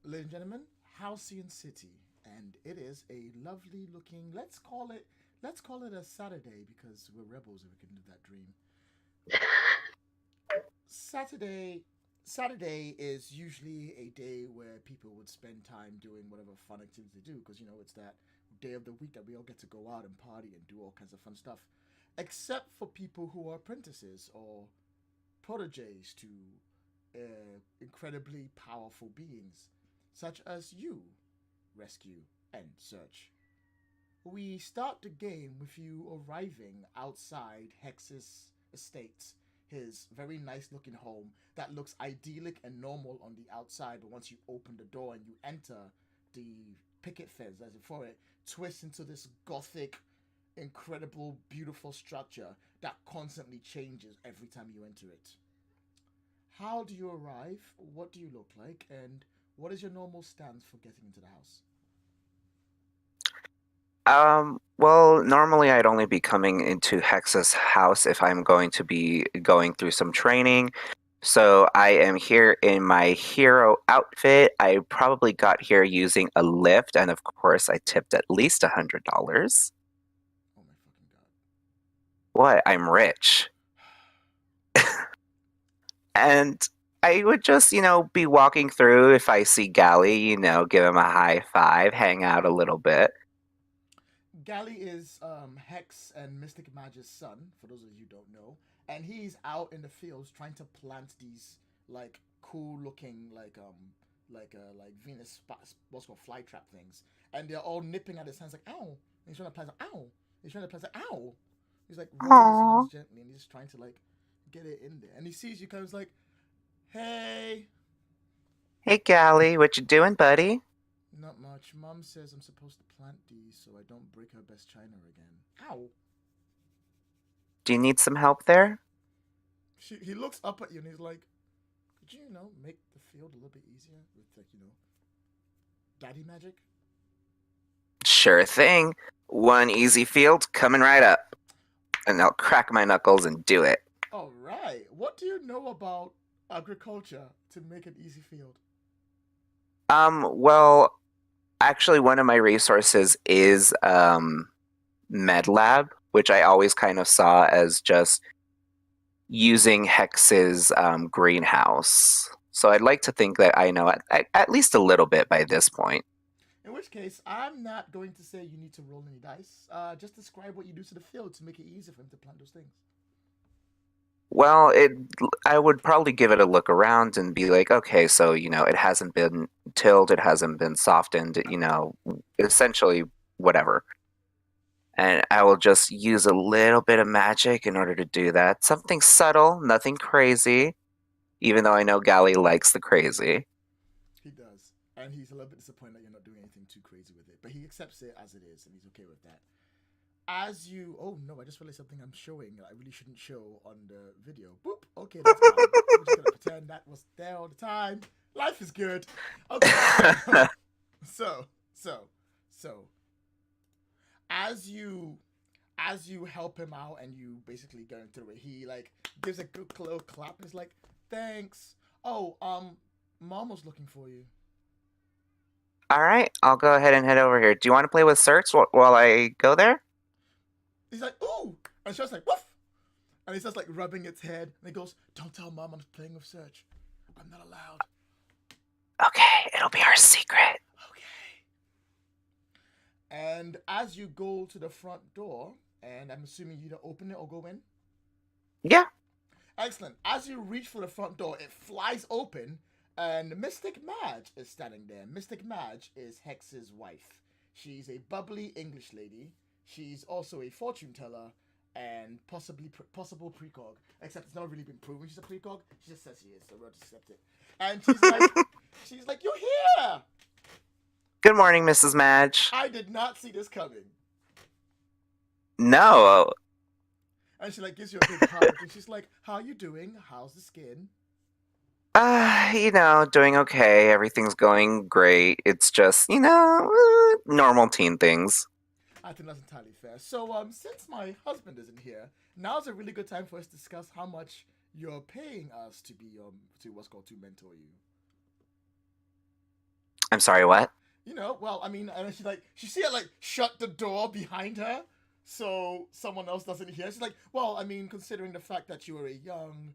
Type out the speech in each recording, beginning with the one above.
ladies and gentlemen, Halcyon City, and it is a lovely looking. Let's call it a Saturday because we're rebels and we can live that dream. Saturday, Saturday is usually a day where people would spend time doing whatever fun activities they do because it's that day of the week that we all get to go out and party and do all kinds of fun stuff, except for people who are apprentices or proteges to incredibly powerful beings, such as you, Rescue and Search. We start the game with you arriving outside Hex's estate, his very nice looking home that looks idyllic and normal on the outside, but once you open the door and you enter, the picket fence as before it twists into this gothic, incredible, beautiful structure that constantly changes every time you enter it. How do you arrive? What do you look like? And what is your normal stance for getting into the house? Well, normally I'd only be coming into Hex's house if I'm going to be going through some training. So I am here in my hero outfit. I probably got here using a lift, and of course I tipped at least $100. Oh my fucking god. What? I'm rich. And I would just, be walking through if I see Gally, give him a high five, hang out a little bit. Gally is Hex and Mystic Mag's son, for those of you who don't know, and he's out in the fields trying to plant these like cool looking like Venus what's called flytrap things, and they're all nipping at his hands like ow. And he's trying to plant like ow. He's trying to plant like ow. He's like rubbing his hands Aww. gently, and he's just trying to like get it in there. And he sees you, kind of like, hey, Hey, Gally, what you doing, buddy? not much. Mom says I'm supposed to plant these so I don't break her best china again. Ow. Do you need some help there? He looks up at you and he's like, could you, make the field a little bit easier with like, daddy magic? Sure thing. One easy field coming right up. And I'll crack my knuckles and do it. All right. What do you know about agriculture to make an easy field? Well, actually, one of my resources is MedLab, which I always kind of saw as just using Hex's greenhouse. So I'd like to think that I know at least a little bit by this point. In which case, I'm not going to say you need to roll any dice. Just describe what you do to the field to make it easier for him to plant those things. Well, I would probably give it a look around and be like, okay, so, it hasn't been tilled, it hasn't been softened, essentially whatever. And I will just use a little bit of magic in order to do that. Something subtle, nothing crazy, even though I know Gally likes the crazy. He does. And he's a little bit disappointed that you're not doing anything too crazy with it. But he accepts it as it is and he's okay with that. As you, oh no, I just realized something I'm showing that I really shouldn't show on the video. Boop. Okay, that's fine. We're just gonna pretend that was there all the time. Life is good. Okay, so, so, so, as you, as you help him out and you basically going through it, he like gives a good little clap and he's like, "Thanks. Oh, Mom was looking for you." All right, I'll go ahead and head over here. Do you want to play with Certs while I go there? He's like, "Ooh," and she's like, "Woof," and he starts like rubbing its head and he goes, "Don't tell Mom I'm playing with Search. I'm not allowed." Okay, it'll be our secret. Okay. And as you go to the front door, and I'm assuming you either open it or go in. Yeah. Excellent. As you reach for the front door, it flies open, and Mystic Madge is standing there. Mystic Madge is Hex's wife. She's a bubbly English lady. She's also a fortune teller and possible precog. Except it's never really been proven she's a precog. She just says she is, so we'll just accept it. And she's like, "You're here." Good morning, Mrs. Madge. I did not see this coming. No. And she like gives you a big hug, and she's like, "How you doing? How's the skin?" Doing okay. Everything's going great. It's just, normal teen things. I think that's entirely fair. So, since my husband isn't here, now's a really good time for us to discuss how much you're paying us to be to what's called to mentor you. I'm sorry, what? You know, well, I mean, and she's like, she see her like shut the door behind her, so someone else doesn't hear. She's like, well, I mean, considering the fact that you were a young,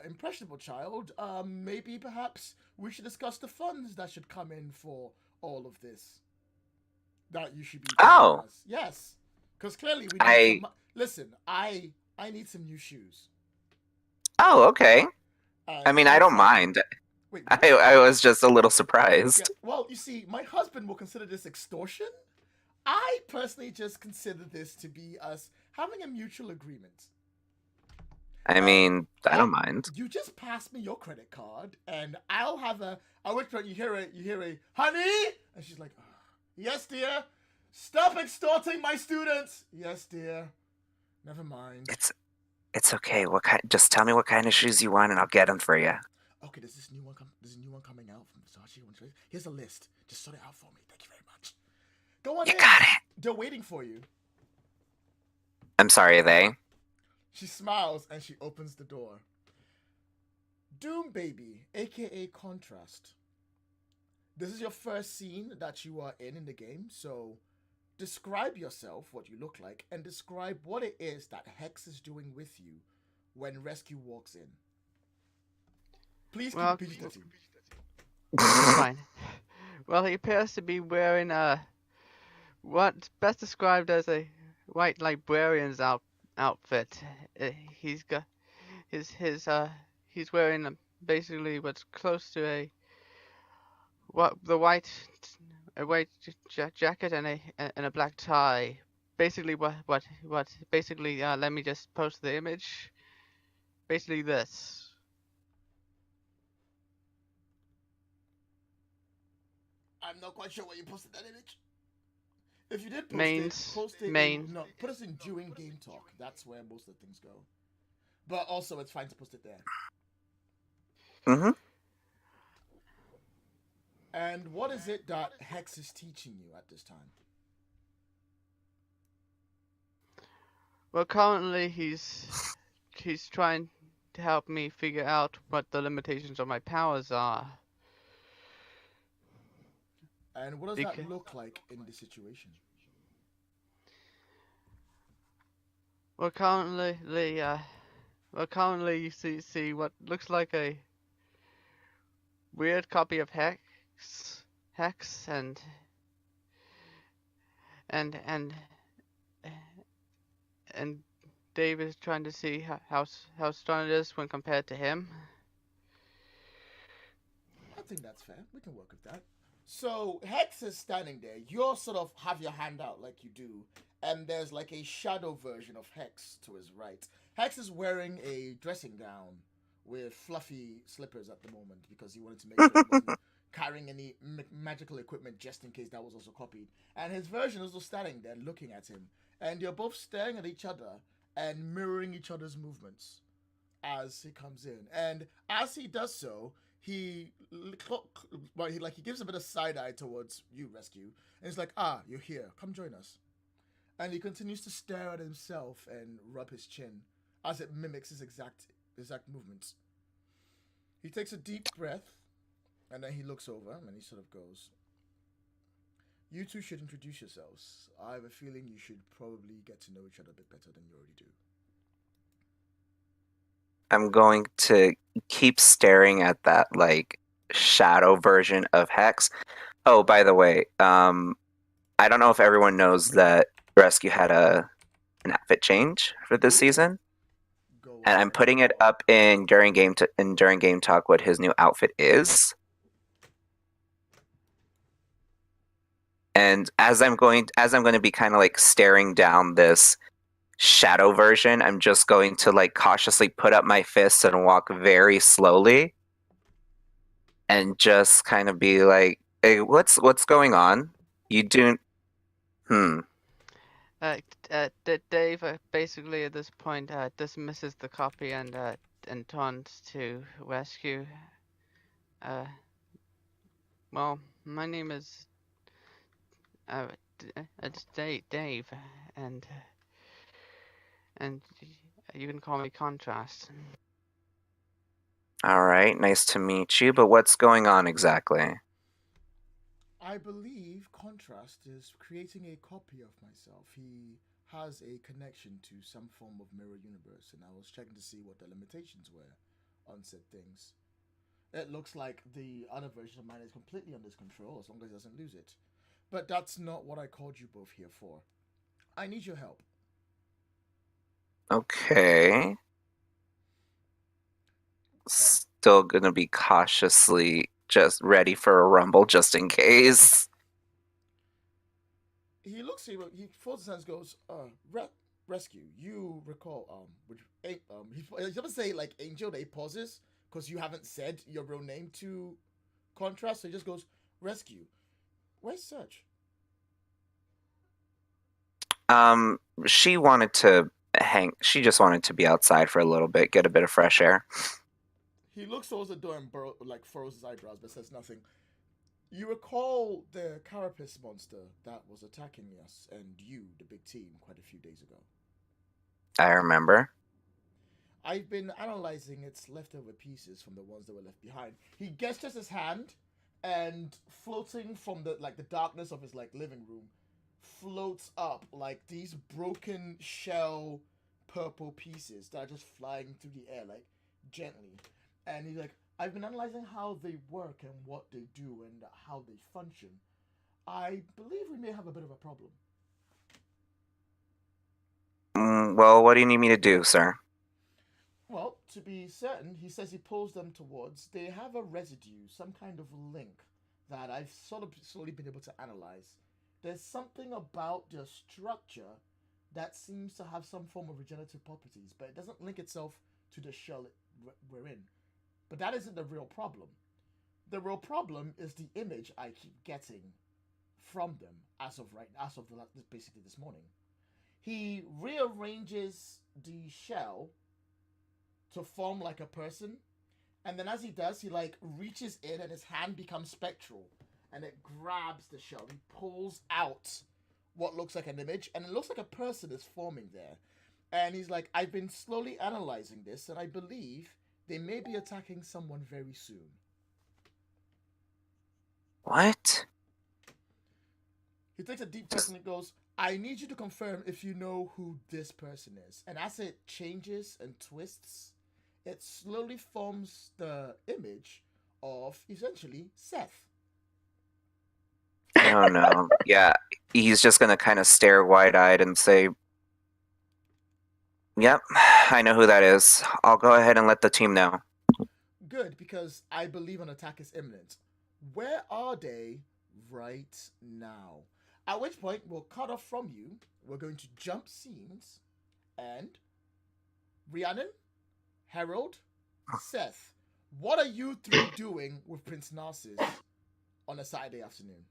impressionable child, maybe perhaps we should discuss the funds that should come in for all of this. That you should be paying Oh, us. Yes, because clearly we need some. I. Listen, I need some new shoes, Oh, okay. I and mean, I she's don't like, mind. wait, what? I was just a little Yeah. surprised. Well, you see, my husband will consider this extortion. I personally just consider this to be us having a mutual agreement. I Um, mean, I don't all mind. you just pass me your credit card, and I'll have a. I wait for you hear a honey, and she's like, "Ah, yes, dear. Stop extorting my students. Yes, dear. Never mind. It's okay. What kind? Just tell me what kind of shoes you want, and I'll get them for you. Okay, there's a new one coming out from Versace. Here's a list. Just sort it out for me. Thank you very much. Go on You in. got it. They're waiting for you. I'm sorry, they. She smiles and she opens the door. Doom Baby, aka Contrast. This is your first scene that you are in the game, so describe yourself, what you look like, and describe what it is that Hex is doing with you when Rescue walks in. Please keep Well, it PG-13. fine. Well, he appears to be wearing what's best described as a white librarian's outfit. He's got he's wearing basically what's close to the white jacket and a black tie. Basically, what basically let me just post the image. Basically this. I'm not quite sure why you posted that image. If you did Mains, post it main. in no, put us in during game talk. That's where most of the things go. But also, it's fine to post it there. Mm-hmm. And what is it that Hex is teaching you at this time? Well, currently he's trying to help me figure out what the limitations of my powers are. And what does that look like in this situation? Well, currently you see what looks like a weird copy of Hex, and and and Dave is trying to see how strong it is when compared to him. I think that's fair. We can work with that. So Hex is standing there. You're sort of have your hand out like you do, and there's like a shadow version of Hex to his right. Hex is wearing a dressing gown with fluffy slippers at the moment because he wanted to make sure he wasn't carrying any magical equipment just in case that was also copied. And his version is also standing there looking at him, and you're both staring at each other and mirroring each other's movements as he comes in. And as he does so, he he gives a bit of side eye towards you, Rescue, and he's like, "Ah, you're here. Come join us." And he continues to stare at himself and rub his chin as it mimics his exact movements. He takes a deep breath, and then he looks over and he sort of goes, "You two should introduce yourselves. I have a feeling you should probably get to know each other a bit better than you already do." I'm going to keep staring at that like shadow version of Hex. Oh, by the way, I don't know if everyone knows that Rescue had an outfit change for this season, Go and I'm putting it up in during game talk what his new outfit is. And as I'm going to be kind of like staring down this shadow version, I'm just going to like cautiously put up my fists and walk very slowly and just kind of be like, "Hey, what's going on? You doing Dave basically at this point dismisses the copy and turns to Rescue. Well, my name is it's Dave, and you can call me Contrast. All right, nice to meet you, but what's going on exactly?" I believe Contrast is creating a copy of myself. He has a connection to some form of mirror universe, and I was checking to see what the limitations were on said things. It looks like the other version of mine is completely under his control as long as he doesn't lose it. But that's not what I called you both here for. I need your help. Okay. Still gonna be cautiously just ready for a rumble just in case. He looks at you, he folds his hands, goes, rescue. You recall, he's gonna say like Angel, that he pauses because you haven't said your real name to Contrast, so he just goes, rescue. Where's Search? She wanted to she just wanted to be outside for a little bit, get a bit of fresh air. He looks towards the door and furrows his eyebrows, but says nothing. You recall the carapace monster that was attacking us and you, the big team, quite a few days ago. I remember. I've been analyzing its leftover pieces from the ones that were left behind. He gestures his hand, and floating from the darkness of his living room, floats up like these broken shell purple pieces that are just flying through the air gently. And he's like, I've been analyzing how they work and what they do and how they function. I believe we may have a bit of a problem. Well, what do you need me to do, sir? Well, to be certain, he says he pulls them towards. They have a residue, some kind of link that I've sort of slowly been able to analyze. There's something about their structure that seems to have some form of regenerative properties, but it doesn't link itself to the shell we're in. But that isn't the real problem. The real problem is the image I keep getting from them as of basically this morning. He rearranges the shell to form like a person, and then as he does, he reaches in and his hand becomes spectral, and it grabs the shell. He pulls out what looks like an image, and it looks like a person is forming there. And he's like, I've been slowly analyzing this, and I believe they may be attacking someone very soon. What? He takes a deep breath and he goes, I need you to confirm if you know who this person is. And as it changes and twists, it slowly forms the image of, essentially, Seth. Oh no. Yeah, he's just gonna kind of stare wide-eyed and say, yep, I know who that is. I'll go ahead and let the team know. Good, because I believe an attack is imminent. Where are they right now? At which point, we'll cut off from you. We're going to jump scenes. And Rhiannon, Harold, Seth, what are you three doing with Prince Narcissus on a Saturday afternoon?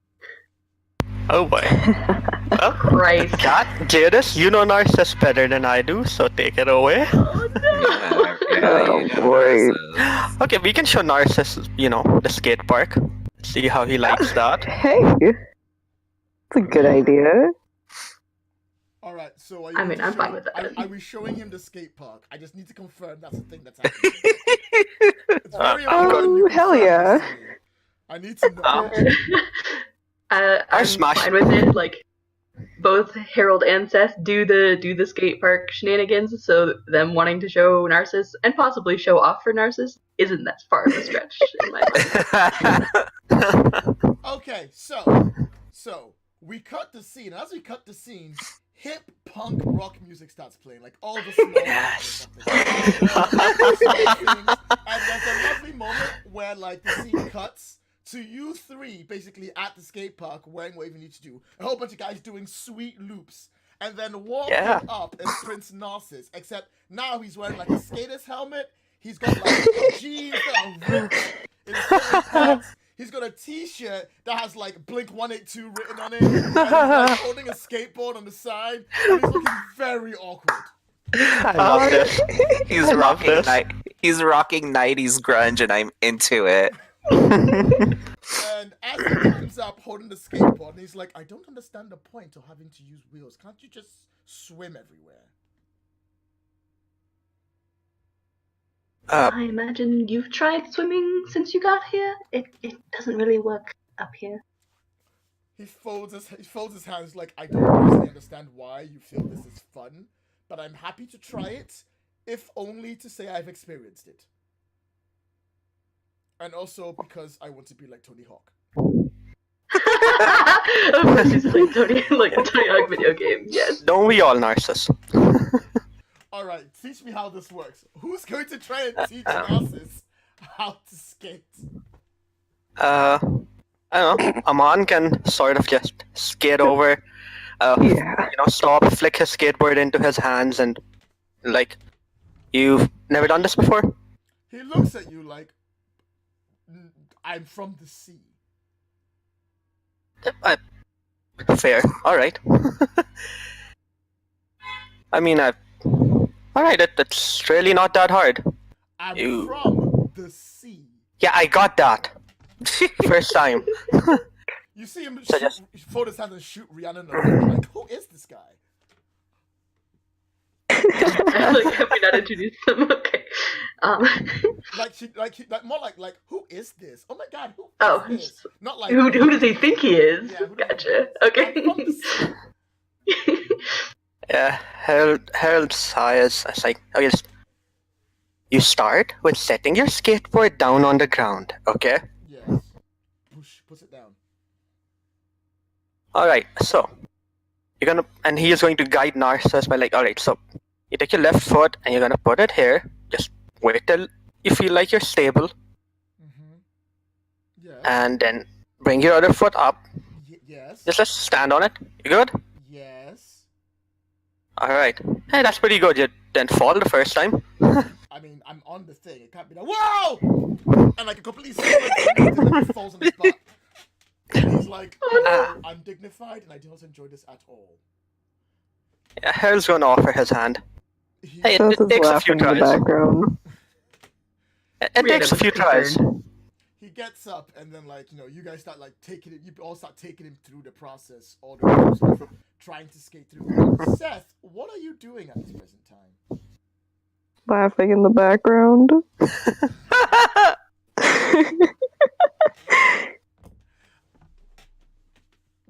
Oh boy. Well, Christ. Cat, Jadis, you know Narcissus better than I do, so take it away. Oh boy. Okay, we can show Narcissus, the skate park. See how he likes that. Hey, it's a good idea. All right, so I'm fine with that. Are we showing him the skate park? I just need to confirm that's the thing that's happening. It's very important. You hell confirm yeah. this to me. I need to know. I'm smash. fine with it. Both Harold and Seth do the skate park shenanigans, so them wanting to show Narcissus and possibly show off for Narcissus isn't that far of a stretch in my mind. Okay, so we cut the scene. As we cut the scene, hip punk rock music starts playing, all the small Yes. and there's a lovely moment where the scene cuts to you three basically at the skate park wearing what you need to do. A whole bunch of guys doing sweet loops. And then walking up is Prince Narcissus, except now he's wearing a skater's helmet. He's got jeans that are ripped in certain parts. He's got a t-shirt that has Blink 182 written on it. And he's holding a skateboard on the side. And he's looking very awkward. I love this. He's rocking 90s grunge and I'm into it. And as he comes up holding the skateboard, and he's like, I don't understand the point of having to use wheels. Can't you just swim everywhere? I imagine you've tried swimming since you got here. It doesn't really work up here. He folds his hands like, I don't honestly understand why you feel this is fun, but I'm happy to try it, if only to say I've experienced it. And also because I want to be like Tony Hawk. Of course, he's like a Tony Hawk video game. Yes. Don't we all, Narcissus? Alright, teach me how this works. Who's going to try and teach Narcissus how to skate? I don't know. Aman can sort of just skate over, stop, flick his skateboard into his hands, and like, you've never done this before? He looks at you like, I'm from the sea. Fair. All right. I mean, all right. It's really not that hard. I'm from the sea. Yeah, I got that. First time. You see him So just- fold his hands and shoot Rihanna in the leg. Like, who is this guy? Like, have we not introduced them? Okay. More like, who is this? Oh my god, who is Oh, this? Not like who does he think he is? Yeah, who does he Gotcha. think he is? Okay. I'm from the sea. Yeah, Harold sighs. It's like, okay, you start with setting your skateboard down on the ground, okay? Yes. Push it down. Alright, so, and he is going to guide Narcissus by like, alright, so, you take your left foot and you're gonna put it here, just wait till you feel like you're stable, Yes. and then bring your other foot up, Yes. just stand on it, you good? Yes. Alright, hey, that's pretty good, you didn't fall the first time. I mean, I'm on the thing. It can't be like, whoa! And like a completely like, he falls on his butt. And he's like, oh, I'm dignified and I do not enjoy this at all. Yeah, Harold's gonna offer his hand. Hey, Seth it is takes a few laughing in the tries. background. It takes a few tries. He gets up and then you guys start taking it. You all start taking him through the process, all the way from trying to skate through. Seth, what are you doing at this present time? Laughing in the background.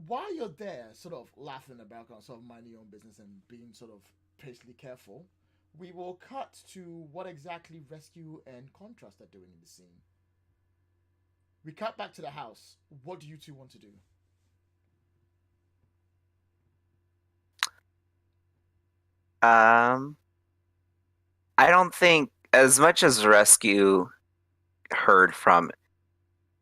While you're there, sort of laughing in the background, sort of minding your own business and being sort of patiently careful, we will cut to what exactly Rescue and Contrast are doing in the scene. We cut back to the house. What do you two want to do? I don't think, as much as Rescue heard from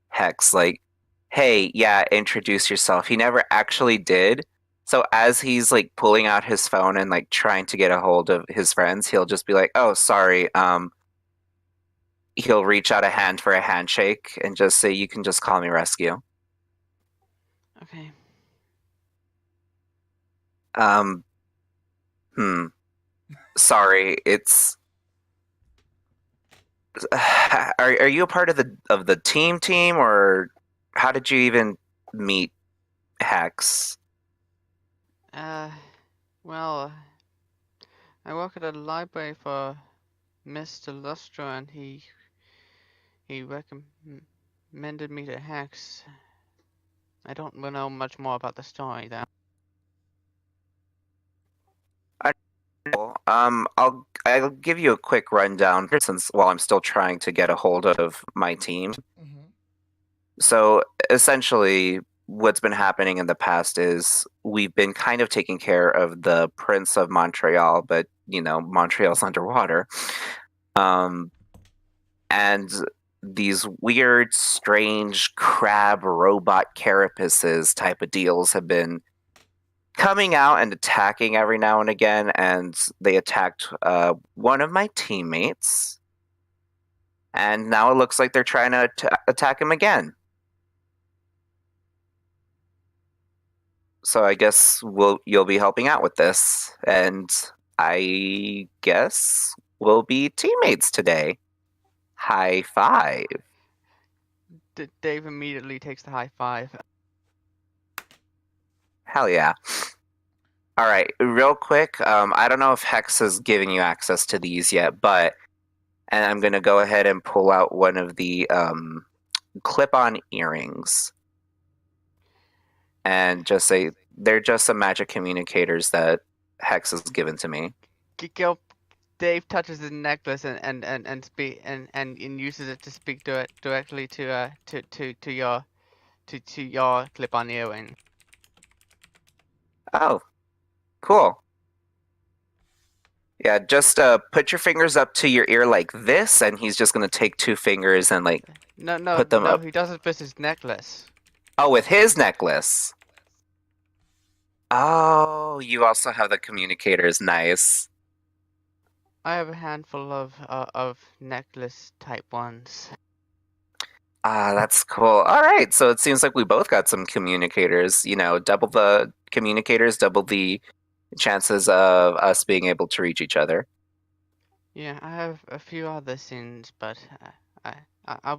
Hex, like, hey, yeah, introduce yourself, he never actually did. So as he's like pulling out his phone and like trying to get a hold of his friends, he'll just be like, oh, sorry. He'll reach out a hand for a handshake and just say, you can just call me Rescue. Okay. Sorry, it's are you a part of the team, or how did you even meet Hex? Well, I work at a library for Mr. Lustra, and he recommended me to Hex. I don't know much more about the story though. I'll give you a quick rundown since while I'm still trying to get a hold of my team. Mm-hmm. So essentially, what's been happening in the past is we've been kind of taking care of the Prince of Montreal, but Montreal's underwater. And these weird, strange crab robot carapaces type of deals have been coming out and attacking every now and again, and they attacked one of my teammates, and now it looks like they're trying to attack him again. So I guess you'll be helping out with this, and I guess we'll be teammates today. High five. Dave immediately takes the high five. Hell yeah. All right, real quick, I don't know if Hex has given you access to these yet, and I'm going to go ahead and pull out one of the clip-on earrings. and just say they're just some magic communicators that Hex has given to me. Dave touches his necklace and uses it to speak directly to your clip-on earring. Oh, cool. Yeah, just put your fingers up to your ear like this, and he's just gonna take 2 fingers and like No, put them up. he does it with his necklace. Oh, with his necklace. Oh, you also have the communicators. Nice. I have a handful of necklace type ones. Ah, that's cool. All right, so it seems like we both got some communicators. You know, double the communicators, double the chances of us being able to reach each other. Yeah, I have a few other scenes, but I'll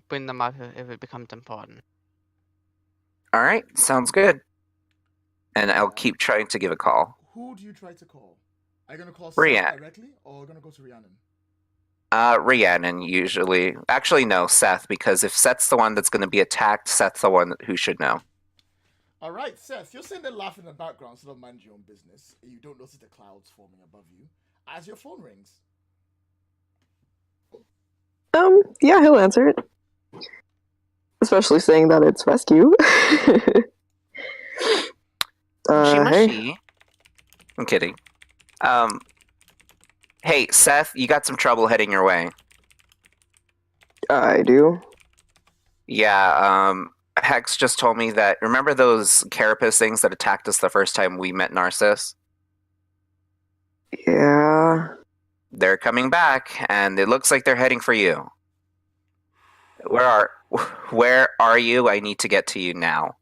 bring them up if it becomes important. All right, sounds good. And I'll keep trying to give a call. Who do you try to call? Are you gonna call Rhiannon. Seth directly, or gonna go to Rhiannon? Rhiannon usually. Actually, no, Seth, because if Seth's the one that's going to be attacked, Seth's the one who should know. All right, Seth, you're sitting there laughing in the background, so don't mind your own business. You don't notice the clouds forming above you as your phone rings. Yeah, he'll answer it. Especially saying that it's rescue. Hey. I'm kidding. Hey, Seth, you got some trouble heading your way. I do. Yeah, Hex just told me that. Remember those carapace things that attacked us the first time we met Narcissus? Yeah. They're coming back, and it looks like they're heading for you. Where are you? I need to get to you now.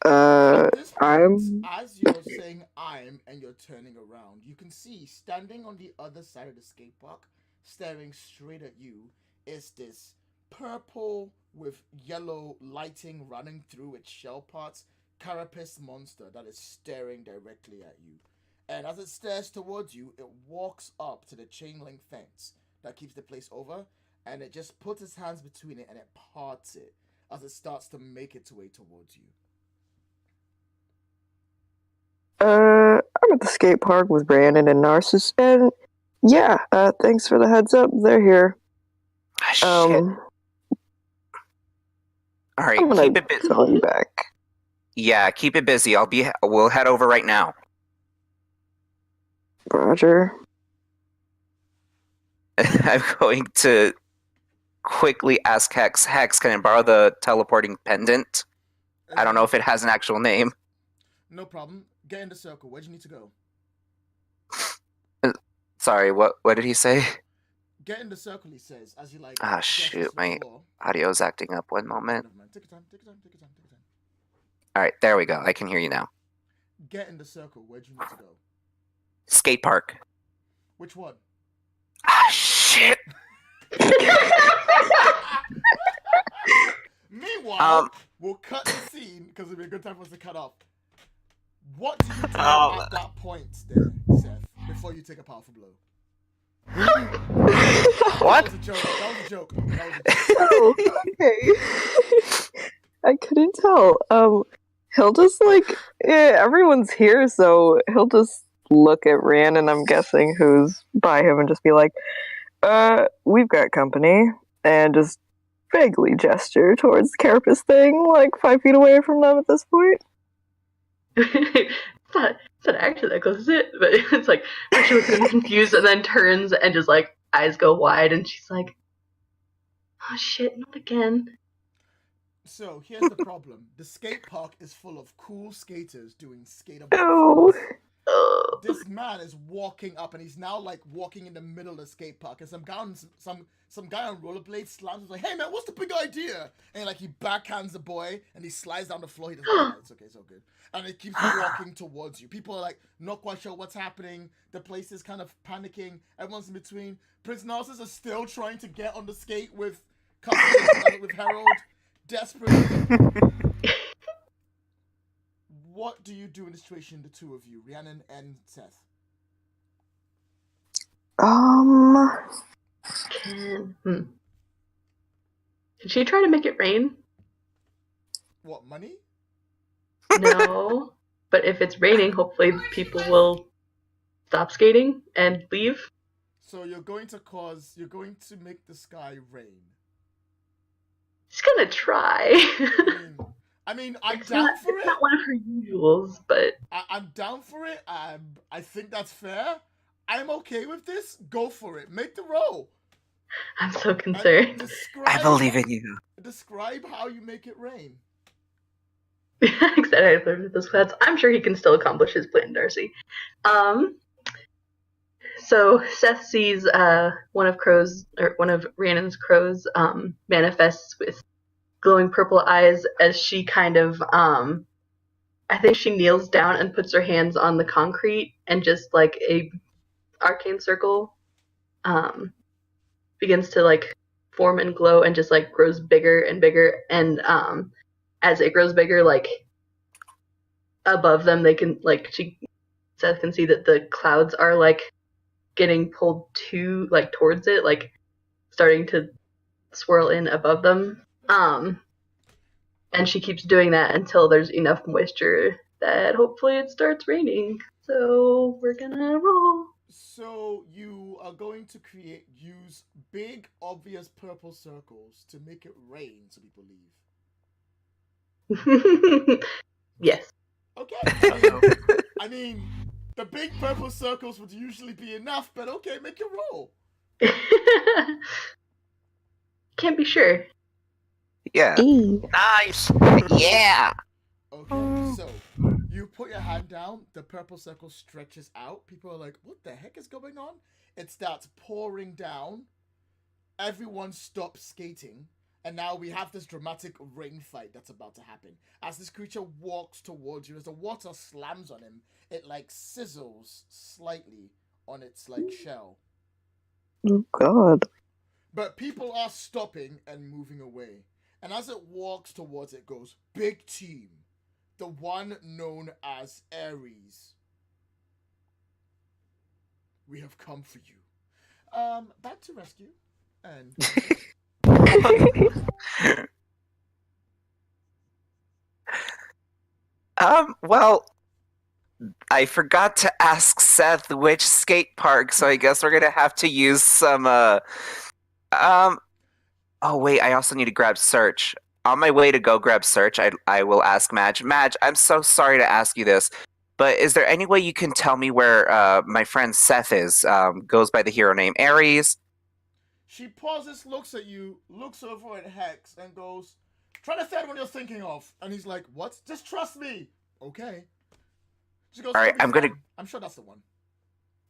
At this point, I'm... as you're saying "I'm" and you're turning around, you can see standing on the other side of the skate park, staring straight at you, is this purple with yellow lighting running through its shell parts carapace monster that is staring directly at you. And as it stares towards you, it walks up to the chain link fence that keeps the place over, and it just puts its hands between it and it parts it as it starts to make its way towards you. I'm at the skate park with Brandon and Narcissus, and yeah, thanks for the heads up. They're here. Shit. All right, I'm gonna keep it busy. call you back. Yeah, keep it busy. We'll head over right now. Roger. I'm going to quickly ask Hex. Hex, can I borrow the teleporting pendant? I don't know if it has an actual name. No problem. Get in the circle. Where do you need to go? Sorry, what did he say? Get in the circle, he says, as you like. Ah, shoot, my audio's acting up. One moment. Take your time, take your time, take your time, take your time. Alright, there we go. I can hear you now. Get in the circle. Where do you need to go? Skate park. Which one? Ah, shit! Meanwhile, we'll cut the scene, because it'll be a good time for us to cut off. What do you do at that point there, Seth, before you take a powerful blow? What? That was a joke. That was a joke. Oh, okay. I couldn't tell. He'll just everyone's here, so he'll just look at Rhiannon, I'm guessing, who's by him, and just be like, we've got company, and just vaguely gesture towards the carapace thing, like 5 feet away from them at this point. it's not actually that close, is it? But it's like she looks confused and then turns and just like eyes go wide, and she's like, "Oh shit, not again." So here's the problem: the skate park is full of cool skaters doing Skaterboi. Oh. This man is walking up, and he's now like walking in the middle of the skate park, and some guy on rollerblades slams. He's like, "Hey man, what's the big idea?" And like he backhands the boy, and he slides down the floor. He doesn't. It's okay, it's all good. And he keeps walking towards you. People are like not quite sure what's happening. The place is kind of panicking. Everyone's in between. Prince Narcissus is still trying to get on the skate with Harold, desperately. What do you do in this situation, the two of you, Rhiannon and Seth? Can she try to make it rain? What, money? No. But if it's raining, hopefully people will stop skating and leave. So you're going to make the sky rain. She's gonna try. I mean, I'm It's down not, for it's it. not one of her usuals, but I'm down for it. I think that's fair. I'm okay with this. Go for it. Make the roll. I'm so concerned. I believe in you. Describe how you make it rain. Excited for those clouds. I'm sure he can still accomplish his plan, Darcy. So Seth sees one of Rhiannon's crows manifests with glowing purple eyes as she kind of I think she kneels down and puts her hands on the concrete, and just like a arcane circle begins to like form and glow and just like grows bigger and bigger, and as it grows bigger, like above them they can Seth can see that the clouds are like getting pulled towards it, like starting to swirl in above them. And she keeps doing that until there's enough moisture that hopefully it starts raining. So we're gonna roll. So you are going to use big, obvious purple circles to make it rain so people leave. Yes. Okay. I mean, the big purple circles would usually be enough, but okay, make it roll. Can't be sure. Yeah. Nice. Yeah. Okay, so you put your hand down, the purple circle stretches out. People are like, what the heck is going on? It starts pouring down. Everyone stops skating. And now we have this dramatic rain fight that's about to happen. As this creature walks towards you, as the water slams on him, it like sizzles slightly on its like shell. Oh God. But people are stopping and moving away. And as it walks towards it goes, big team. The one known as Ares. We have come for you. Back to rescue. And Well, I forgot to ask Seth which skate park, so I guess we're gonna have to use some oh wait, I also need to grab Search. On my way to go grab Search, I will ask Madge. Madge, I'm so sorry to ask you this, but is there any way you can tell me where my friend Seth is? Goes by the hero name Ares. she pauses, looks at you, looks over at Hex, and goes, try the third one you're thinking of. And he's like, what? Just trust me. Okay. She goes, Alright, I'm sure that's the one.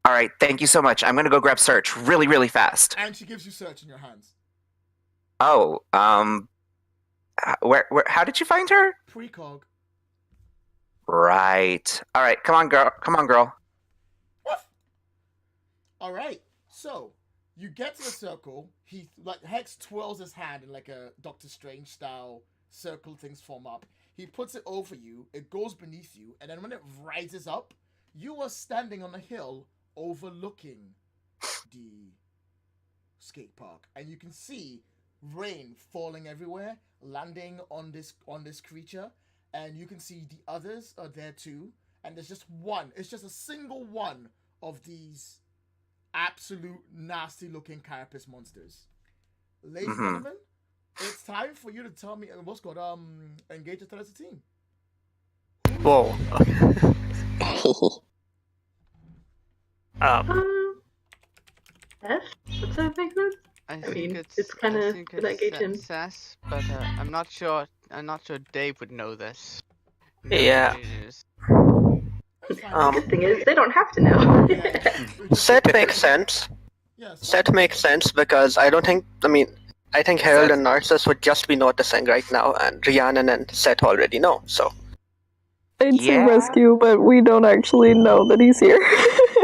Alright, thank you so much. I'm gonna go grab Search really, really fast. And she gives you Search in your hands. Oh, where how did you find her? Precog. Right. Alright, come on, girl. Alright, so you get to the circle. Hex twirls his hand in like a Doctor Strange style circle, things form up. He puts it over you, it goes beneath you, and then when it rises up, you are standing on a hill overlooking the skate park, and you can see rain falling everywhere, landing on this creature, and you can see the others are there too, and there's just one. It's just a single one of these absolute nasty looking carapace monsters. Ladies and gentlemen, it's time for you to tell me what's called engage the threat as a team. Whoa. F? What's that thing then? I mean, think it's kinda I think gonna engage him. Sass, but I'm not sure. I'm not sure Dave would know this. Yeah. It's fine. The good thing is, they don't have to know. Set makes sense. Yes. Set makes sense because I think Harold and Narcissus would just be noticing right now, and Rhiannon and Set already know, so. I'd say Yeah. rescue, but we don't actually know that he's here.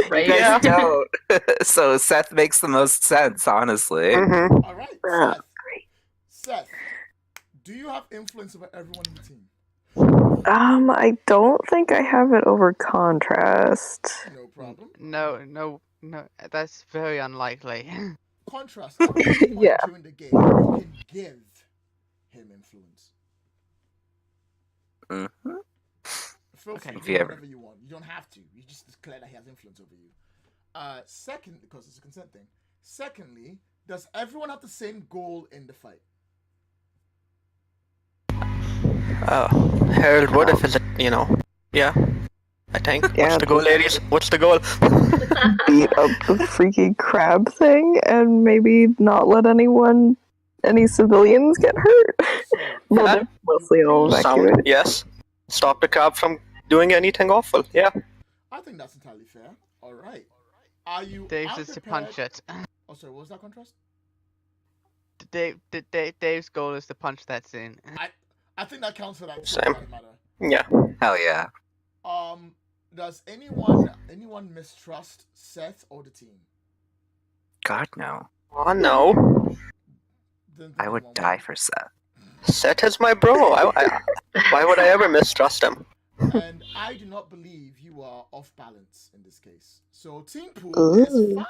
Right? You guys Yeah. don't. So Seth makes the most sense, honestly. Mm-hmm. All right, Yeah. Seth, do you have influence over everyone in the team? I don't think I have it over contrast. No problem. No. That's very unlikely. Contrast. At any point Yeah. during the game, you can give him influence. Mhm. feel Okay. free If to you do ever- whatever you want. You don't have to. You just declare that he has influence over you. Second, because it's a consent thing. Secondly, does everyone have the same goal in the fight? Harold, what if it, yeah, I think. Yeah, What's the goal, ladies? What's the goal? beat up the freaky crab thing and maybe not let any civilians get hurt. So, Well, Yeah. they're mostly all Sound, evacuated. yes. Stop the crab from doing anything awful. Yeah. I think that's entirely fair. All right. Are you Dave's is to unprepared? punch it. Oh, sorry. What was that contrast? Dave's goal is to punch that scene. I think that counts for that. Too, Same. for that matter. Yeah. Hell yeah. Does anyone mistrust Seth or the team? God, no. Oh no. Didn't think I would anyone die for Seth. Seth is my bro. Why would I ever mistrust him? And I do not believe you are off balance in this case. So team pool is Ooh. 5.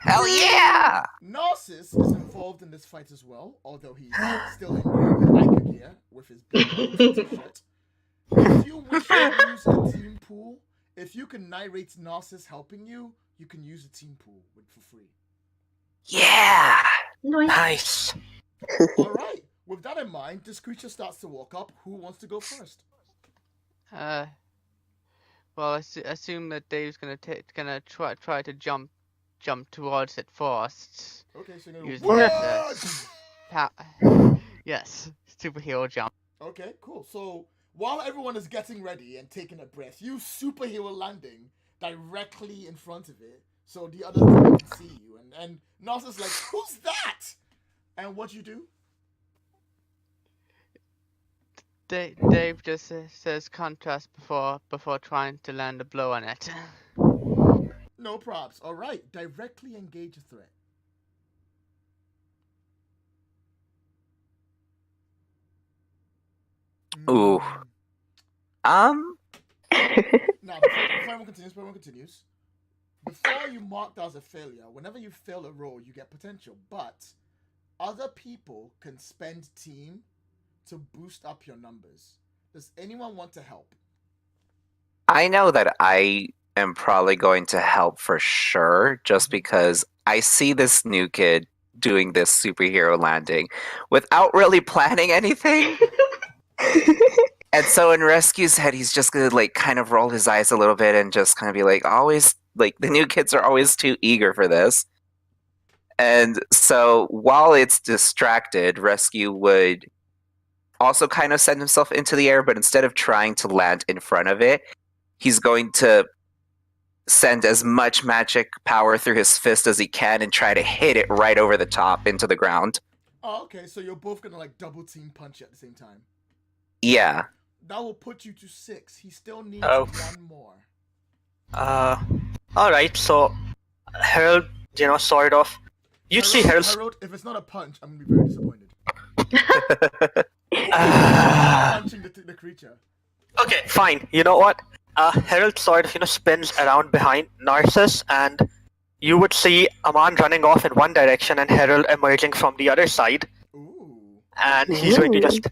Hell yeah! Narcissus is involved in this fight as well, although he's still in biker gear with his big t-shirt. If you wish to use a team pool, if you can narrate Narcissus helping you, you can use a team pool for free. Yeah! Nice. All right. With that in mind, this creature starts to walk up. Who wants to go first? Well, I assume that Dave's gonna try to jump towards it first. Okay, so you're Using gonna that, yes, superhero jump. Okay, cool. So while everyone is getting ready and taking a breath, you superhero landing directly in front of it, so the other team can see you. And Narcissus like, who's that? And what you do? Dave just says contrast before trying to land a blow on it. No props. All right, directly engage a threat. Ooh. Now, before everyone continues, before you mark that as a failure, whenever you fail a roll, you get potential. But other people can spend team to boost up your numbers. Does anyone want to help? I know that I am probably going to help for sure, just because I see this new kid doing this superhero landing without really planning anything. And so in Rescue's head, he's just gonna like kind of roll his eyes a little bit and just kind of be like, always like the new kids are always too eager for this. And so while it's distracted, Rescue would also kind of send himself into the air, but instead of trying to land in front of it, he's going to send as much magic power through his fist as he can and try to hit it right over the top into the ground. Oh, okay. So you're both gonna like double team punch at the same time. Yeah. That will put you to 6. He still needs Oh. 1 more. Alright, so Harold, sort of. You see Harold's. Harold, if it's not a punch, I'm gonna be very disappointed. Punching the creature. Okay, fine. You know what? Harold sort of, spins around behind Narcissus, and you would see Aman running off in one direction and Harold emerging from the other side. Ooh. And he's going to just,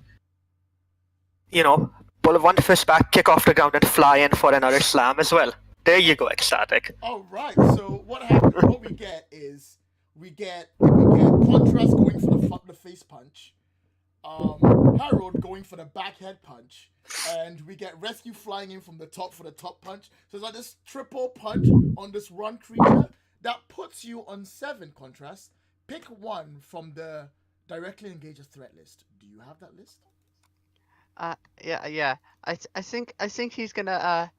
pull one fist back, kick off the ground, and fly in for another slam as well. There you go, ecstatic. All right. So what happens? What we get is we get contrast going for the face punch. Harold going for the back head punch, and we get Rescue flying in from the top for the top punch. So it's like this triple punch on this one creature that puts you on 7 contrast. Pick one from the directly engage a threat list. Do you have that list? Yeah. I think he's gonna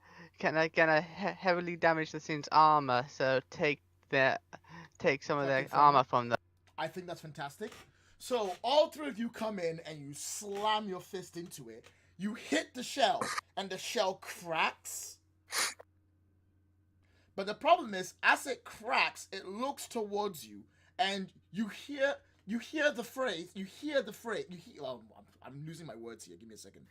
heavily damage the scene's armor. So take some of Okay, the fine. armor from the. I think that's fantastic. So all 3 of you come in and you slam your fist into it. You hit the shell, and the shell cracks. But the problem is, as it cracks, it looks towards you, and you hear the phrase. I'm losing my words here. Give me a second.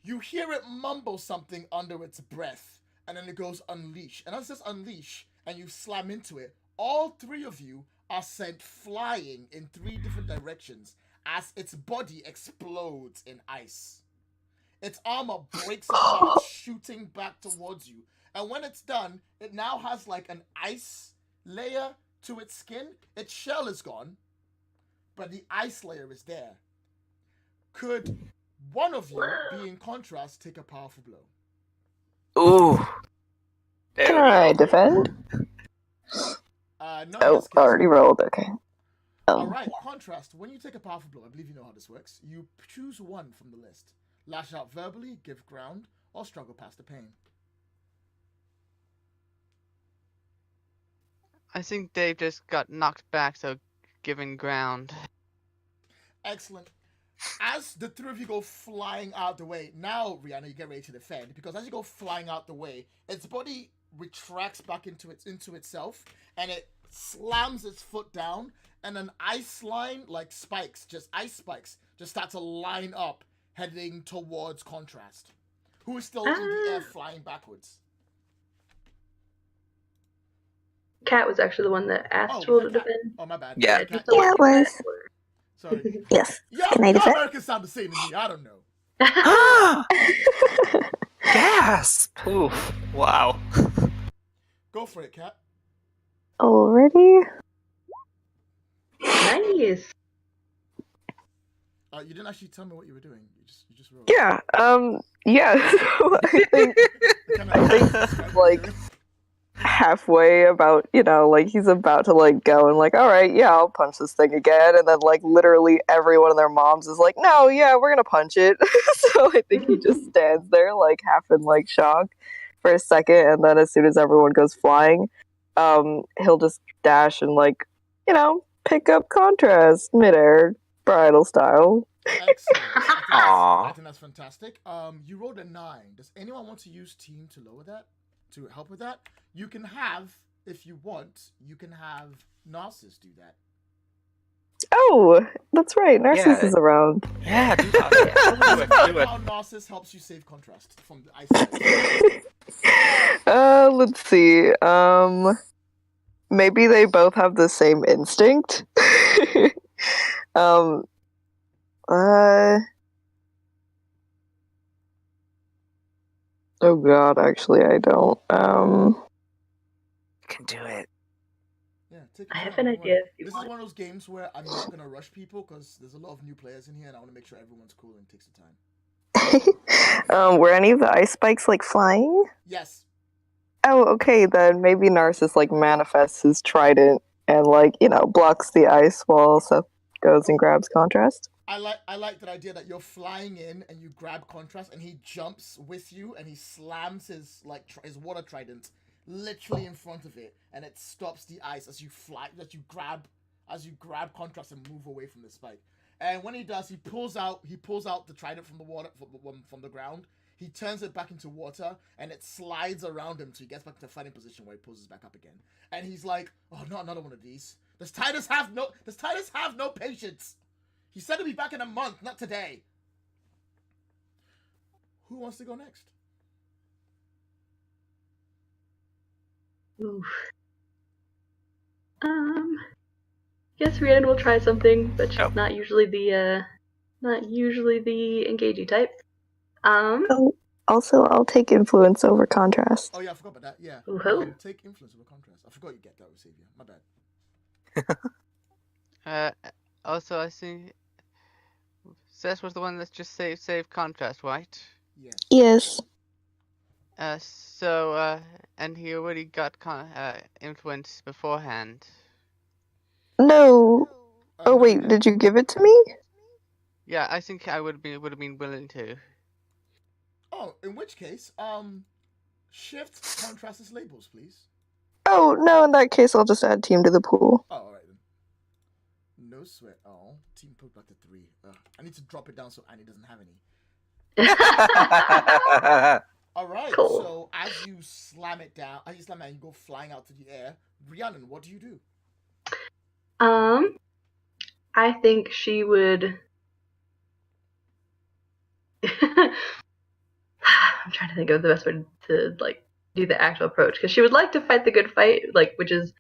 You hear it mumble something under its breath, and then it goes unleash. And as it says unleash, and you slam into it, all 3 of you are sent flying in 3 different directions as its body explodes in ice. its armor breaks apart, shooting back towards you. And when it's done, it now has like an ice layer to its skin. Its shell is gone, but the ice layer is there. Could one of you, be in contrast, take a powerful blow? Ooh. There Can we I go. defend? No, Oh, yes, already rolled. Okay. Alright, contrast. When you take a powerful blow, I believe you know how this works. You choose one from the list. Lash out verbally, give ground, or struggle past the pain. I think Dave just got knocked back, so giving ground. Excellent. As the three of you go flying out the way, now, Rihanna, you get ready to defend, because as you go flying out the way, its body retracts back into itself, and it slams its foot down, and an ice line, like spikes, just ice spikes, just start to line up, heading towards Contrast, who is still in the air flying backwards. Kat was actually the one that asked to roll to defend. Oh, my bad. Yeah. Sorry, Kat. Yeah, it was. Sorry. Yes. Y'all Can I defend? Americans sound the same to me. I don't know. Gasp! Oof. Wow. Go for it, Kat. Already? Nice. You didn't actually tell me what you were doing. You just rolled. Yeah. Yeah. So I think like halfway about, like he's about to like go and like, all right, yeah, I'll punch this thing again, and then like literally everyone and their moms is like, no, yeah, we're gonna punch it. So I think he just stands there like half in like shock for a second, and then as soon as everyone goes flying, he'll just dash and like, pick up Contrast midair, bridal style. Excellent. I Aww. think that's fantastic. You rolled a 9. Does anyone want to use team to lower that? To help with that? You can have, if you want, Narcissus do that. Oh, that's right. Narcissus is around. Yeah, do that. Do it. How Narcissus helps you save Contrast from the ice. Let's see. Maybe they both have the same instinct. Oh god, actually I don't. You can do it. Yeah, take I your have time, an don't idea worry. if you This want. is one of those games where I'm not gonna rush people because there's a lot of new players in here, and I want to make sure everyone's cool and takes the time. Were any of the ice spikes like flying? Yes. Oh, okay, then maybe Narcissus like manifests his trident and like, blocks the ice while Seth goes and grabs Contrast. I like that idea that you're flying in and you grab Contrast and he jumps with you and he slams his his water trident literally in front of it, and it stops the ice as you grab Contrast and move away from the spike. And when he does, he pulls out the trident from the water from the ground. He turns it back into water, and it slides around him, so he gets back to the fighting position where he pulls it back up again. And he's like, "Oh, not another one of these. Does Titus have no patience? He said he'll be back in a month, not today." Who wants to go next? Oof. Guess Rhiannon will try something, but she's not usually the engagey type. Oh, also, I'll take influence over Contrast. Oh yeah, I forgot about that. Yeah. Ooh-hoo. Take influence over Contrast. I forgot you get that with Savior. My bad. Also, I see Seth was the one that just saved Contrast, right? Yes. Yes. And he already got influence beforehand. No. Oh wait, did you give it to me? Yeah, I think I would have been willing to. Oh, in which case, shift Contrast's labels, please. Oh no, in that case I'll just add team to the pool. Oh, alright then. No sweat. Oh, team put back to 3. I need to drop it down so Annie doesn't have any. Alright, Cool. so as you slam it down, you go flying out to the air. Rhiannon, what do you do? I think she would. I'm trying to think of the best way to do the actual approach, because she would like to fight the good fight, which is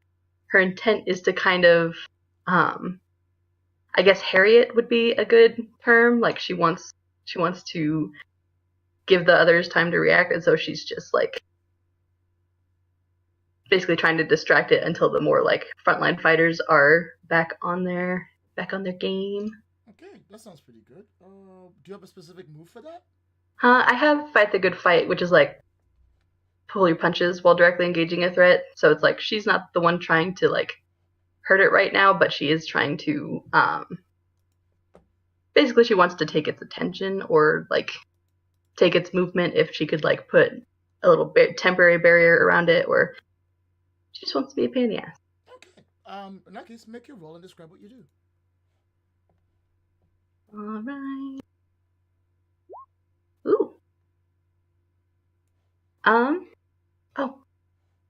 her intent is to kind of, I guess harry it would be a good term. Like she wants to give the others time to react, and so she's just like basically trying to distract it until the more like frontline fighters are back on their game. Okay, that sounds pretty good. Do you have a specific move for that? I have Fight the Good Fight, which is like pull your punches while directly engaging a threat. So it's like she's not the one trying to like hurt it right now, but she is trying to basically she wants to take its attention or like take its movement if she could like put a little temporary barrier around it, or she just wants to be a pain in the ass. Okay. In that case, make your roll and describe what you do. Alright. Ooh. Oh.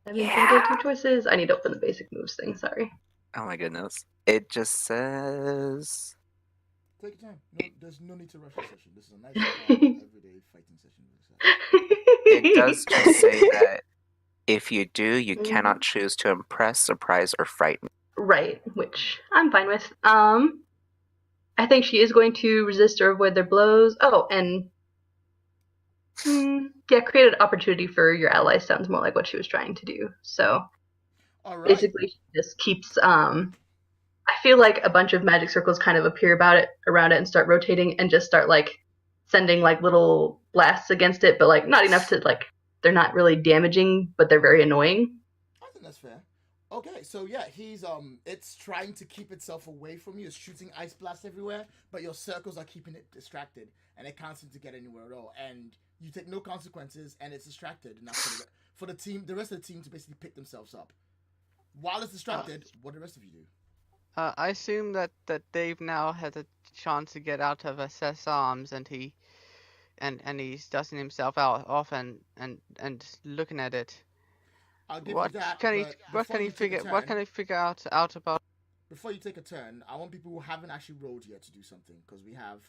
That means I get 2 choices. I need to open the basic moves thing, sorry. Oh my goodness. It just says... Take your time. No, there's no need to rush the session. This is a nice, everyday fighting session. It does just say that if you do, you cannot choose to impress, surprise, or frighten. Right, which I'm fine with. I think she is going to resist or avoid their blows. Oh, and yeah, create an opportunity for your allies sounds more like what she was trying to do. So basically, she just keeps. I feel like a bunch of magic circles kind of appear around it and start rotating and just start like sending like little blasts against it, but like not enough to like they're not really damaging, but they're very annoying. I think that's fair. Okay, so yeah, he's it's trying to keep itself away from you. It's shooting ice blasts everywhere, but your circles are keeping it distracted, and it can't seem to get anywhere at all. And you take no consequences, and it's distracted. And that's for the team, the rest of the team to basically pick themselves up. While it's distracted, what do the rest of you do? I assume that Dave now has a chance to get out of SS arms, and he's dusting himself off and looking at it. I'll give What you that. what can he figure out about? Before you take a turn, I want people who haven't actually rolled yet to do something, because we have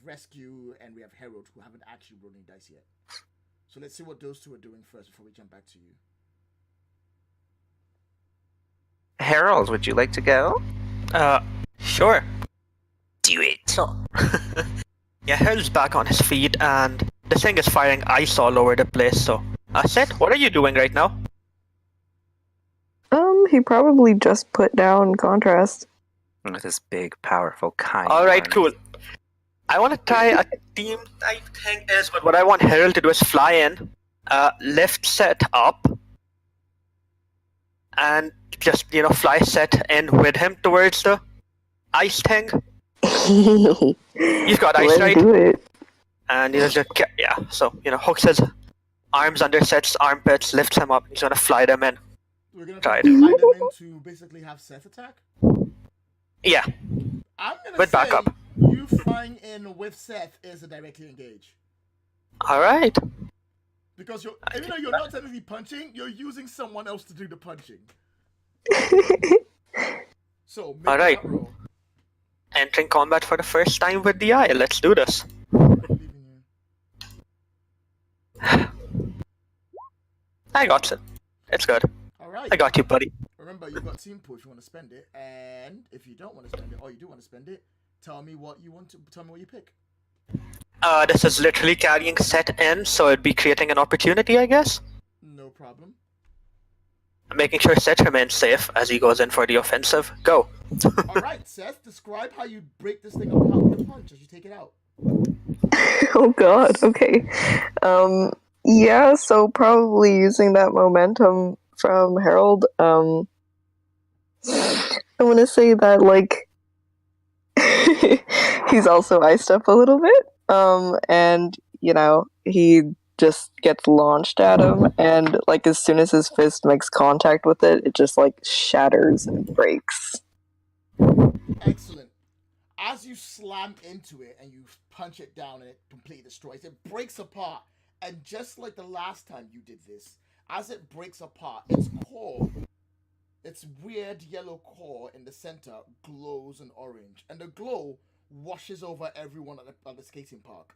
Rescue and we have Herald who haven't actually rolled any dice yet. So let's see what those two are doing first before we jump back to you. Harold, would you like to go? Sure. Do it. So, yeah, Harold's back on his feet, and the thing is firing ice all over the place, so... Seth, what are you doing right now? He probably just put down contrast. With his big, powerful, kind Alright, arms. cool. I want to try a team type thing but what I want Harold to do is fly in, lift Seth up, and just, fly Seth in with him towards the ice thing. You've got ice, Let's right? do it. And he'll just, hooks his arms under Seth's armpits, lifts him up, he's gonna fly them in. We're gonna Tried. fly them in to basically have Seth attack? Yeah, I'm gonna with say backup. you flying in with Seth is a directly engage. Alright. Because even though you're not technically punching, you're using someone else to do the punching. So, make Alright. that roll. Entering combat for the first time with the eye, let's do this. I believe in you. I got it. It's good. Alright. I got you, buddy. Remember, you've got team pull if you want to spend it, and if you don't want to spend it, or you do want to spend it, tell me what you pick. This is literally carrying Seth in, so it'd be creating an opportunity, I guess. No problem. Making sure Seth remains safe as he goes in for the offensive. Go. Alright, Seth, describe how you break this thing apart with a punch as you take it out. Oh god, okay. Yeah, so probably using that momentum from Harold, I want to say that, like, he's also iced up a little bit, and, he just gets launched at him, and, like, as soon as his fist makes contact with it, it just, like, shatters and breaks. Excellent. As you slam into it and you punch it down and it completely destroys, it breaks apart. And just like the last time you did this, as it breaks apart, its core, its weird yellow core in the center, glows an orange. And the glow washes over everyone at the skating park.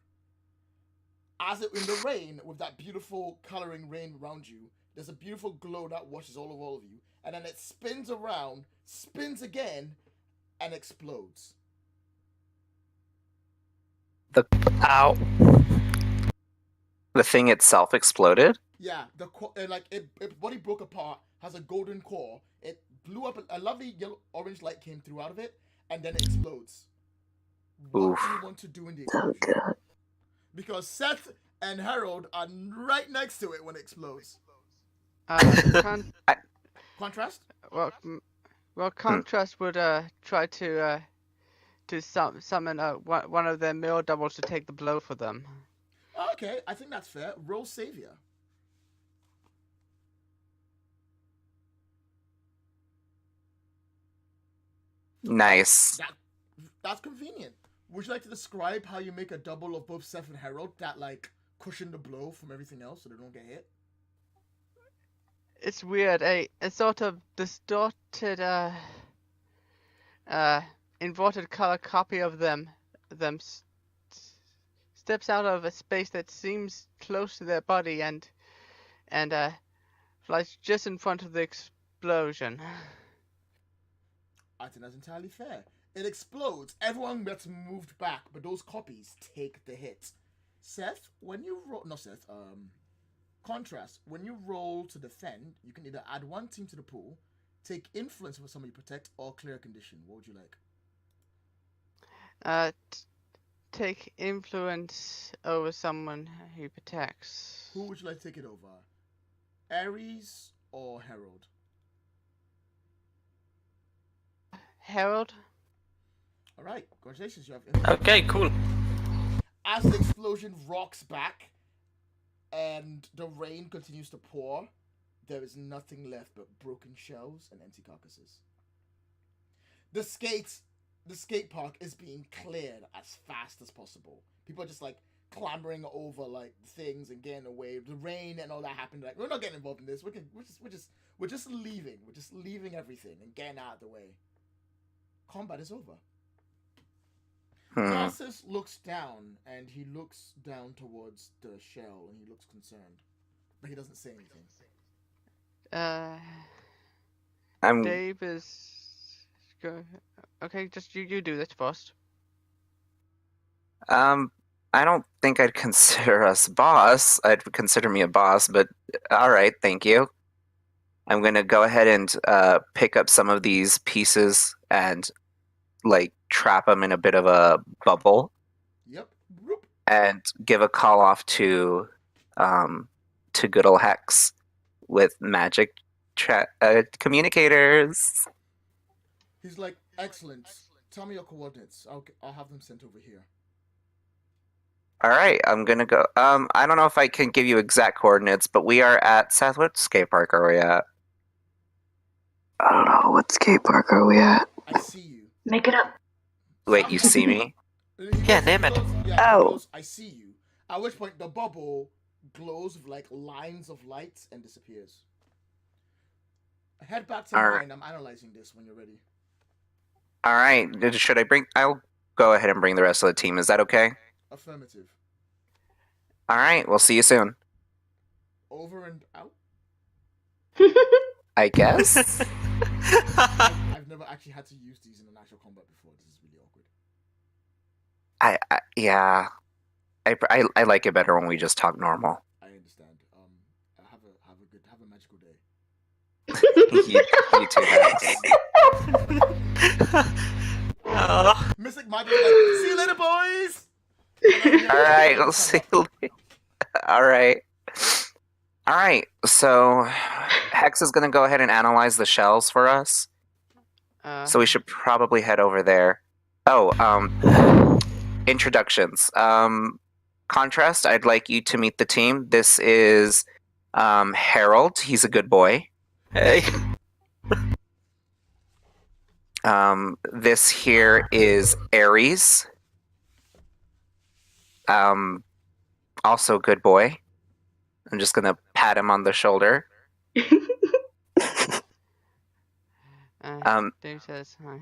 As it in the rain, with that beautiful coloring rain around you, there's a beautiful glow that washes all over all of you. And then it spins around, spins again, and explodes. Ow. The thing itself exploded? Yeah, the body broke apart, has a golden core. It blew up, a lovely yellow orange light came through out of it, and then it explodes. What do you want to do in the Oh explosion? god. Because Seth and Harold are right next to it when it explodes. Contrast? Well, Contrast would try to summon one of their male doubles to take the blow for them. Okay, I think that's fair. Roll Savior. Nice. That's convenient. Would you like to describe how you make a double of both Seth and Harold that like cushion the blow from everything else so they don't get hit? It's weird. A sort of distorted, inverted color copy of them steps out of a space that seems close to their body and flies just in front of the explosion. I think that's entirely fair. It explodes. Everyone gets moved back, but those copies take the hit. Seth, when you roll, no Seth, Contrast, when you roll to defend, you can either add one team to the pool, take influence over someone you protect, or clear a condition. What would you like? Take influence over someone he protects. Who would you like to take it over? Ares or Herald? Harold? Alright, congratulations, you have influence. Okay, cool. As the explosion rocks back and the rain continues to pour, there is nothing left but broken shells and empty carcasses. The skate park is being cleared as fast as possible. People are just like clambering over like things and getting away. The rain and all that happened. Like, we're not getting involved in this. We're just leaving. We're just leaving everything and getting out of the way. Combat is over. Narcissus looks down, and he looks down towards the shell, and he looks concerned, but he doesn't say anything. Dave is okay. Just you do this first. I don't think I'd consider us boss. I'd consider me a boss, but all right, thank you. I'm gonna go ahead and pick up some of these pieces and like trap them in a bit of a bubble. Yep. And give a call off to good ol' Hex with magic communicators. He's like, excellent. Tell me your coordinates. I'll have them sent over here. All right, I'm gonna go. I don't know if I can give you exact coordinates, but we are at Seth. What skate park are we at? I don't know. What skate park are we at? I see you. Make it up. Wait, you see me? Yeah, name it. Goes, I see you. At which point the bubble glows with like lines of light and disappears. Head back to mine. I'm analyzing this when you're ready. All right. Should I bring? I'll go ahead and bring the rest of the team. Is that okay? Affirmative. All right. We'll see you soon. Over and out. I guess. I've never actually had to use these in an actual combat before. This is really awkward. Yeah. I like it better when we just talk normal. I understand. Have a magical day. you too, Max. Mystic Magic, like, see you later, boys. All right, we'll see you later. All right. So Hex is gonna go ahead and analyze the shells for us. So we should probably head over there. Oh, introductions. Contrast, I'd like you to meet the team. This is Harold. He's a good boy. Hey. This here is Ares. Also good boy. I'm just gonna pat him on the shoulder. Dave says hi.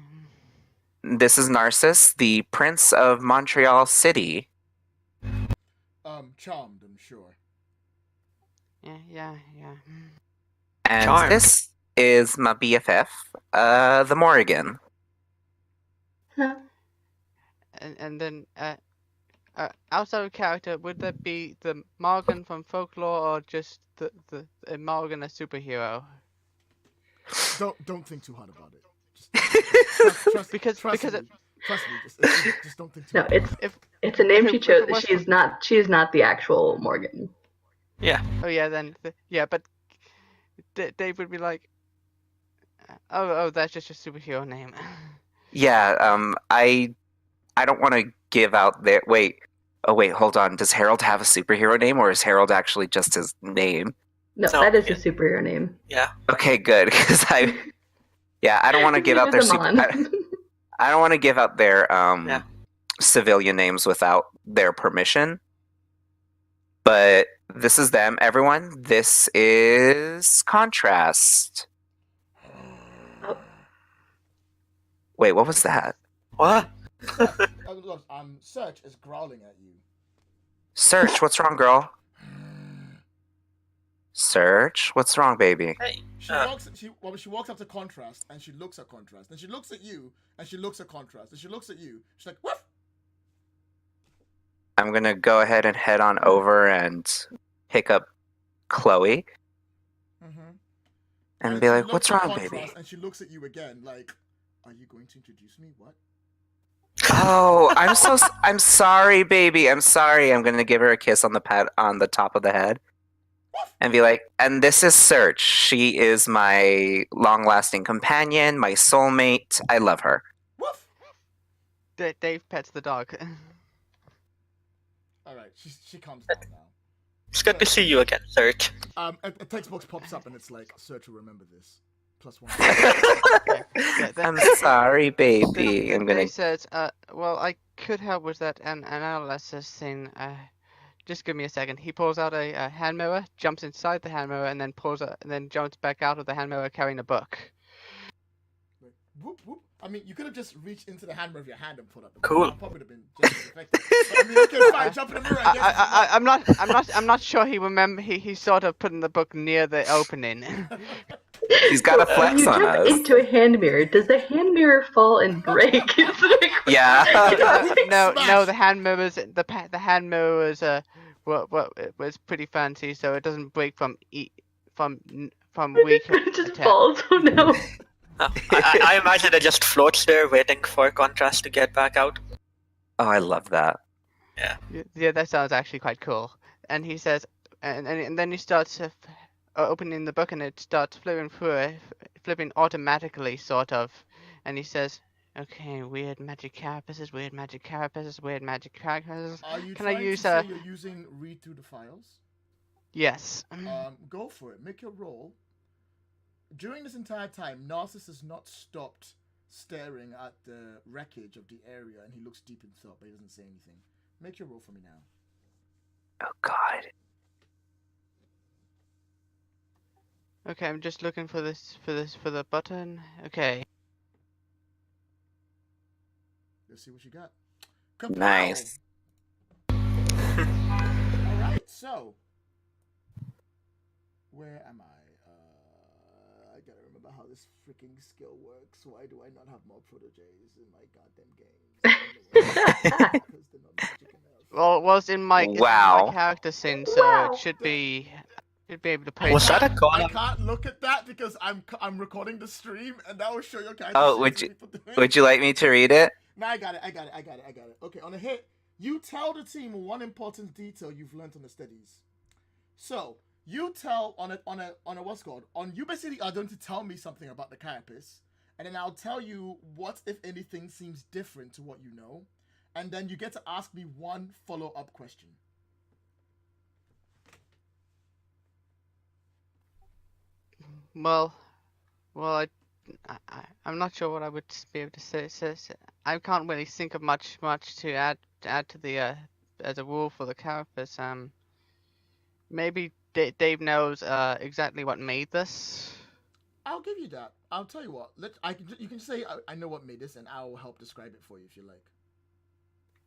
This is Narcissus, the Prince of Montreal City. Charmed, I'm sure. Yeah. And Charmed. this is my BFF, the Morrigan. Huh. And then outside of character, would that be the Morgan from folklore or just the Morgan a superhero? Don't think too hard about it. Just trust Because me. it, Trust me. Just don't think too No, hard. it's a name if she it chose. was She is not the actual Morgan. Yeah. oh yeah, then yeah, but Dave would be like, oh, that's just a superhero name. Yeah, I don't want to give out their wait. Oh wait, hold on. Does Harold have a superhero name, or is Harold actually just his name? No, No, that is yeah. a superhero name. Yeah. Okay, good. Because I don't want to give out their I don't want to give out their Yeah. civilian names without their permission. But this is them, everyone. This is Contrast. Oh. Wait, what was that? What? Look, Search is growling at you. Search, what's wrong, girl? Search, what's wrong, baby? Hey. She walks up to Contrast and she looks at Contrast and she looks at you and she looks at Contrast and she looks at you. She's like, woof! I'm gonna go ahead and head on over and pick up Chloe and be she like, looks "What's at wrong, Contrast baby?" And she looks at you again, like, "Are you going to introduce me? What?" Oh, I'm sorry, baby. I'm sorry. I'm gonna give her a kiss on the top of the head, and be like, "And this is Search. She is my long-lasting companion, my soulmate. I love her." Woof! Dave pets the dog. All right, she calms down now. It's good to see you again, Search. A text box pops up and it's like, Search will remember this. +1. I'm sorry, baby. I'm gonna. He says, well, I could help with that analysis thing. Just give me a second. He pulls out a hand mirror, jumps inside the hand mirror, and then jumps back out of the hand mirror carrying a book. Whoop, whoop. I mean, you could have just reached into the hand mirror of your hand and put up. Cool. That probably would have been just as effective. But, I mean, okay, fine. Jump in the mirror. I'm not sure he remember. He sort of putting the book near the opening. He's got a flex when you on jump us. into a hand mirror, does the hand mirror fall and break? Yeah. No. The hand mirrors. The hand mirrors. What it was pretty fancy, so it doesn't break from weak. It just falls. Oh no. I imagine it just floats there waiting for Contrast to get back out. Oh, I love that. Yeah, that sounds actually quite cool. And he says, and then he starts opening the book, and it starts flipping through it, flipping automatically, sort of. And he says, "Okay, weird magic carapaces, weird magic carapaces, weird magic carapaces." Are you Can trying I use to say you're using read through the files? Yes. Go for it. Make your roll. During this entire time, Narcissus has not stopped staring at the wreckage of the area, and he looks deep in thought, but he doesn't say anything. Make your roll for me now. Oh God. Okay, I'm just looking for the button. Okay. Let's see what you got. Kapow! Nice. All right, so where am I? I gotta remember how this freaking skill works. Why do I not have more proteges in my goddamn games? Because they're not magic enough. Well, it was in my Wow. character scene, so it should be able to play. Was that a I column? can't look at that because I'm recording the stream, and that will show your character. Oh, would you like me to read it? No, I got it. Okay, on a hit, you tell the team one important detail you've learned on the studies. So you tell on a what's called on you basically are going to tell me something about the carapace, and then I'll tell you what, if anything, seems different to what you know, and then you get to ask me one follow-up question. Well, I'm not sure what I would be able to say. I can't really think of much to add to the as a rule for the carapace. Maybe Dave knows exactly what made this. I'll give you that. I'll tell you what. You can say I know what made this, and I'll help describe it for you if you like.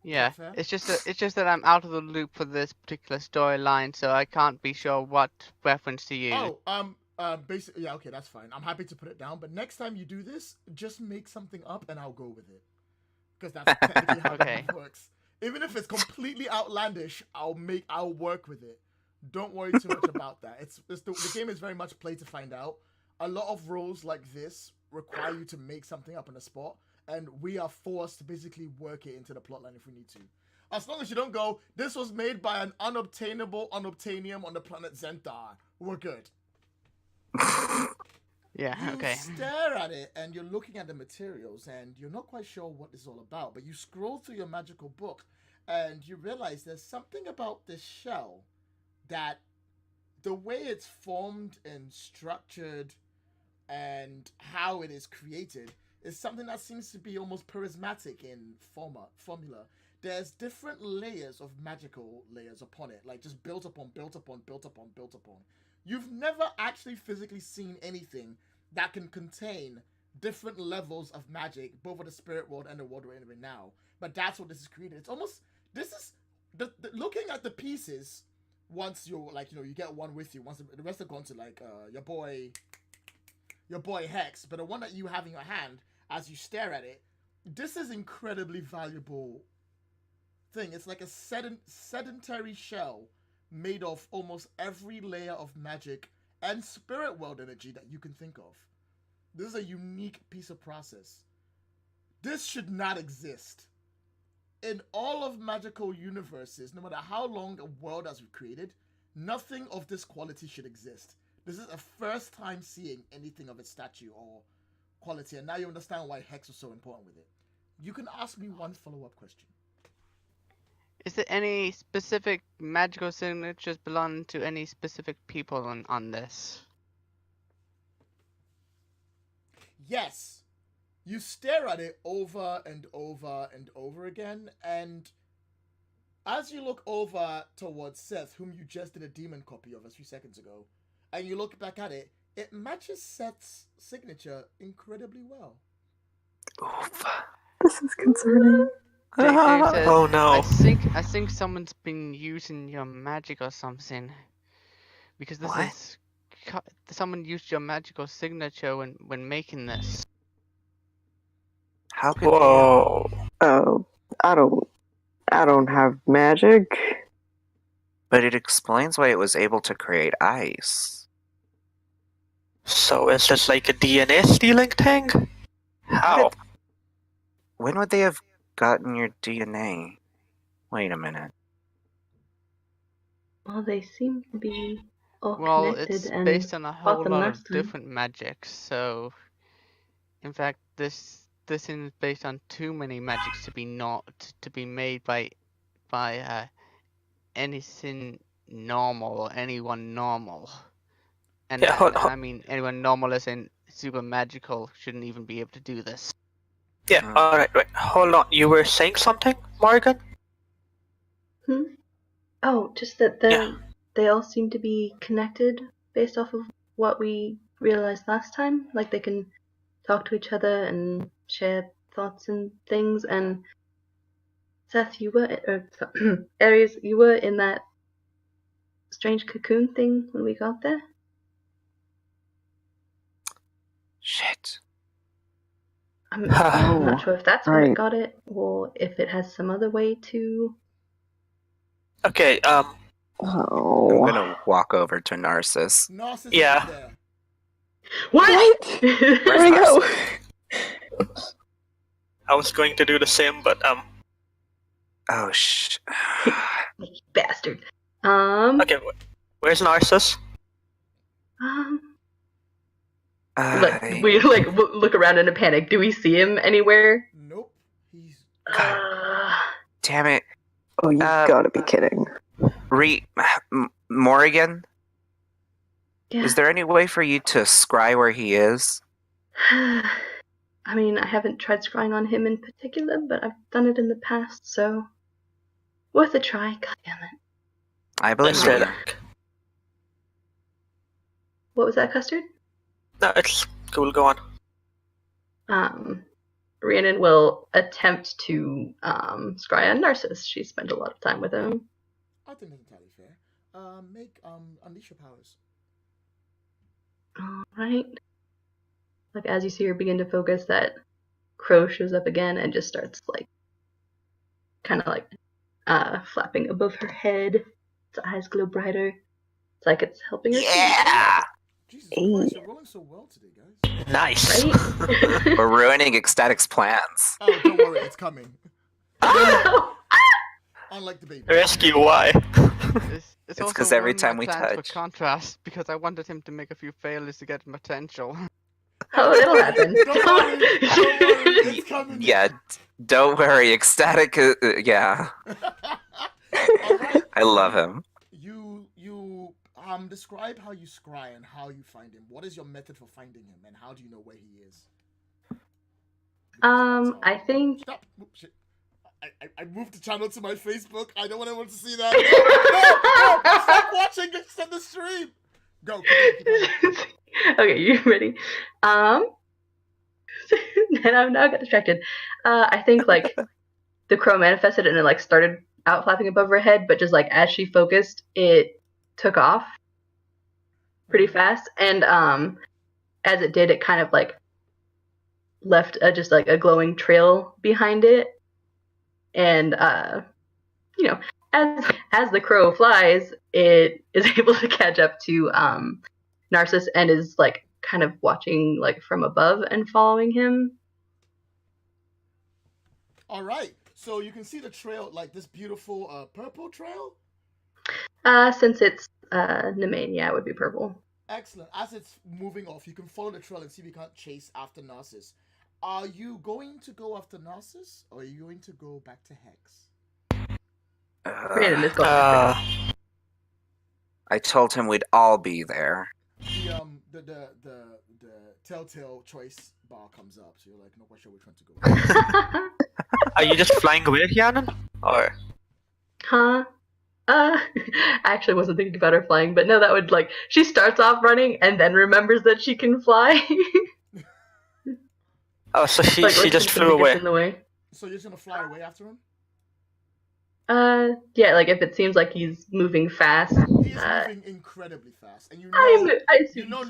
Yeah, fair? it's just that I'm out of the loop for this particular storyline, so I can't be sure what reference to use. Basically, yeah, okay, that's fine. I'm happy to put it down, but next time you do this, just make something up, and I'll go with it, because that's technically how it works. Even if it's completely outlandish, I'll work with it. Don't worry too much about that. The game is very much play to find out. A lot of roles like this require you to make something up on the spot, and we are forced to basically work it into the plotline if we need to. As long as you don't go, this was made by an unobtainable unobtainium on the planet Zenthar. We're good. Yeah, okay. You stare at it and you're looking at the materials and you're not quite sure what it's all about, but you scroll through your magical book and you realize there's something about this shell that the way it's formed and structured and how it is created is something that seems to be almost charismatic in formula. There's different layers of magical layers upon it, like just built upon. You've never actually physically seen anything that can contain different levels of magic, both of the spirit world and the world we're in right now. But that's what this is created. It's almost, this is, looking at the pieces, once you're like, you get one with you, once the rest are gone to like your boy Hex, but the one that you have in your hand, as you stare at it, this is incredibly valuable thing. It's like a sedentary shell made of almost every layer of magic and spirit world energy that you can think of. This is a unique piece of process. This should not exist. In all of magical universes, no matter how long a world has been created, nothing of this quality should exist. This is a first time seeing anything of its stature or quality, and now you understand why Hex was so important with it. You can ask me one follow-up question. Is there any specific magical signatures belonging to any specific people on this? Yes. You stare at it over and over and over again, and as you look over towards Seth, whom you just did a demon copy of a few seconds ago, and you look back at it, it matches Seth's signature incredibly well. Oof. This is concerning. Dave says, Oh no. I think someone's been using your magic or something. Because this What? is someone used your magical signature when making this. How could Whoa. Oh, I don't have magic. But it explains why it was able to create ice. So is this like a DNA stealing thing? How? When would they have gotten your DNA? Wait a minute. Well, they seem to be all Well, connected it's and based on a fought whole them lot last of time. different magics, so in fact this is based on too many magics to be made by anything normal or anyone normal. And, Yeah, hold and on. I mean anyone normal as in super magical shouldn't even be able to do this. Yeah, alright, wait. Hold on. You were saying something, Morgan? Oh, just that they all seem to be connected based off of what we realized last time. Like they can talk to each other and share thoughts and things. And Seth, Aries, you were in that strange cocoon thing when we got there. Shit. I'm not sure if that's where Right. it got it, or if it has some other way to. Okay, I'm Oh. gonna walk over to Narcissus. Narcissus Yeah. is there. What? Where's Where'd he go? Narcissus? I was going to do the same, but Oh, Bastard. okay, where's Narcissus? Like we look around in a panic. Do we see him anywhere? Nope. He's damn it. Oh, you gotta be kidding. Morrigan? Yeah. Is there any way for you to scry where he is? I mean, I haven't tried scrying on him in particular, but I've done it in the past, so worth a try. God damn it. I believe Let's you. try that. What was that, Custard? No, it's cool, go on. Rhiannon will attempt to scry on Narcissus. She spent a lot of time with him. I think that's entirely fair. Make unleash your powers. Alright. Like as you see her begin to focus, that crow shows up again and just starts like kinda like flapping above her head. Its eyes glow brighter. It's like it's helping her Yeah! Jesus Christ, you're rolling so well today, guys. Nice. sleep, right? We're ruining Ecstatic's plans. Oh, don't worry, it's coming. Oh, Unlike the baby. Rescue, why? It's also 'cause every one of my time we plans touch. For contrast, because I wanted him to make a few failures to get potential. oh, it'll happen. Don't worry, it's coming. Yeah, don't worry. Ecstatic, yeah. Alright. I love him. You describe how you scry and how you find him. What is your method for finding him, and how do you know where he is? I think. Stop. Oop, shit. I moved the channel to my Facebook. I don't want anyone to see that. No! Stop watching. Extend the stream. Go. Keep going. Okay, you ready? And I'm now got distracted. I think like the crow manifested and it like started out flapping above her head, but just like as she focused, it took off pretty fast. And as it did, it kind of like left just like a glowing trail behind it. And you know, as the crow flies, it is able to catch up to Narcissus and is like kind of watching like from above and following him. All right. So you can see the trail, like this beautiful purple trail. Since it's Nemain, yeah, it would be purple. Excellent. As it's moving off, you can follow the trail and see if you can't chase after Narcissus. Are you going to go after Narcissus, or are you going to go back to Hex? Brandon is going after him. I told him we'd all be there. The telltale choice bar comes up, so you're like, not quite sure which one to go. Are you just flying away, Rhiannon? Or Huh? I actually wasn't thinking about her flying, but no, that would like she starts off running and then remembers that she can fly. oh, so she like, just something flew gets away. in the way. So you're just gonna fly away after him? Yeah, like if it seems like he's moving fast. He is moving incredibly fast, and you know, I assume so.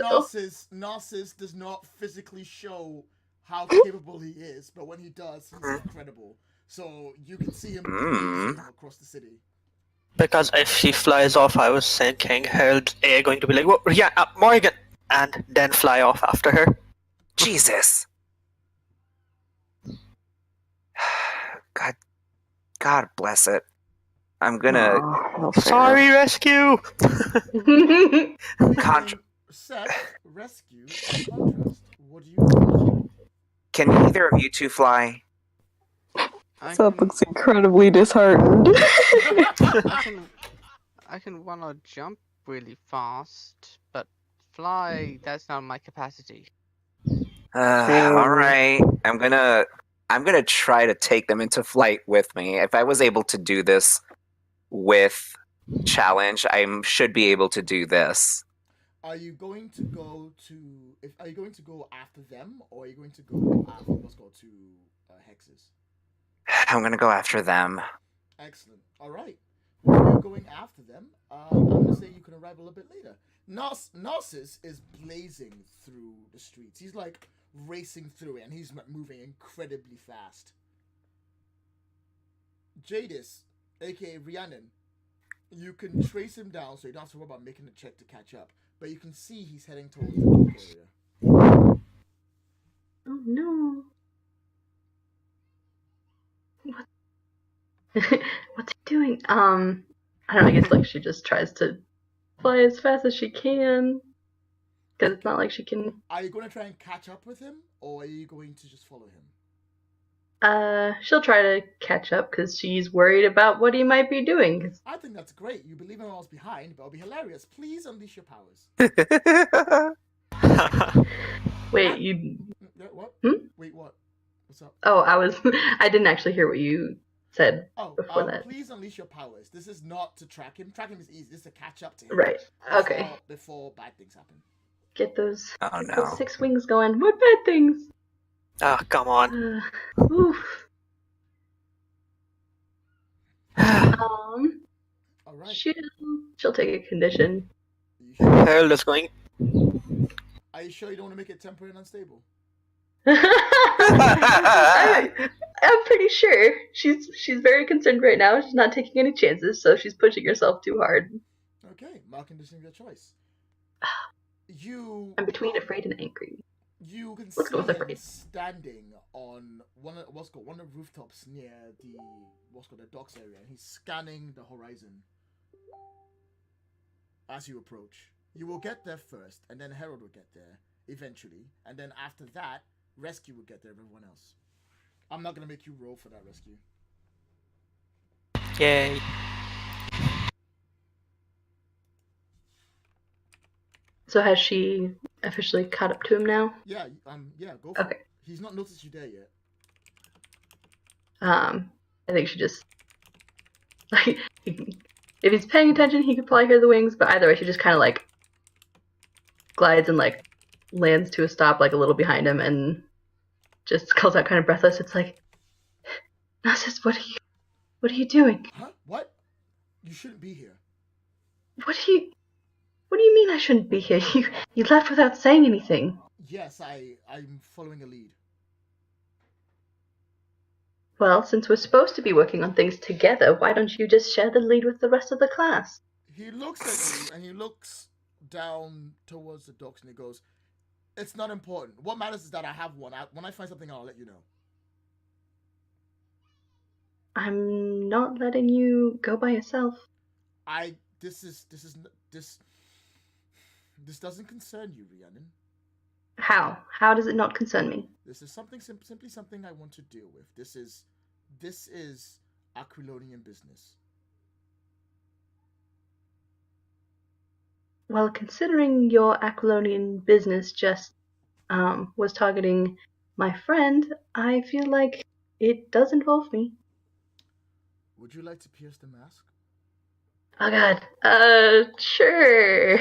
Narcissus does not physically show how capable he is, but when he does, he's incredible. So you can see him across the city. Because if she flies off, I was thinking Harold's A going to be like, "Whoa, yeah, Morgan," and then fly off after her. Jesus. God bless it. I'm gonna. No fair. Sorry, rescue. Seth, rescue, and contrast. What do you think? Can either of you two fly? Seth looks incredibly disheartened. I can wanna jump really fast, but fly, that's not my capacity. All right. I'm gonna try to take them into flight with me. If I was able to do this with challenge, I should be able to do this. Are you going to go after them, or are you going to go after what's called to hexes? I'm gonna go after them. Excellent. All right. When you're going after them, I'm gonna say you can arrive a little bit later. Narcissus is blazing through the streets. He's like racing through it, and he's moving incredibly fast. Jadis, aka Rhiannon, you can trace him down, so you don't have to worry about making a check to catch up. But you can see he's heading towards the dock area. Oh no. What's he doing? I don't know, I guess like she just tries to fly as fast as she can. Because it's not like she can. Are you going to try and catch up with him, or are you going to just follow him? She'll try to catch up because she's worried about what he might be doing. 'Cause... I think that's great. You believe everyone else behind, but it'll be hilarious. Please unleash your powers. Wait, you. Yeah, what? Wait, what? What's up? Oh, I didn't actually hear what you said before that. Please unleash your powers. This is not to track him. Track him is easy. This is to catch up to him. Right. Okay. Before bad things happen. Get those, Oh get no. those 6 wings going. What bad things? Oh, come on. Oof. All right. She'll take a condition. Harold is going. Are you sure you don't want to make it temporary and unstable? I I'm pretty sure she's very concerned right now. She's not taking any chances, so she's pushing herself too hard. Okay, mark and decision your choice. I'm between afraid and angry. You can Let's see go with him afraid. standing on one of the rooftops near the docks area, and he's scanning the horizon. As you approach, you will get there first, and then Harold will get there eventually, and then after that, Rescue will get there with everyone else. I'm not gonna make you roll for that Rescue. Yay. So has she officially caught up to him now? Yeah, go for Okay. it. He's not noticed you there yet. I think she just like if he's paying attention, he could probably hear the wings. But either way, she just kind of like glides and like lands to a stop, like a little behind him, and just calls out kind of breathless. It's like, Narcissus, what are you doing? Huh? What? You shouldn't be here. What do you mean I shouldn't be here? You left without saying anything. Yes, I'm following a lead. Well, since we're supposed to be working on things together, why don't you just share the lead with the rest of the class? He looks at you and he looks down towards the docks and he goes, "It's not important. What matters is that I have one. When I find something, I'll let you know." I'm not letting you go by yourself. This doesn't concern you, Rhiannon. How? How does it not concern me? This is simply something I want to deal with. This is Aquilonian business. Well, considering your Aquilonian business just was targeting my friend, I feel like it does involve me. Would you like to pierce the mask? Oh god. Sure.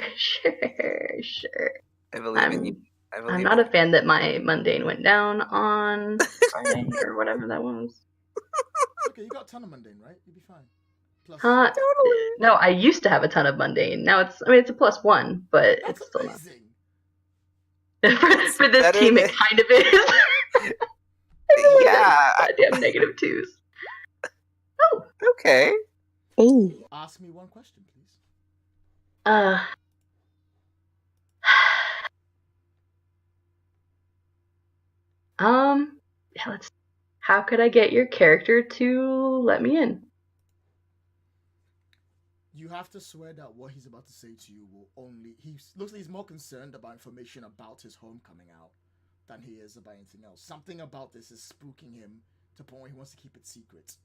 I believe in you. I'm not a fan that my mundane went down on Friday or whatever that was. Okay, you got a ton of mundane, right? You'll be fine. Plus, No, I used to have a ton of mundane. Now it's a +1, but that's it's still amazing. not. for this better team, than- it kind of is. Yeah. Goddamn -2s. Okay. Ooh. Ask me one question, please. Yeah, how could I get your character to let me in? You have to swear that what he's about to say to you will only... He looks like he's more concerned about information about his home coming out than he is about anything else. Something about this is spooking him to the point where he wants to keep it secret.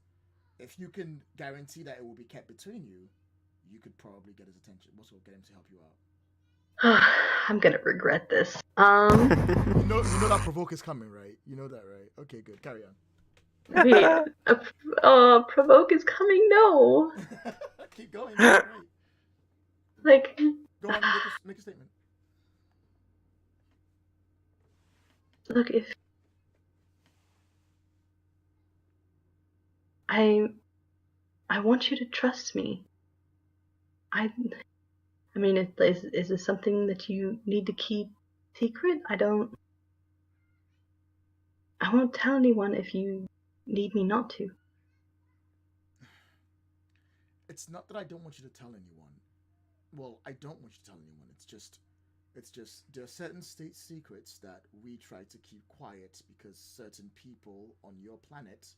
If you can guarantee that it will be kept between you, you could probably get his attention. Also get him to help you out. I'm gonna regret this. You know that provoke is coming, right? You know that, right? Okay, good. Carry on. Wait, provoke is coming? No. Keep going. Right. Like, Go on, make a statement. look, if I want you to trust me. I mean, is this something that you need to keep secret? I won't tell anyone if you need me not to. It's not that I don't want you to tell anyone. Well, I don't want you to tell anyone. It's just there are certain state secrets that we try to keep quiet because certain people on your planet,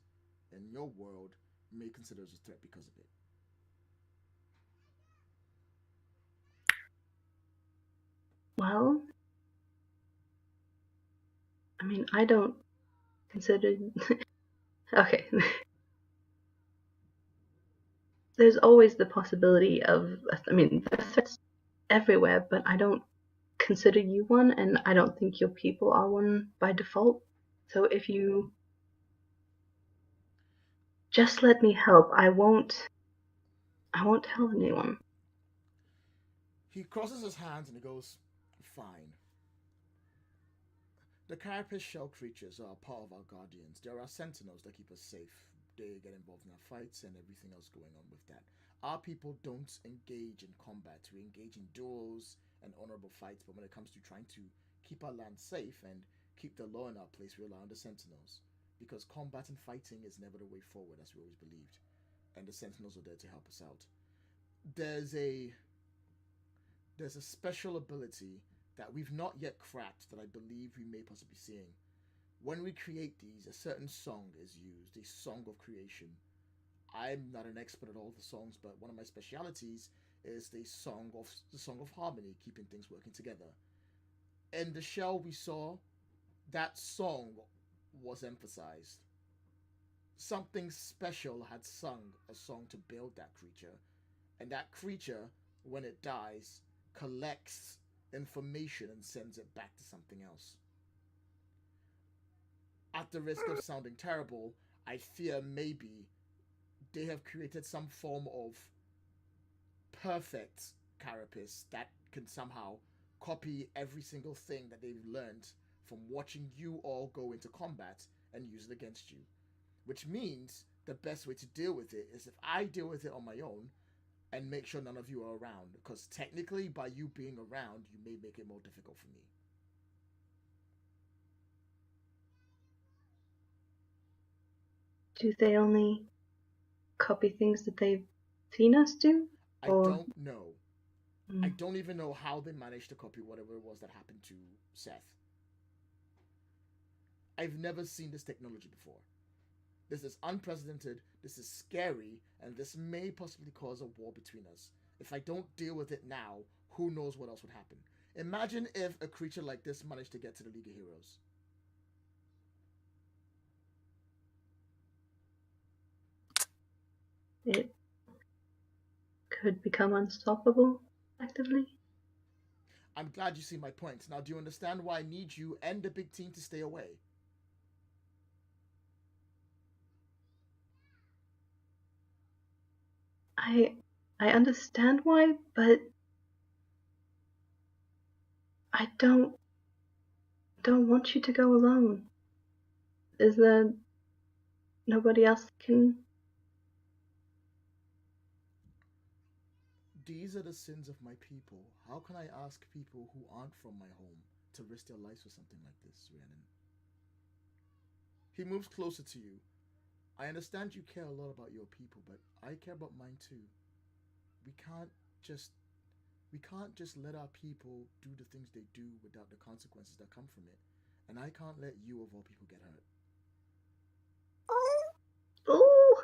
in your world, may consider us a threat because of it. Well, I mean, I don't consider... Okay. There's always the possibility of... I mean, threats everywhere, but I don't consider you one, and I don't think your people are one by default. So if you... just let me help. I won't tell anyone. He crosses his hands and he goes, "Fine. The carapace shell creatures are part of our guardians. There are sentinels that keep us safe. They get involved in our fights and everything else going on with that. Our people don't engage in combat. We engage in duels and honorable fights, but when it comes to trying to keep our land safe and keep the law in our place, we rely on the sentinels. because combat and fighting is never the way forward, as we always believed, and the Sentinels are there to help us out. There's a special ability that we've not yet cracked that I believe we may possibly be seeing. When we create these, a certain song is used, a song of creation. I'm not an expert at all the songs, but one of my specialities is the song of harmony, keeping things working together. In the shell we saw, that song was emphasized. Something special had sung a song to build that creature, and that creature, when it dies, collects information and sends it back to something else. At the risk of sounding terrible, I fear maybe they have created some form of perfect carapace that can somehow copy every single thing that they've learned from watching you all go into combat and use it against you. Which means the best way to deal with it is if I deal with it on my own and make sure none of you are around. Because technically, by you being around, you may make it more difficult for me. Do they only copy things that they've seen us do? I don't know. I don't even know how they managed to copy whatever it was that happened to Seth. I've never seen this technology before. This is unprecedented, this is scary, and this may possibly cause a war between us. If I don't deal with it now, who knows what else would happen. Imagine if a creature like this managed to get to the League of Heroes. It could become unstoppable, effectively. I'm glad you see my point. Now, do you understand why I need you and the big team to stay away? I understand why, but I don't want you to go alone. Is there nobody else that can? These are the sins of my people. How can I ask people who aren't from my home to risk their lives for something like this, Rhiannon? He moves closer to you. I understand you care a lot about your people, but I care about mine too. We can't just let our people do the things they do without the consequences that come from it. And I can't let you of all people get hurt. Oh,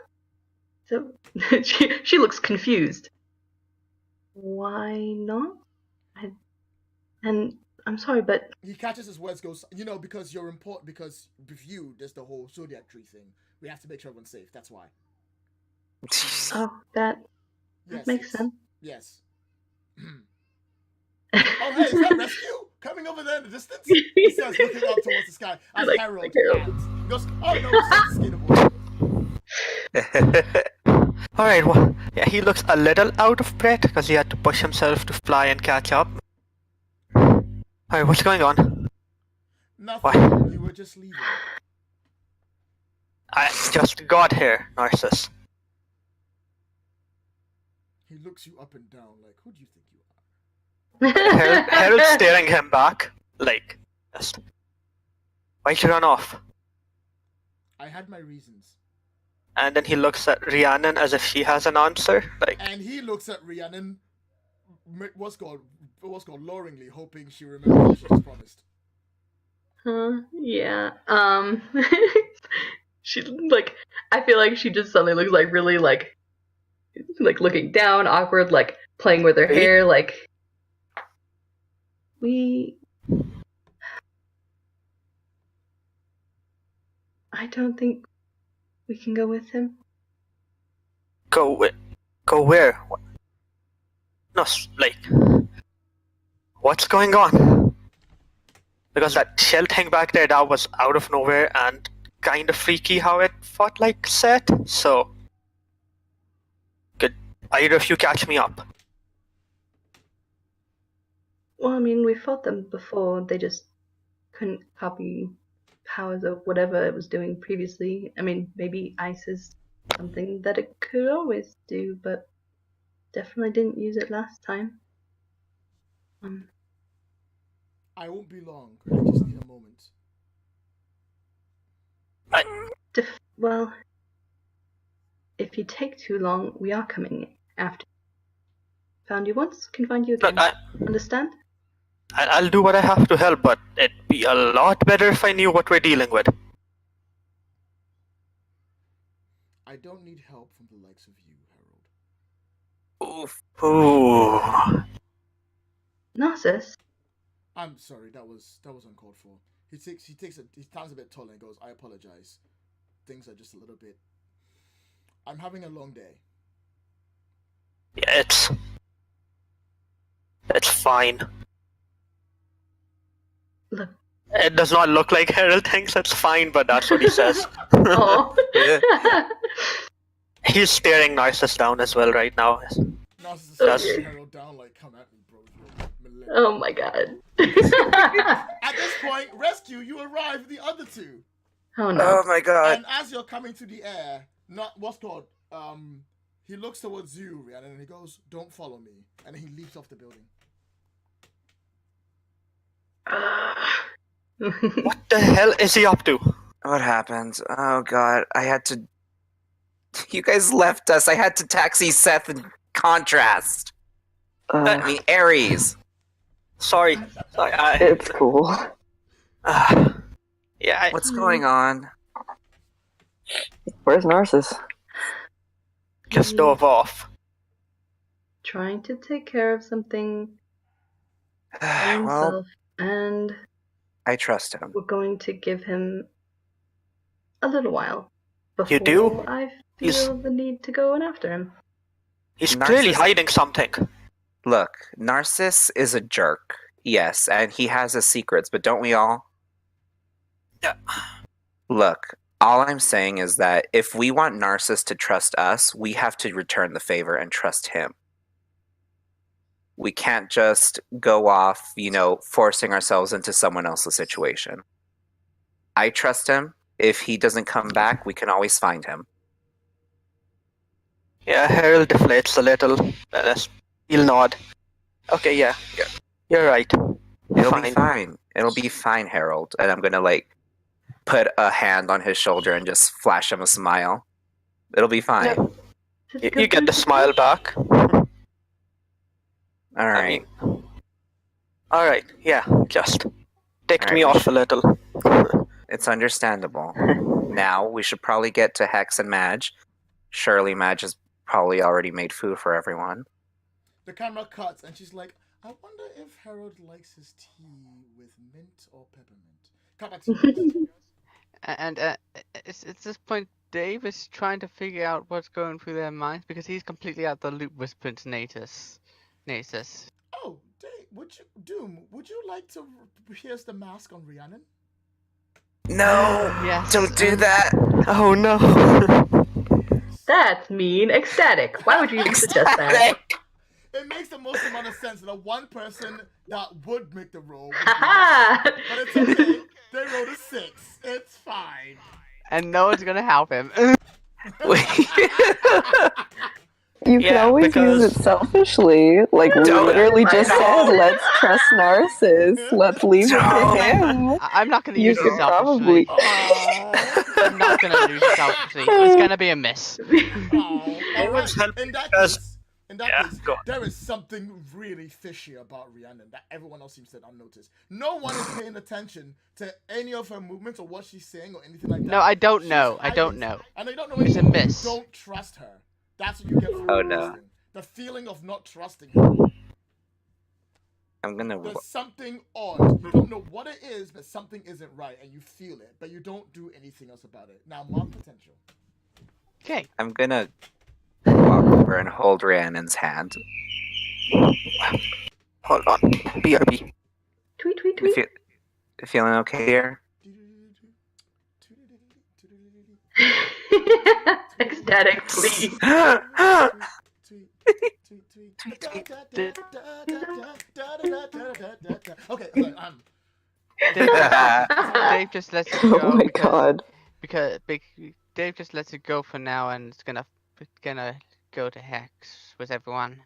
so she looks confused. Why not? And I'm sorry, but he catches his words, goes, because you're important, because with you, there's the whole zodiac tree thing. We have to make sure everyone's safe. That's why. Oh, that makes sense. Yes. Oh, hey, is that rescue? Coming over there in the distance? He starts looking up towards the sky as Harold lands. He goes, oh no, it's the Skaterboi. Alright, well, yeah, he looks a little out of breath because he had to push himself to fly and catch up. Alright, what's going on? Nothing. Why? You were just leaving. I just got here, Narcissus. He looks you up and down like, who do you think you are? Harold's staring him back, like, just, why'd you run off? I had my reasons. And then he looks at Rhiannon as if she has an answer, like. And he looks at Rhiannon, what's called loweringly, hoping she remembers what she just promised. Yeah. She I feel like she just suddenly looks like really like looking down, awkward, like playing with her hair, like. I don't think we can go with him. Go where? No, like, what's going on? Because that shell thing back there, that was out of nowhere and kind of freaky how it fought like Seth, so could either of you catch me up? Well, I mean, we fought them before, they just couldn't copy powers of whatever it was doing previously. I mean, maybe ice is something that it could always do, but definitely didn't use it last time. I won't be long. I just need a moment. Well, if you take too long, we are coming after. Found you once, can find you again. Look, Understand? I'll do what I have to help, but it'd be a lot better if I knew what we're dealing with. I don't need help from the likes of you, Harold. Oof. Ooh. Narcissus? I'm sorry, that was uncalled for. He stands a bit taller and goes, I apologize. Things are just a little bit. I'm having a long day. Yeah, it's fine. Look. It does not look like Harold thinks it's fine, but that's what he says. Oh. He's staring Narcissus down as well right now. Narcissus Does- stares Harold down like, come at me, bro. You're Oh my god. At this point, rescue, you arrive the other two. Oh no. Oh my god. And as you're coming to the air, he looks towards you, Rhiannon, and he goes, don't follow me. And then he leaps off the building. What the hell is he up to? What happened? Oh god, I had to. You guys left us. I had to taxi Seth in contrast. I mean, Ares. Sorry. It's cool. Yeah. What's going on? Where's Narcissus? Just dove off. Trying to take care of something by Well, himself, and I trust him. we're going to give him a little while before You do? I feel He's- the need to go in after him. He's Narcissus- clearly hiding something. Look, Narcissus is a jerk. Yes, and he has his secrets, but don't we all? Yeah. Look, all I'm saying is that if we want Narcissus to trust us, we have to return the favor and trust him. We can't just go off, forcing ourselves into someone else's situation. I trust him. If he doesn't come back, we can always find him. Yeah, Harold deflates a little. He'll nod. Okay, yeah. You're right. It'll be fine. It'll be fine, Harold. And I'm gonna put a hand on his shoulder and just flash him a smile. It'll be fine. Just You get the smile back. All right. Alright, yeah, just ticked me Alright, off a little. It's understandable. Now we should probably get to Hex and Madge. Surely Madge has probably already made food for everyone. The camera cuts, and she's like, I wonder if Harold likes his tea with mint or peppermint. Cut back to you. And it's at this point, Dave is trying to figure out what's going through their minds because he's completely out the loop with Prince Natus. Oh, Dave, would you like to pierce the mask on Rhiannon? No! Yes. Don't do that! Oh no. That's mean. Ecstatic. Why would you even suggest that? It makes the most amount of sense that one person that would make the roll would do Haha! that. But it's okay. They rolled a 6. It's fine. And no one's gonna help him. You can Yeah, always because- use it selfishly. Like, we Don't. literally I just know. said, let's trust Narcissus. Let's leave it to Don't. him. I'm not gonna You use could it selfishly. probably... I'm not gonna use it selfishly. It's gonna be a miss. Everyone's helping In that because- case, Yeah, go on. there is something really fishy about Rhiannon that everyone else seems to unnotice. No one is paying attention to any of her movements or what she's saying or anything like that. No, I don't She's know. I don't hiding. know. And they don't know It's a anything. miss. You don't trust her. That's what you get from Oh, her no. listening. The feeling of not trusting her. I'm gonna. There's something odd. You don't know what it is, but something isn't right, and you feel it, but you don't do anything else about it. Now, mark potential. Okay. I'm gonna walk over and hold Rhiannon's hand. Hold on. BRB. Tweet, tweet, You tweet. feeling okay here? Ecstatic, please. Okay, Dave just lets it go. Oh my because- god. Because Dave just lets it go for now, and it's gonna go to Hex with everyone.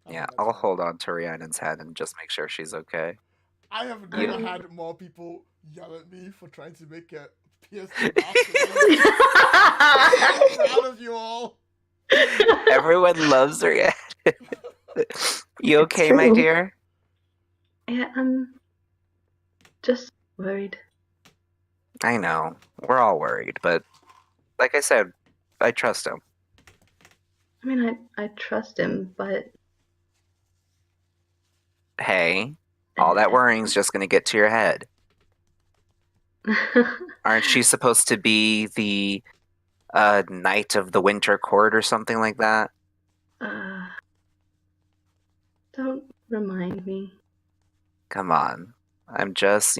Yeah, I'll hold on to Rhiannon's hand and just make sure she's okay. I have never had more people yell at me for trying to make a Pierce the mouth. I'm so proud of you all. Everyone loves Rhiannon. You okay, my true. dear? Yeah, I'm just worried. I know. We're all worried, but like I said, I trust him. I mean, I trust him, but Hey, all that worrying's just gonna get to your head. Aren't you supposed to be the Knight of the Winter Court or something like that? Don't remind me. Come on. I'm just,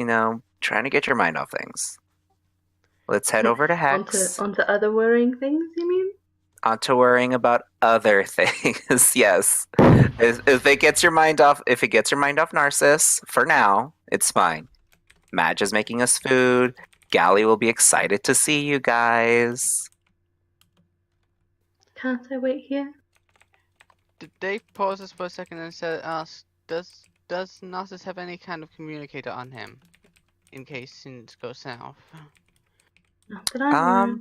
trying to get your mind off things. Let's head over to Hex. Onto other worrying things, you mean? Onto worrying about other things. Yes. If it gets your mind off Narcissus, for now, it's fine. Madge is making us food. Gally will be excited to see you guys. Can't I wait here? Did they pause us for a second and ask, does Narcissus have any kind of communicator on him? In case things go south. Not that I know.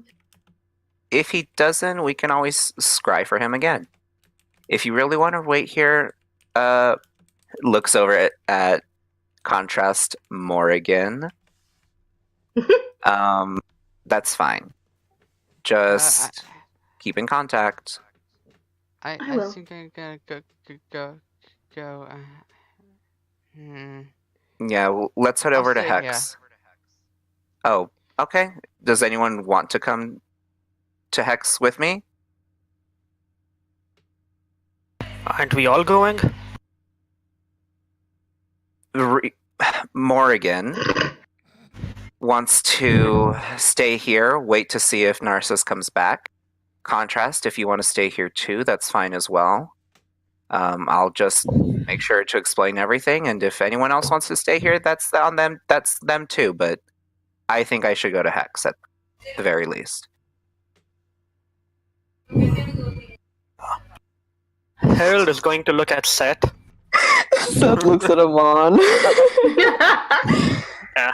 If he doesn't, we can always scry for him again. If you really want to wait here, looks over at Contrast Morrigan. That's fine. Just keep in contact. I will. think I'm gonna go. Yeah, well, let's head I'll over to stay Hex. Oh, okay. Does anyone want to come to Hex with me? Aren't we all going? Morrigan wants to stay here, wait to see if Narcissus comes back. Contrast, if you want to stay here too, that's fine as well. I'll just make sure to explain everything, and if anyone else wants to stay here, that's on them. That's them too. But I think I should go to Hex at the very least. Harold is going to look at Seth. Seth looks at Amon. Yeah.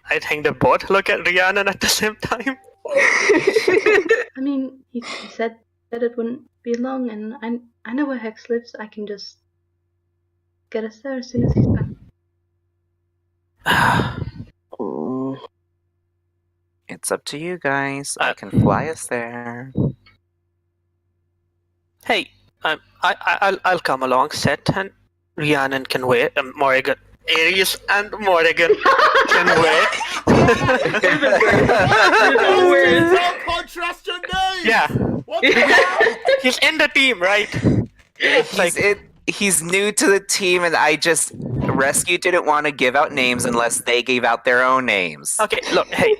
I think they both look at Rhiannon at the same time. I mean, he said that it wouldn't be long, and I know where Hex lives. I can just get us there as soon as he's back. It's up to you guys. I can fly us there. Hey, I'll come along. Seth and Rhiannon can wait. Morrigan, Aries and Morrigan can wait. Don't contrast your name. Yeah, What the hell? he's in the team, right? He's new to the team, and Rescue didn't want to give out names unless they gave out their own names. Okay, look, hey,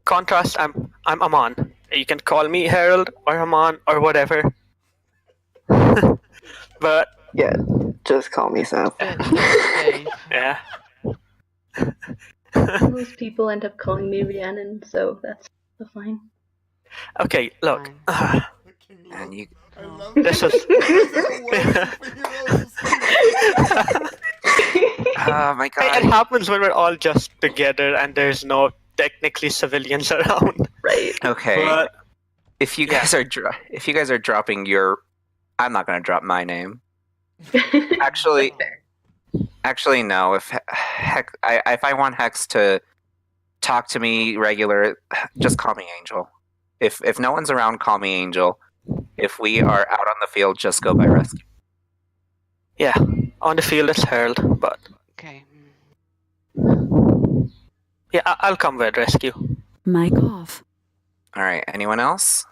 Contrast, I'm Amon. You can call me Harold or Amon or whatever. But Yeah, just call me Seth. yeah. Most people end up calling me Rhiannon, so that's fine. Okay, look. And you, I love This is. oh my It god! happens when we're all just together and there's no technically civilians around. Right. Okay, But if you guys are dropping your, I'm not gonna drop my name. Actually, no. If I want Hex to talk to me regular, just call me Angel. If no one's around, call me Angel. If we are out on the field, just go by Rescue. yeah, on the field it's Harold, but Okay. yeah, I'll come with Rescue. Mic off. All right. Anyone else?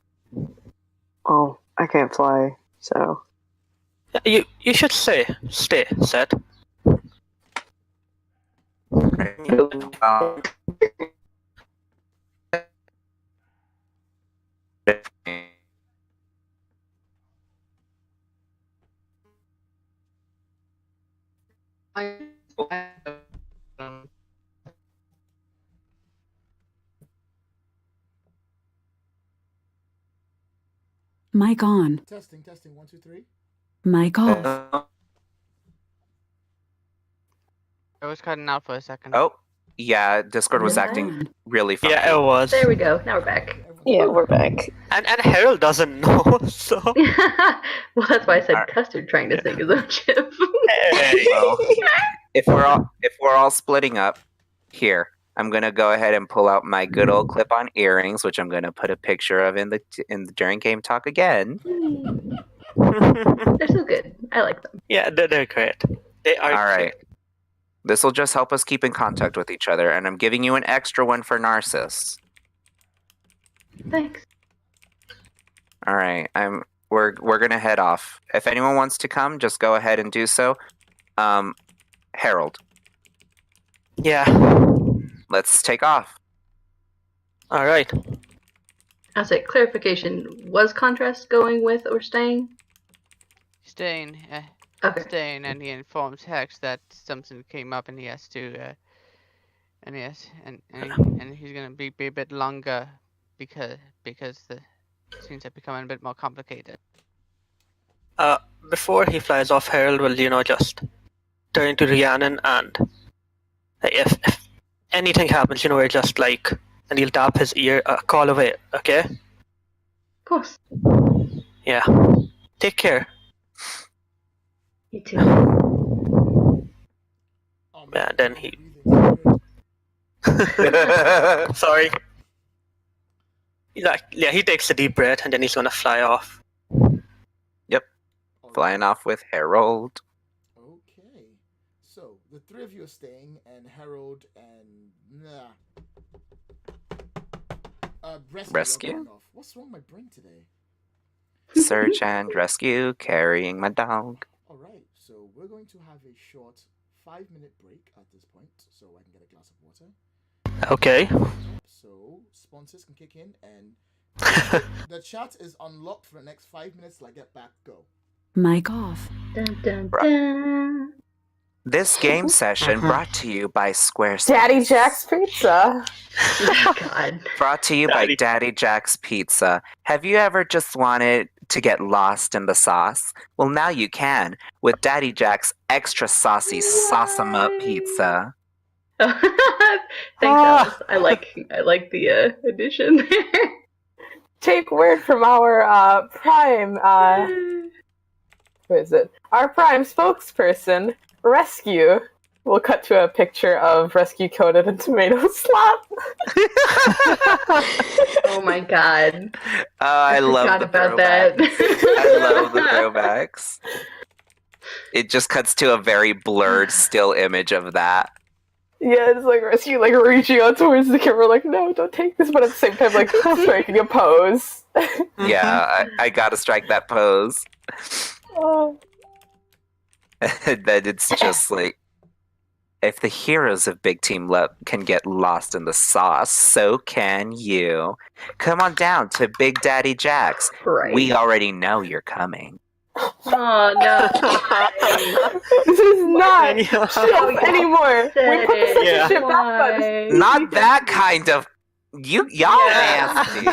Oh, I can't fly, so. Yeah, you should stay, Seth. Mic on. Testing, 1, 2, 3. Mic off. I was cutting out for a second. Oh, Yeah, Discord was Yeah. acting really funky. Yeah, it was. There we go. Now we're back. Yeah, we're back. And Harold doesn't know, so. Well, that's why I said Alright. Custard trying to sing his own chip. Hey. Well, if we're all splitting up, here I'm gonna go ahead and pull out my good old clip-on earrings, which I'm gonna put a picture of in the during game talk again. They're so good. I like them. Yeah, they're great. They are. All right. This will just help us keep in contact with each other, and I'm giving you an extra one for Narcissus. Thanks. All right, we're gonna head off. If anyone wants to come, just go ahead and do so. Harold, Yeah. let's take off. All right. I'll say clarification. Was Contrast going with or staying? Staying, Okay. staying, and he informs Hex that something came up, and he has to, and he's gonna be a bit longer because the scenes are becoming a bit more complicated. Before he flies off, Harold will, just turn to Rhiannon and if anything happens, we're just like, and he'll tap his ear, call away, okay? Of course. Yeah. Take care. You too. Yeah, then he. Sorry. He takes a deep breath and then he's gonna fly off. Flying off with Harold. Okay. So, the three of you are staying, and Harold and... Rescue? are going off. What's wrong with my brain today? Search and rescue, carrying my dog. Alright, so we're going to have a short 5-minute break at this point, so I can get a glass of water. Okay. So, sponsors can kick in, and the chat is unlocked for the next 5 minutes till I get back. Go. Mic off. Dun, dun, dun. This game session brought to you by Squarespace. Daddy Jack's Pizza. Oh, God. Brought to you by Daddy Jack's Pizza. Have you ever just wanted to get lost in the sauce? Well, now you can with Daddy Jack's extra saucy sauce 'em up pizza. Thanks, Alice. I like the addition there. Take word from our Prime, who is it? Our Prime spokesperson, Rescue. We'll cut to a picture of Rescue coated in tomato slop. Oh my God. I love forgot the about throwbacks. that. I love the throwbacks. It just cuts to a very blurred still image of that. Yeah, it's like Rescue reaching out towards the camera like, no, don't take this, but at the same time striking a pose. Yeah, I gotta strike that pose. Oh. And then it's just like, if the heroes of Big Team Love can get lost in the sauce, so can you. Come on down to Big Daddy Jack's. Right. We already know you're coming. Oh, no. This is not ship anymore. We put this Yeah. ship back. Not that kind of... Y'all nasty.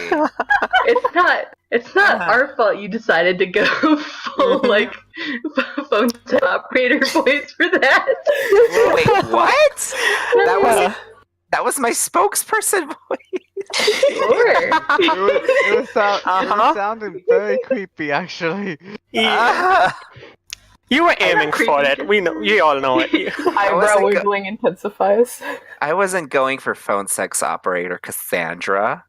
It's not our fault you decided to go full phone operator voice for that. Wait, what? That was my spokesperson voice. Sure. It was sounding very creepy, actually. Yeah. You were aiming for it. We know. You all know it. Eyebrow wiggling intensifies. I wasn't going for phone sex operator Cassandra.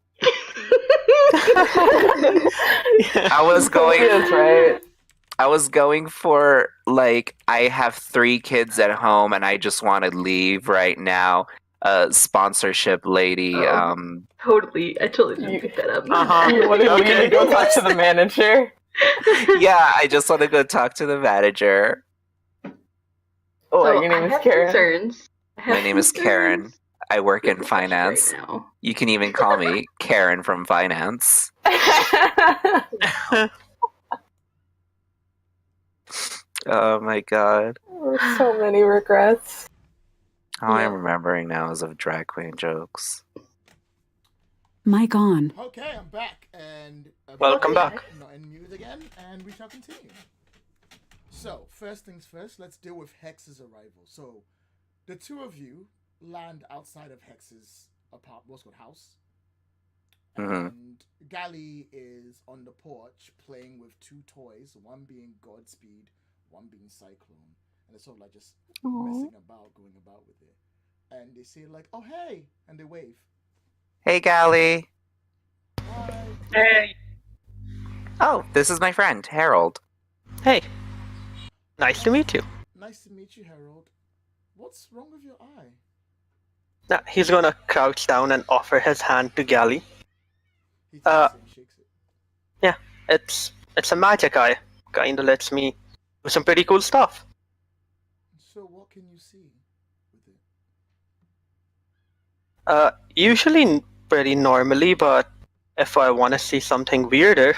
I was going. That's right. I was going for I have 3 kids at home and I just want to leave right now. Sponsorship lady. Totally. I totally didn't pick that up. You want to go talk to the manager? Yeah, I just want to go talk to the manager. Oh, So, your name I is have Karen. concerns. My name is Karen. I work in finance. Right now. You can even call me Karen from finance. Oh my god. So many regrets. All I'm remembering now is of drag queen jokes. Mic on. Okay, I'm back, and Welcome back. Not in mute again, and we shall continue. So, first things first, let's deal with Hex's arrival. So, the two of you land outside of Hex's what's called house. Mhm. And Gally is on the porch playing with two toys, one being Godspeed, one being Cyclone. And they're sort of like just messing about, going about with it. And they say like, "Oh hey," and they wave. Hey, Gally. Hi. Hey, Oh, this is my friend, Harold. hey, nice to meet you. Nice to meet you, Harold. What's wrong with your eye? Now, he's gonna crouch down and offer his hand to Gally. He takes it and shakes it. Yeah, it's a magic eye. Kinda lets me do some pretty cool stuff. So what can you see with it? Usually pretty normally, but if I want to see something weirder,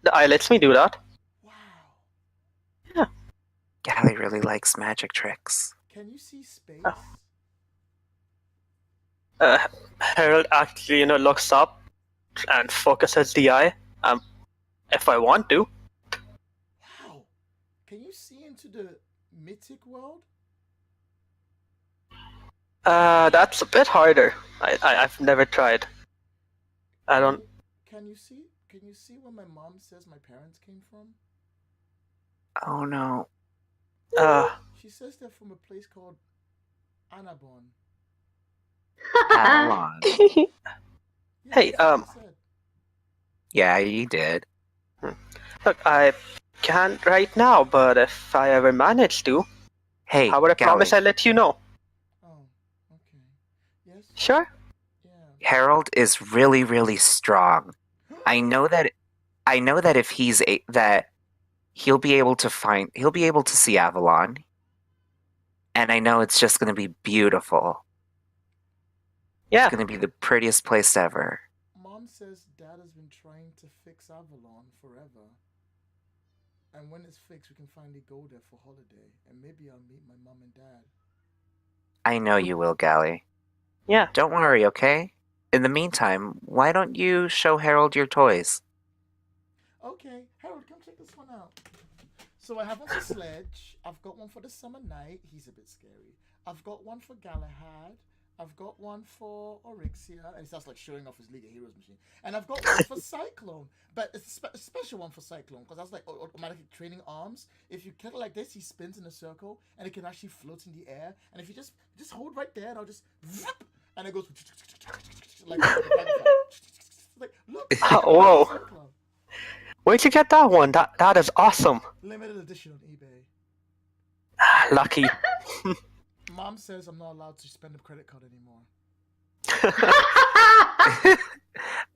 the eye lets me do that. Wow. Gally really likes magic tricks. Can you see space? Harold actually, looks up and focuses the eye. If I want to. Wow. Can you see into the mythic world? That's a bit harder. I've never tried. I don't. Can you see? Can you see where my mom says my parents came from? Oh no. She says they're from a place called Annabon. Avalon. Yeah, Hey, that's what she said. Yeah, you did. Look, I can't right now, but if I ever manage to, Hey, how would I promise Gally. I'll let you know? Oh, okay. Yes. Sure? Yeah. Harold is really, really strong. I know that if that he'll be able to see Avalon. And I know it's just going to be beautiful. Yeah. It's going to be the prettiest place ever. Mom says Dad has been trying to fix Avalon forever. And when it's fixed, we can finally go there for holiday. And maybe I'll meet my mom and dad. I know you will, Gally. Yeah. Don't worry, okay? In the meantime, why don't you show Harold your toys? Okay, Harold, come check this one out. So I have one for Sledge. I've got one for the Summer Night. He's a bit scary. I've got one for Galahad. I've got one for Oryxia. And he starts like showing off his League of Heroes machine. And I've got one for Cyclone. But it's a special one for Cyclone because I was like automatically training arms. If you kill it like this, he spins in a circle and it can actually float in the air. And if you just hold right there and I'll just zip, and it goes like look. Whoa. Cyclone. Where'd you get that one? That is awesome. Limited edition on eBay. Lucky. Mom says I'm not allowed to spend a credit card anymore.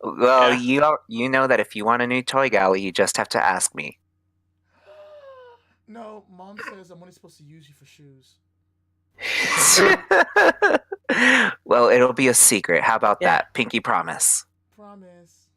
Well, Yeah. you know that if you want a new toy, Gally, you just have to ask me. No, Mom says I'm only supposed to use you for shoes. Well, it'll be a secret. How about Yeah. that? Pinky promise. Promise.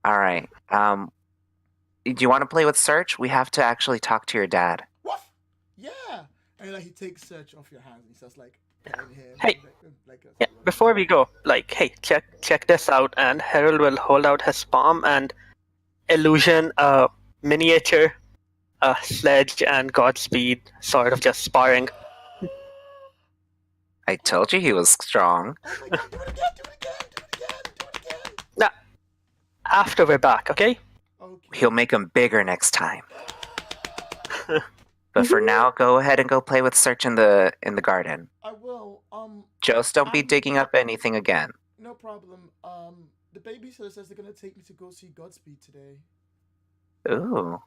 All right. Do you want to play with Search? We have to actually talk to your dad. Woof! Yeah! And like he takes Search off your hands and he starts like petting him. Hey. Like Yeah, before we go, hey, check this out, and Harold will hold out his palm and illusion miniature Sledge and Godspeed sort of just sparring. I told you he was strong. Oh my god, do it again, do it again, do it again, do it again! Now, after we're back, okay? Okay. He'll make him bigger next time. But for now, go ahead and go play with Search in the garden. I will. Just don't be I'm- digging up anything again. No problem. The babysitter says they're gonna take me to go see Godspeed today. Ooh,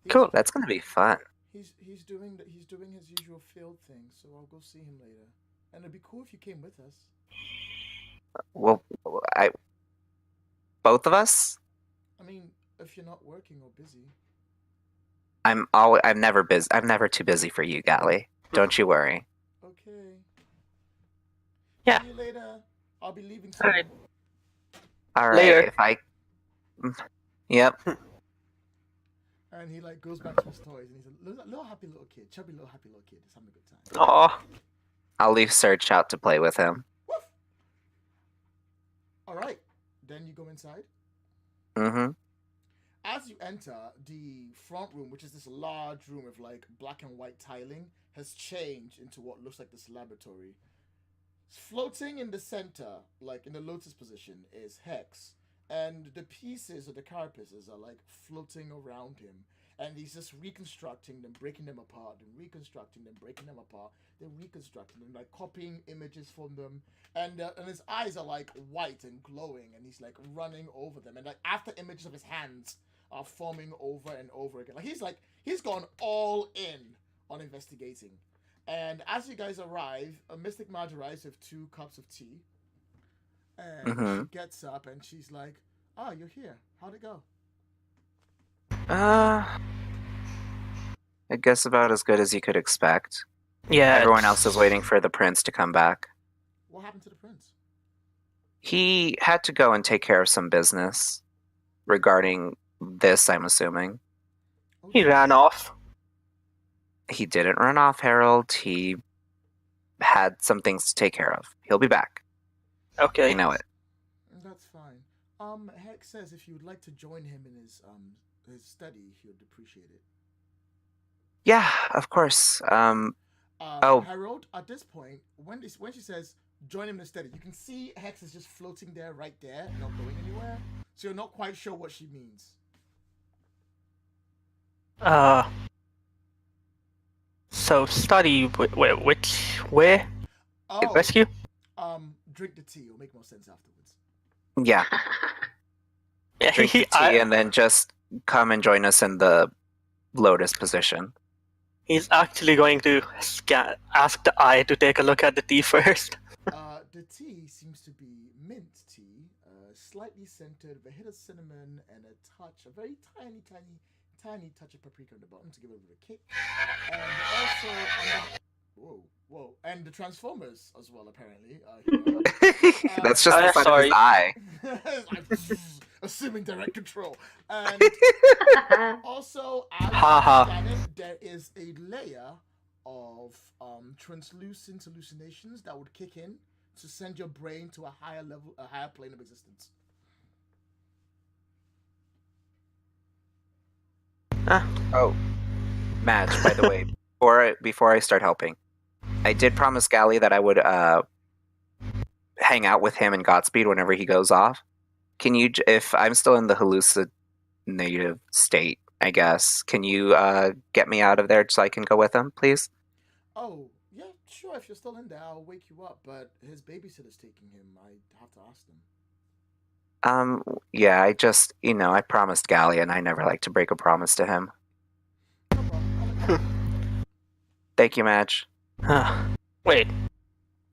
He's- cool. That's gonna be fun. He's doing his usual field thing, so I'll go see him later. And it'd be cool if you came with us. Well, both of us. I mean, if you're not working or busy. I'm never busy. I'm never too busy for you, Gally. Don't you worry. Okay. Yeah. See you later. I'll be leaving soon. Alright. All right. Later. If I. Yep. And he like goes back to his toys, and he's a little happy little kid, chubby little happy little kid. He's having a good time. Aw. I'll leave Search out to play with him. Woof! All right, then you go inside. Mm-hmm. As you enter, the front room, which is this large room with like black and white tiling, has changed into what looks like this laboratory. Floating in the center, like in the lotus position, is Hex, and the pieces of the carapaces are like floating around him, and he's just reconstructing them, breaking them apart, and reconstructing them, breaking them apart, then reconstructing them, like copying images from them, and his eyes are like white and glowing, and he's like running over them, and like after images of his hands are forming over and over again. Like he's gone all in on investigating. And as you guys arrive, a Mystic Marge arrives with 2 cups of tea. And she gets up and she's like, "Oh, you're here. How'd it go?" I guess about as good as you could expect. Yeah. Everyone else is waiting for the prince to come back. What happened to the prince? He had to go and take care of some business regarding this, I'm assuming. He ran off. He didn't run off, Harold. He had some things to take care of. He'll be back. Okay. I know it. That's fine. Hex says if you would like to join him in his study, he would appreciate it. Yeah, of course. Harold, at this point, when she says join him in the study, you can see Hex is just floating there, right there, not going anywhere. So you're not quite sure what she means. So study where? Oh, Rescue? Drink the tea. It'll make more sense afterwards. Yeah. Yeah, Drink the tea and then just come and join us in the lotus position. He's actually going to ask the eye to take a look at the tea first. The tea seems to be mint tea, slightly scented with a hit of cinnamon and a very tiny touch of paprika on the bottom to give it a bit of a kick. And also, whoa, and the Transformers as well, apparently. That's just the side of his eye. Assuming direct control. And also, as there is a layer of translucent hallucinations that would kick in to send your brain to a higher level, a higher plane of existence. Oh, Madge, by the way, before I start helping, I did promise Gally that I would hang out with him in Godspeed whenever he goes off. Can you, if I'm still in the hallucinative state, I guess, can you get me out of there so I can go with him, please? Oh, yeah, sure. If you're still in there, I'll wake you up. But his babysitter's taking him. I have to ask them. Yeah, I just, I promised Gally, and I never like to break a promise to him. No problem. Thank you, Madge. Wait.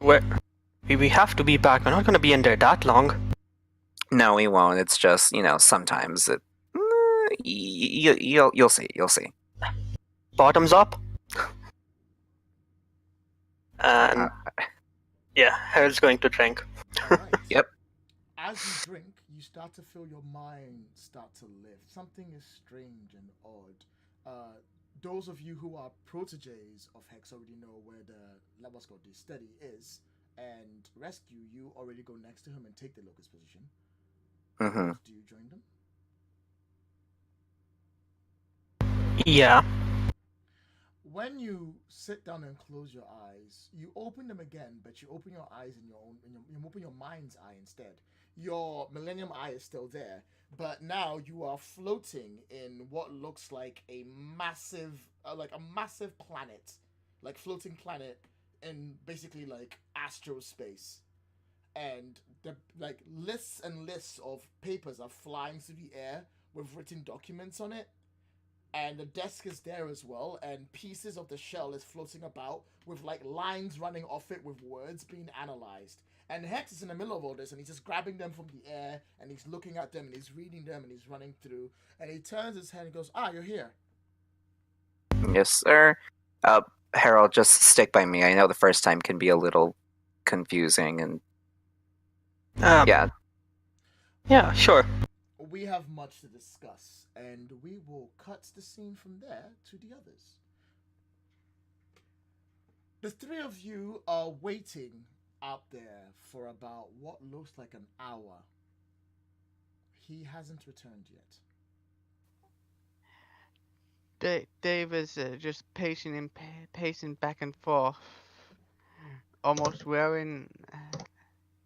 We have to be back. We're not going to be in there that long. No, we won't. It's just, sometimes it... You'll see. You'll see. Bottoms up. And... yeah, Harold's going to drink. Right. Yep. As you drink, you start to feel your mind start to lift. Something is strange and odd. Those of you who are proteges of Hex already know where the study is, and Rescue, you already go next to him and take the locust position. Mm-hmm. Do you join them? Yeah. When you sit down and close your eyes, you open them again, but you open your eyes you open your mind's eye instead. Your Millennium Eye is still there, but now you are floating in what looks like a massive planet, like floating planet in basically like astral space, and the lists and lists of papers are flying through the air with written documents on it. And the desk is there as well, and pieces of the shell is floating about with like lines running off it with words being analyzed. And Hex is in the middle of all this, and he's just grabbing them from the air, and he's looking at them, and he's reading them, and he's running through. And he turns his head and goes, "Ah, you're here." Yes, sir. Harold, just stick by me. I know the first time can be a little confusing, and yeah. Yeah, sure. We have much to discuss, and we will cut the scene from there to the others. The three of you are waiting out there for about what looks like an hour. He hasn't returned yet. Dave is just pacing back and forth, almost wearing.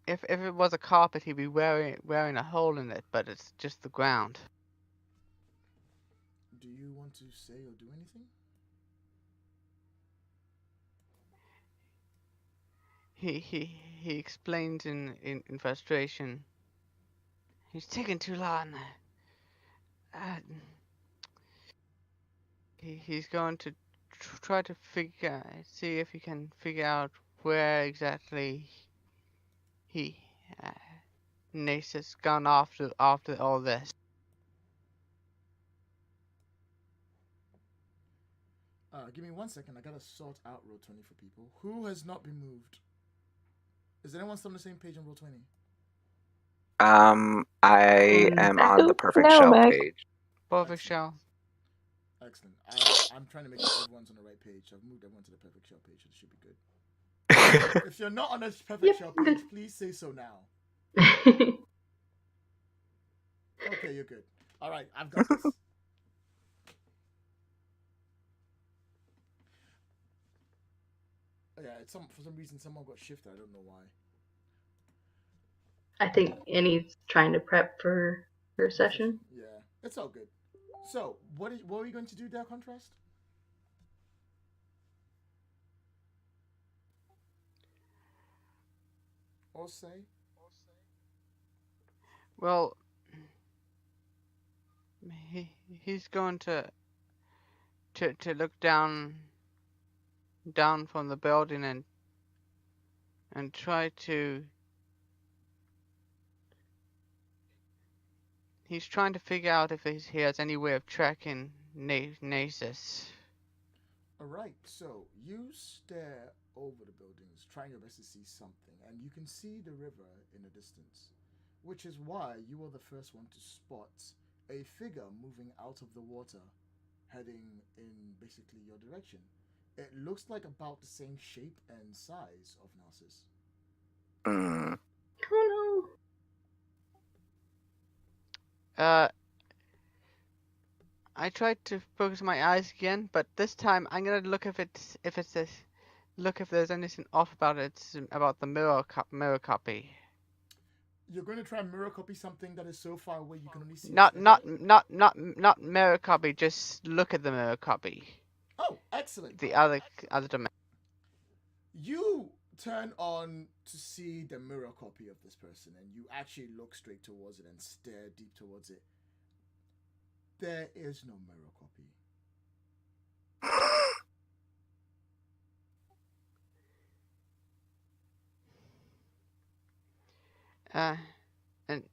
If it was a carpet, he'd be wearing a hole in it, but it's just the ground. Do you want to say or do anything? He explains in frustration. He's taking too long. He's going to try to see if he can figure out where exactly Nace's gone after all this. Give me 1 second. I gotta sort out roll 20 for people. Who has not been moved? Is anyone still on the same page on roll 20? I am on the perfect No, shell Mac. page. Perfect shell. Excellent. I'm trying to make sure everyone's on the right page. I've moved everyone to the perfect shell page, so it should be good. If you're not on the perfect shell page, please say so now. Okay, you're good. All right, I've got this. Yeah, for some reason someone got shifted. I don't know why. I think Annie's trying to prep for her session. Yeah, it's all good. So, what are we going to do there, Contrast? Or say? Well, he's going to look down from the building and try to. He's trying to figure out if he has any way of tracking Nasus. Alright, so you stare over the buildings, trying your best to see something, and you can see the river in the distance, which is why you are the first one to spot a figure moving out of the water, heading in basically your direction. It looks like about the same shape and size of Narcissus. Oh no. I tried to focus my eyes again, but this time I'm gonna look if there's anything off about it, about the mirror copy. You're going to try and mirror copy something that is so far away you can only see. Not mirror copy. Just look at the mirror copy. Oh, excellent. The other dimension. You turn on to see the mirror copy of this person, and you actually look straight towards it and stare deep towards it. There is no mirror copy.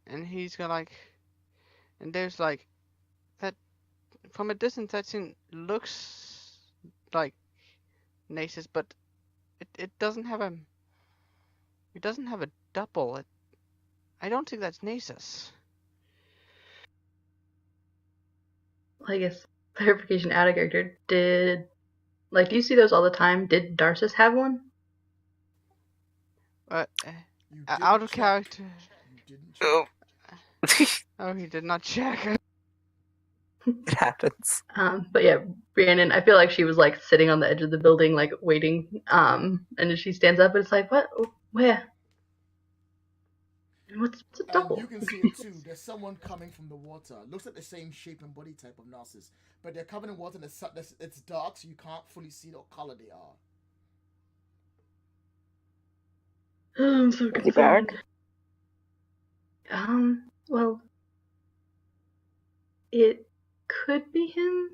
And he's got like, and there's like, that from a distance that scene looks like Nasus, but it doesn't have a double. I don't think that's Nasus. I guess clarification out of character. Do you see those all the time? Did Narcissus have one? Out of character. You didn't check. Oh, he did not check. It happens. But yeah, Rhiannon, I feel like she was like sitting on the edge of the building, like waiting. And then she stands up and it's like, what? Where? What's a double? And you can see it too. There's someone coming from the water. Looks like the same shape and body type of Narcissus, but they're covered in water and it's dark, so you can't fully see what color they are. I'm so confused. Back. Well, it could be him.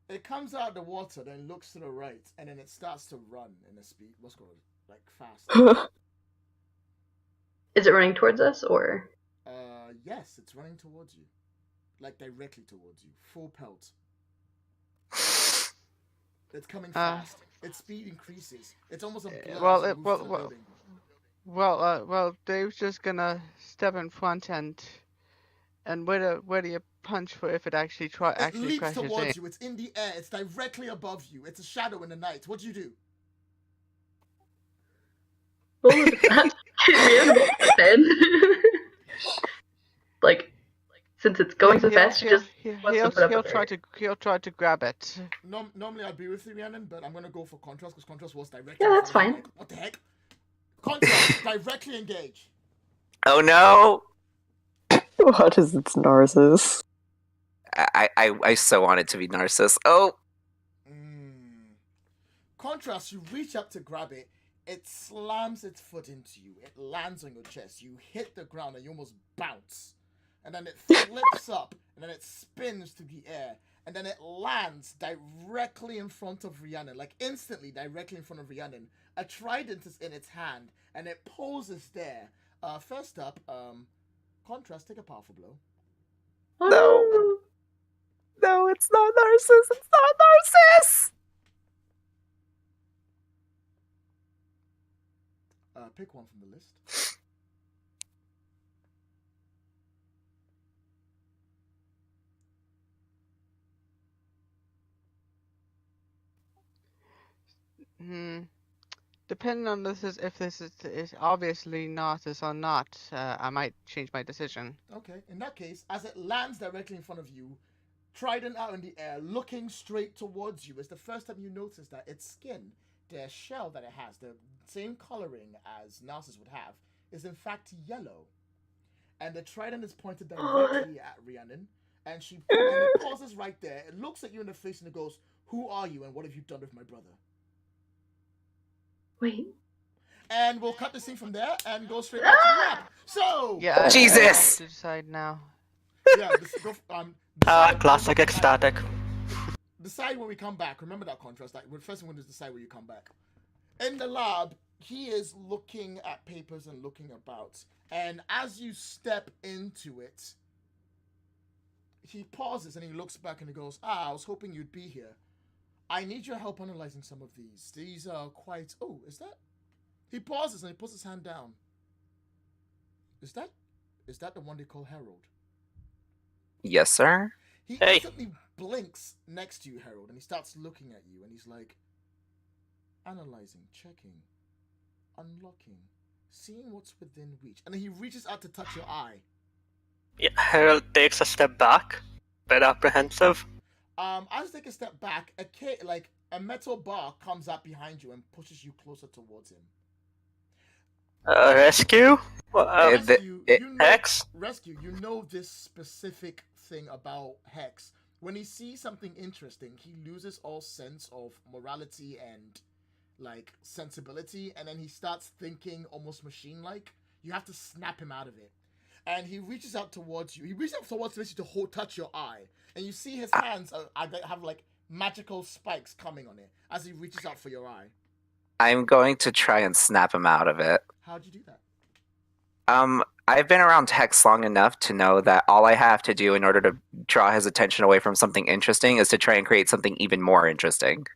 It comes out of the water, then looks to the right, and then it starts to run in a speed. What's called like fast. Is it running towards us or? Yes, it's running towards you, like directly towards you, full pelt. It's coming fast. Its speed increases. It's almost a blur. Well, Dave's just gonna step in front and wait a punch for if it actually It leaps crashes towards in. you. It's in the air. It's directly above you. It's a shadow in the night. What do you do? What was that? Like Since it's going so fast, He'll, just he'll, wants to he'll, put up he'll a try barrier. he'll try to grab it. Normally I'd be with you, Rhiannon, but I'm gonna go for contrast because contrast was directly. Yeah, in that's front of you, fine. like, what the heck? Contrast, directly engage. Oh no! What is its Narcissus? I so want it to be Narcissus. Oh! Contrast, you reach up to grab it. It slams its foot into you. It lands on your chest. You hit the ground and you almost bounce. And then it flips up and then it spins through the air. And then it lands directly in front of Rhiannon, like instantly directly in front of Rhiannon. A trident is in its hand and it poses there. First up, Contrast, take a powerful blow. Oh, No, it's not Narcissus! It's not Narcissus! Pick one from the list. Depending on if this is obviously Narcissus or not, I might change my decision. Okay, in that case, as it lands directly in front of you, trident out in the air, looking straight towards you, is the first time you notice that its skin, the shell that it has, the same coloring as Narcissus would have, is in fact yellow. And the trident is pointed directly at Rhiannon, and it pauses right there. It looks at you in the face and it goes, "Who are you and what have you done with my brother?" wait. And we'll cut the scene from there and go straight back to the lab. So, Yeah, Jesus! I have to decide now. yeah, decide, Classic ecstatic. decide when we come back. Remember that contrast. Like, first one is decide when you come back. In the lab, he is looking at papers and looking about. And as you step into it, he pauses and he looks back and he goes, I was hoping you'd be here. I need your help analyzing some of these. These are quite... Oh, is that... He pauses and he puts his hand down. Is that the one they call Herald? Yes, sir? He Hey. instantly blinks next to you, Harold, and he starts looking at you, and he's like, analyzing, checking, unlocking, seeing what's within reach. And then he reaches out to touch your eye. Yeah, Harold takes a step back, bit apprehensive. As you take a step back, a metal bar comes up behind you and pushes you closer towards him. Rescue? Rescue, Hex? Rescue, you know this specific thing about Hex. When he sees something interesting, he loses all sense of morality and, like, sensibility, and then he starts thinking almost machine-like. You have to snap him out of it. And he reaches out towards you. He reaches out towards you to touch your eye. And you see his hands have, like, magical spikes coming on it as he reaches out for your eye. I'm going to try and snap him out of it. How'd you do that? I've been around Hex long enough to know that all I have to do in order to draw his attention away from something interesting is to try and create something even more interesting.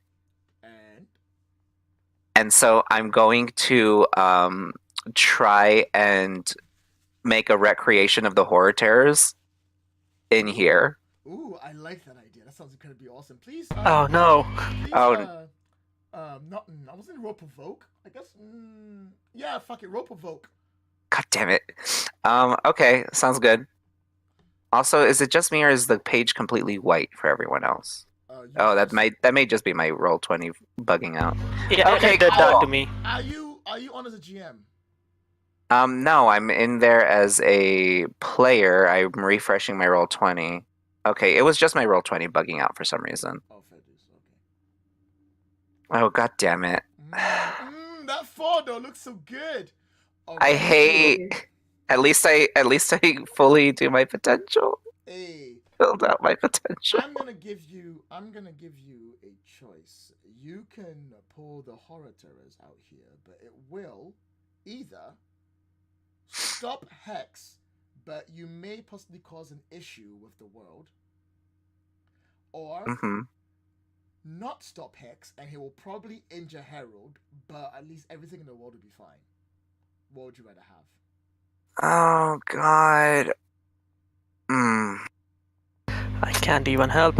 And so I'm going to try and make a recreation of the horror terrors in here. Ooh, I like that idea. That sounds incredibly awesome. Please. Oh no. Please, Oh. I wasn't roll provoke. I guess. Yeah, fuck it. Roll provoke. God damn it. Okay, sounds good. Also, is it just me or is the page completely white for everyone else? Oh, that may just be my roll 20 bugging out. Yeah, Okay, it did that cool. to me. Are you on as a GM? No, I'm in there as a player. I'm refreshing my roll 20. Okay, it was just my roll 20 bugging out for some reason. Oh, fair dues. Okay. Oh, god damn it. That 4 though looks so good. Oh, I hate. At least I fully do my potential. Hey, Filled out my potential. I'm gonna give you a choice. You can pull the horror terrors out here, but it will either stop Hex, but you may possibly cause an issue with the world, or not stop Hex, and he will probably injure Harold, but at least everything in the world will be fine. What would you rather have? Oh, God. I can't even help.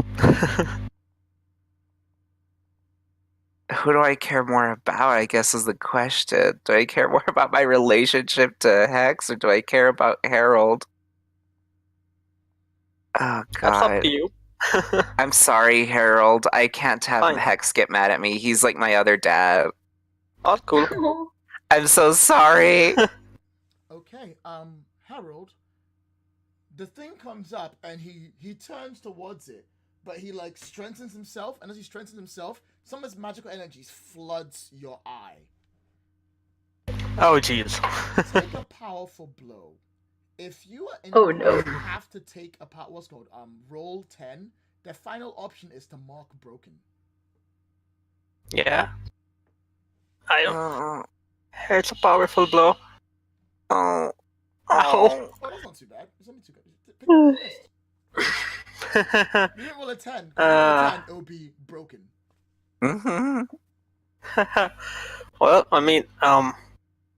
Who do I care more about, I guess, is the question. Do I care more about my relationship to Hex, or do I care about Harold? Oh That's up god. to you. I'm sorry, Harold. I can't have Fine. Hex get mad at me. He's like my other dad. All cool. I'm so sorry. Okay, Harold, the thing comes up and he turns towards it, but he like strengthens himself, and as he strengthens himself, some of his magical energies floods your eye. Oh jeez. Take a powerful blow. If you are in Oh, no. you have to take a what's called roll 10. The final option is to mark broken. Yeah. I don't. Oh, It's a powerful blow. oh, Ow. Oh, that's not too bad. It's only too good. Pick up the list. You didn't roll a 10. If you roll a 10, it will be broken. Mm-hmm. Well, I mean,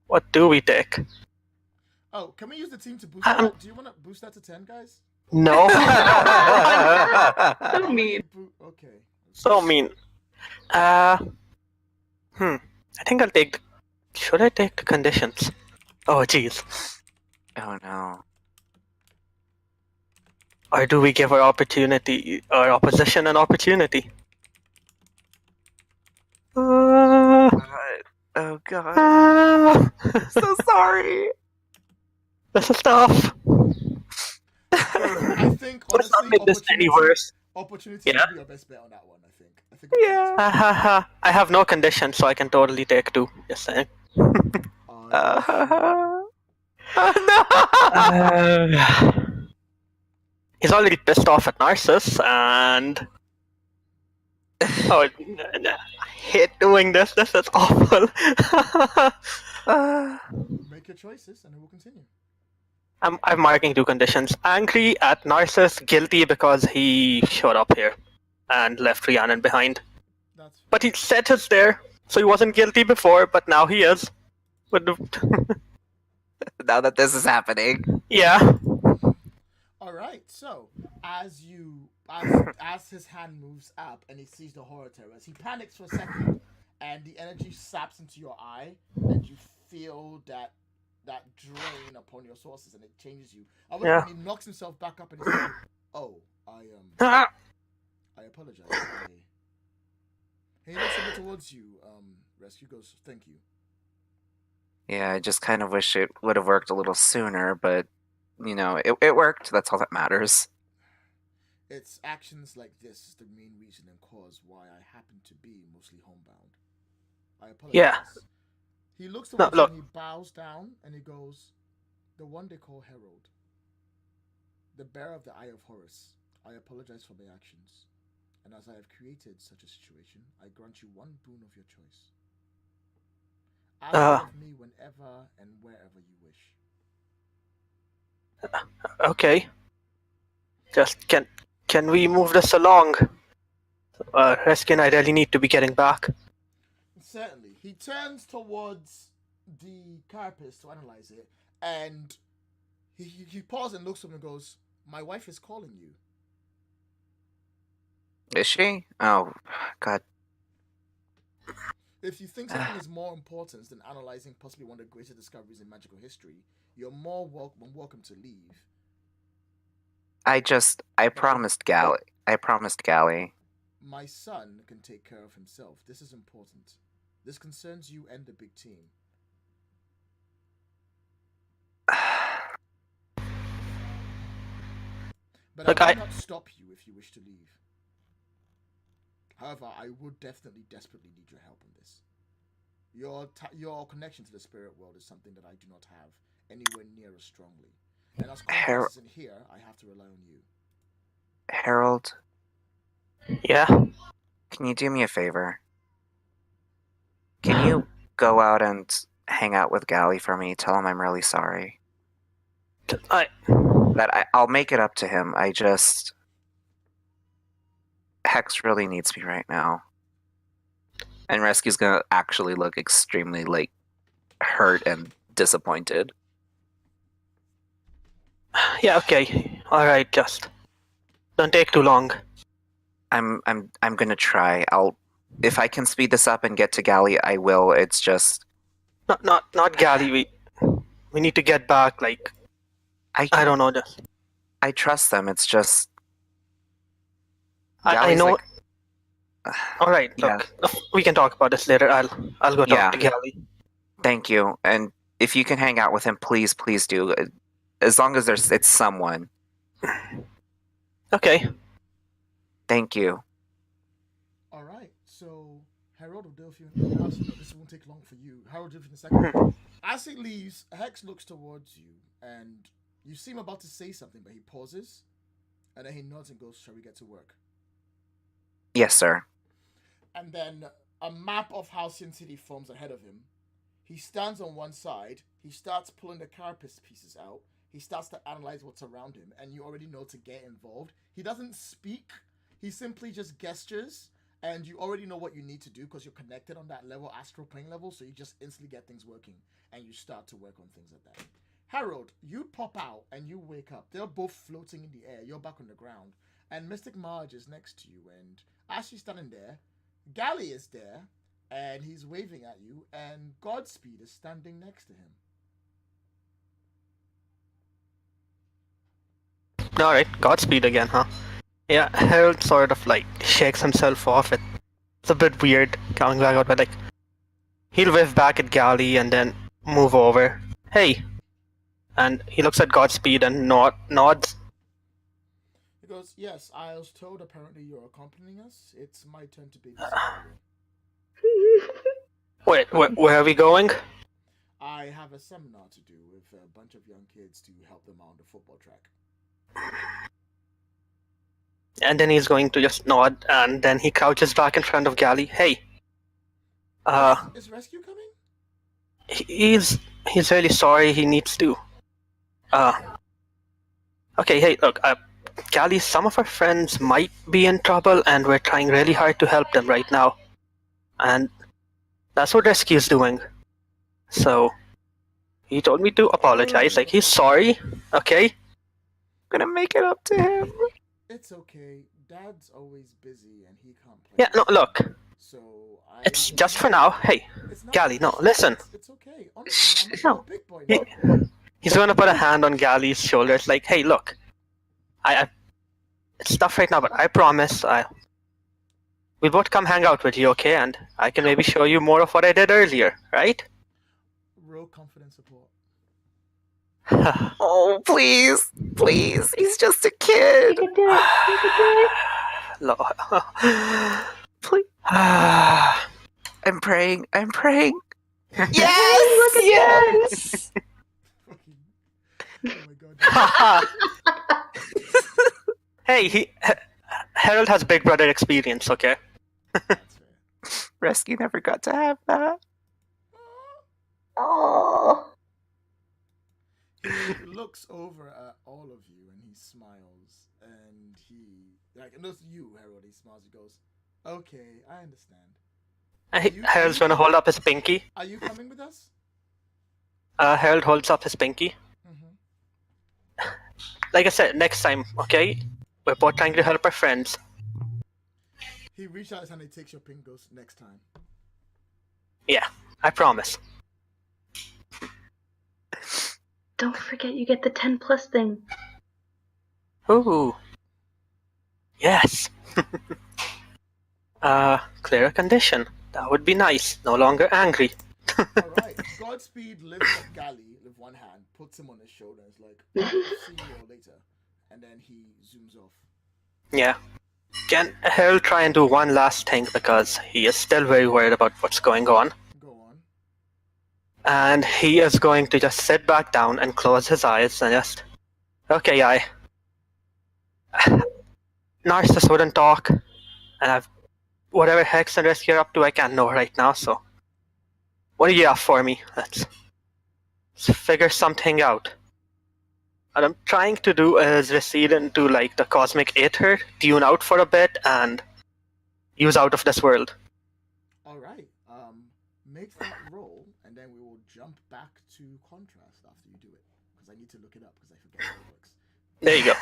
what do we take? Oh, can we use the team to boost that? Do you want to boost that to 10, guys? No. So mean. Okay. So mean. I think I'll take. Should I take the conditions? Oh jeez. Oh no. Or do we give our opposition an opportunity? God. Oh god. So sorry. This is tough. I think Let's not honestly, make this any worse. opportunity Yeah. would be your best bet on that one. I think. Yeah. I have no conditions, so I can totally take 2. Just saying. No. He's already pissed off at Narcissus, and I hate doing this. This is awful. Make your choices, and then we'll continue. I'm marking 2 conditions. Angry at Narcissus, guilty because he showed up here and left Rhiannon behind. That's But he said he's there, so he wasn't guilty before, but now he is. Now that this is happening. Yeah. all right. So as his hand moves up and he sees the horror terrors, he panics for a second, and the energy saps into your eye, and you feel that drain upon your sources, and it changes you. Yeah. He knocks himself back up and he's like, "Oh, I apologize." He looks a bit towards you. Rescue goes, "Thank you." Yeah, I just kind of wish it would have worked a little sooner, but you know, it worked. That's all that matters. It's actions like this is the main reason and cause why I happen to be mostly homebound. I apologize. Yeah. He looks No, towards you look. and he bows down and he goes, "The one they call Herald, the bearer of the Eye of Horus. I apologize for my actions, and as I have created such a situation, I grant you one boon of your choice. Ask of me whenever and wherever you wish." Okay. Just can we move this along? Rescue and I really need to be getting back. Certainly. He turns towards the carapace to analyze it, and he pauses and looks at him and goes, "My wife is calling you." Is she? Oh, God. If you think something is more important than analyzing possibly one of the greatest discoveries in magical history, you're more welcome to leave. I promised Gally. My son can take care of himself. This is important. This concerns you and the big team. But Look, I will not stop you if you wish to leave. However, I would definitely desperately need your help on this. Your connection to the spirit world is something that I do not have anywhere near as strongly. And as Congress isn't here, I have to rely on you. Harold, Yeah. can you do me a favor? Can you go out and hang out with Gally for me? Tell him I'm really sorry. I'll make it up to him. Hex really needs me right now. And Rescue's gonna actually look extremely, hurt and disappointed. Yeah, okay. Alright, just don't take too long. I'm gonna try. If I can speed this up and get to Gally, I will. It's just Not Gally, we need to get back, I don't know, just I trust them. It's just I Gally's know. like- All right, Yeah. look, we can talk about this later. I'll go Yeah. talk to Gally. Thank you. And if you can hang out with him, please do. As long as it's someone. Okay. Thank you. All right. So Harold will deal with you. Actually, no, this won't take long for you. Harold will deal with you in a second. As he leaves, Hex looks towards you, and you seem about to say something, but he pauses, and then he nods and goes, "Shall we get to work?" Yes, sir. And then a map of Halcyon City forms ahead of him. He stands on one side. He starts pulling the carapace pieces out. He starts to analyze what's around him, and you already know to get involved. He doesn't speak. He simply just gestures, and you already know what you need to do because you're connected on that level, astral plane level, so you just instantly get things working, and you start to work on things like that. Harold, you pop out, and you wake up. They're both floating in the air. You're back on the ground, and Mystic Marge is next to you, and as she's standing there, Gally is there, and he's waving at you, and Godspeed is standing next to him. All right, Godspeed again, huh? Yeah, Harold sort of like shakes himself off. It's a bit weird coming back out, but like he'll wave back at Gally and then move over. Hey, and he looks at Godspeed and nods. He goes, "Yes, I was told apparently you're accompanying us. It's my turn to be Wait, where are we going? I have a seminar to do with a bunch of young kids to help them out on the football track." And then he's going to just nod, and then he crouches back in front of Gally. Hey, Is rescue coming? he's really sorry. He needs to. Okay, hey, look, Gally, some of our friends might be in trouble, and we're trying really hard to help them right now. And that's what rescue's doing. So he told me to apologize. Like, he's sorry, okay? I'm gonna make it up to him. It's okay. Dad's always busy and he can't play. Yeah, no, look, So it's just for now. Hey, It's not Gally, no, listen. It's okay. Honestly, I'm No. a big boy He- now. He's gonna put a hand on Gally's shoulders, like, hey, look, I it's tough right now, but I promise we'll both come hang out with you, okay? And I can maybe show you more of what I did earlier, right? Real confident support. Oh, please. He's just a kid. You can do it. You can do it. Lord. Please. Ah. I'm praying. Yes! Look at Yes! Fucking. Oh my god. Hey, Harold has Big Brother experience, okay? That's fair. Rescue never got to have that. Oh. He looks over at all of you and he smiles, and and those you, Harold, he smiles, he goes, "Okay, I understand. Harold's gonna hold up his pinky. Are you coming with us?" Harold holds up his pinky. Mm-hmm. Like I said, next time, okay? We're both trying to help our friends. He reaches out his hand and he takes your pin, goes, "Next time." Yeah, I promise. Don't forget you get the 10 plus thing. Ooh. Yes. Clear a condition. That would be nice. No longer angry. Alright, Godspeed lifts up Gally with one hand, puts him on his shoulder, and is like, "See you all later." And then he zooms off. Yeah. Can Harold try and do one last thing because he is still very worried about what's going on. Go on. And he is going to just sit back down and close his eyes and just... Okay, Narcissus wouldn't talk. And whatever Hex and Rescue are up to, I can't know right now, so... What do you have for me? Let's figure something out. What I'm trying to do is recede into like the cosmic aether, tune out for a bit, and use out of this world. Alright, make that roll, and then we will jump back to contrast after you do it. Because I need to look it up, because I forget how it works. There you go.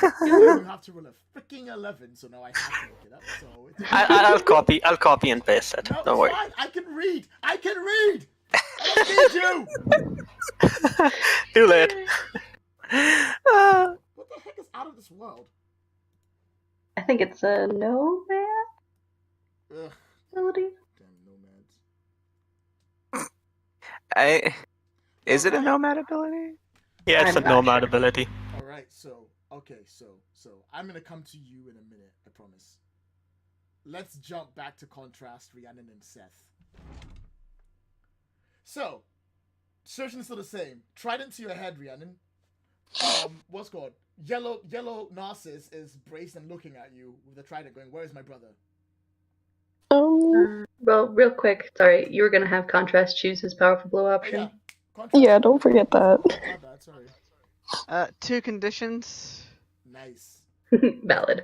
You have to roll a freaking 11, so now I have to look it up. So it's... I'll copy and paste it. No, Don't worry. fine. I can read! I don't need you! Too late. What the heck is out of this world. I think it's a nomad Ugh, ability. damn nomads. Is it a Alright. nomad ability? Yeah, it's I'm a not nomad sure. ability. Alright, so I'm gonna come to you in a minute, I promise. Let's jump back to contrast Rhiannon and Seth. So, situation's still the same. Trident to your head, Rhiannon. What's called? Yellow Narcissus is braced and looking at you with the trident going, where is my brother? Well, real quick, sorry, you were gonna have contrast choose his powerful blow Oh, option. yeah. Contrast. Yeah, don't forget that. My bad, sorry. 2 conditions. Nice. Valid.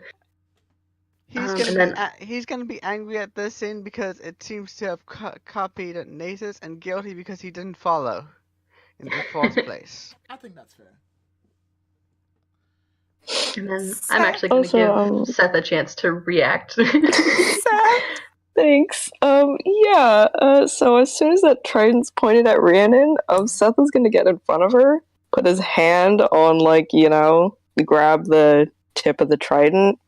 He's And gonna then- he's gonna be angry at this scene because it seems to have copied Nasus, and guilty because he didn't follow in the first place. I think that's fair. And then I'm actually gonna Also, give Seth a chance to react. Thanks. So as soon as that trident's pointed at Rhiannon, Seth is gonna get in front of her, put his hand on, grab the tip of the trident,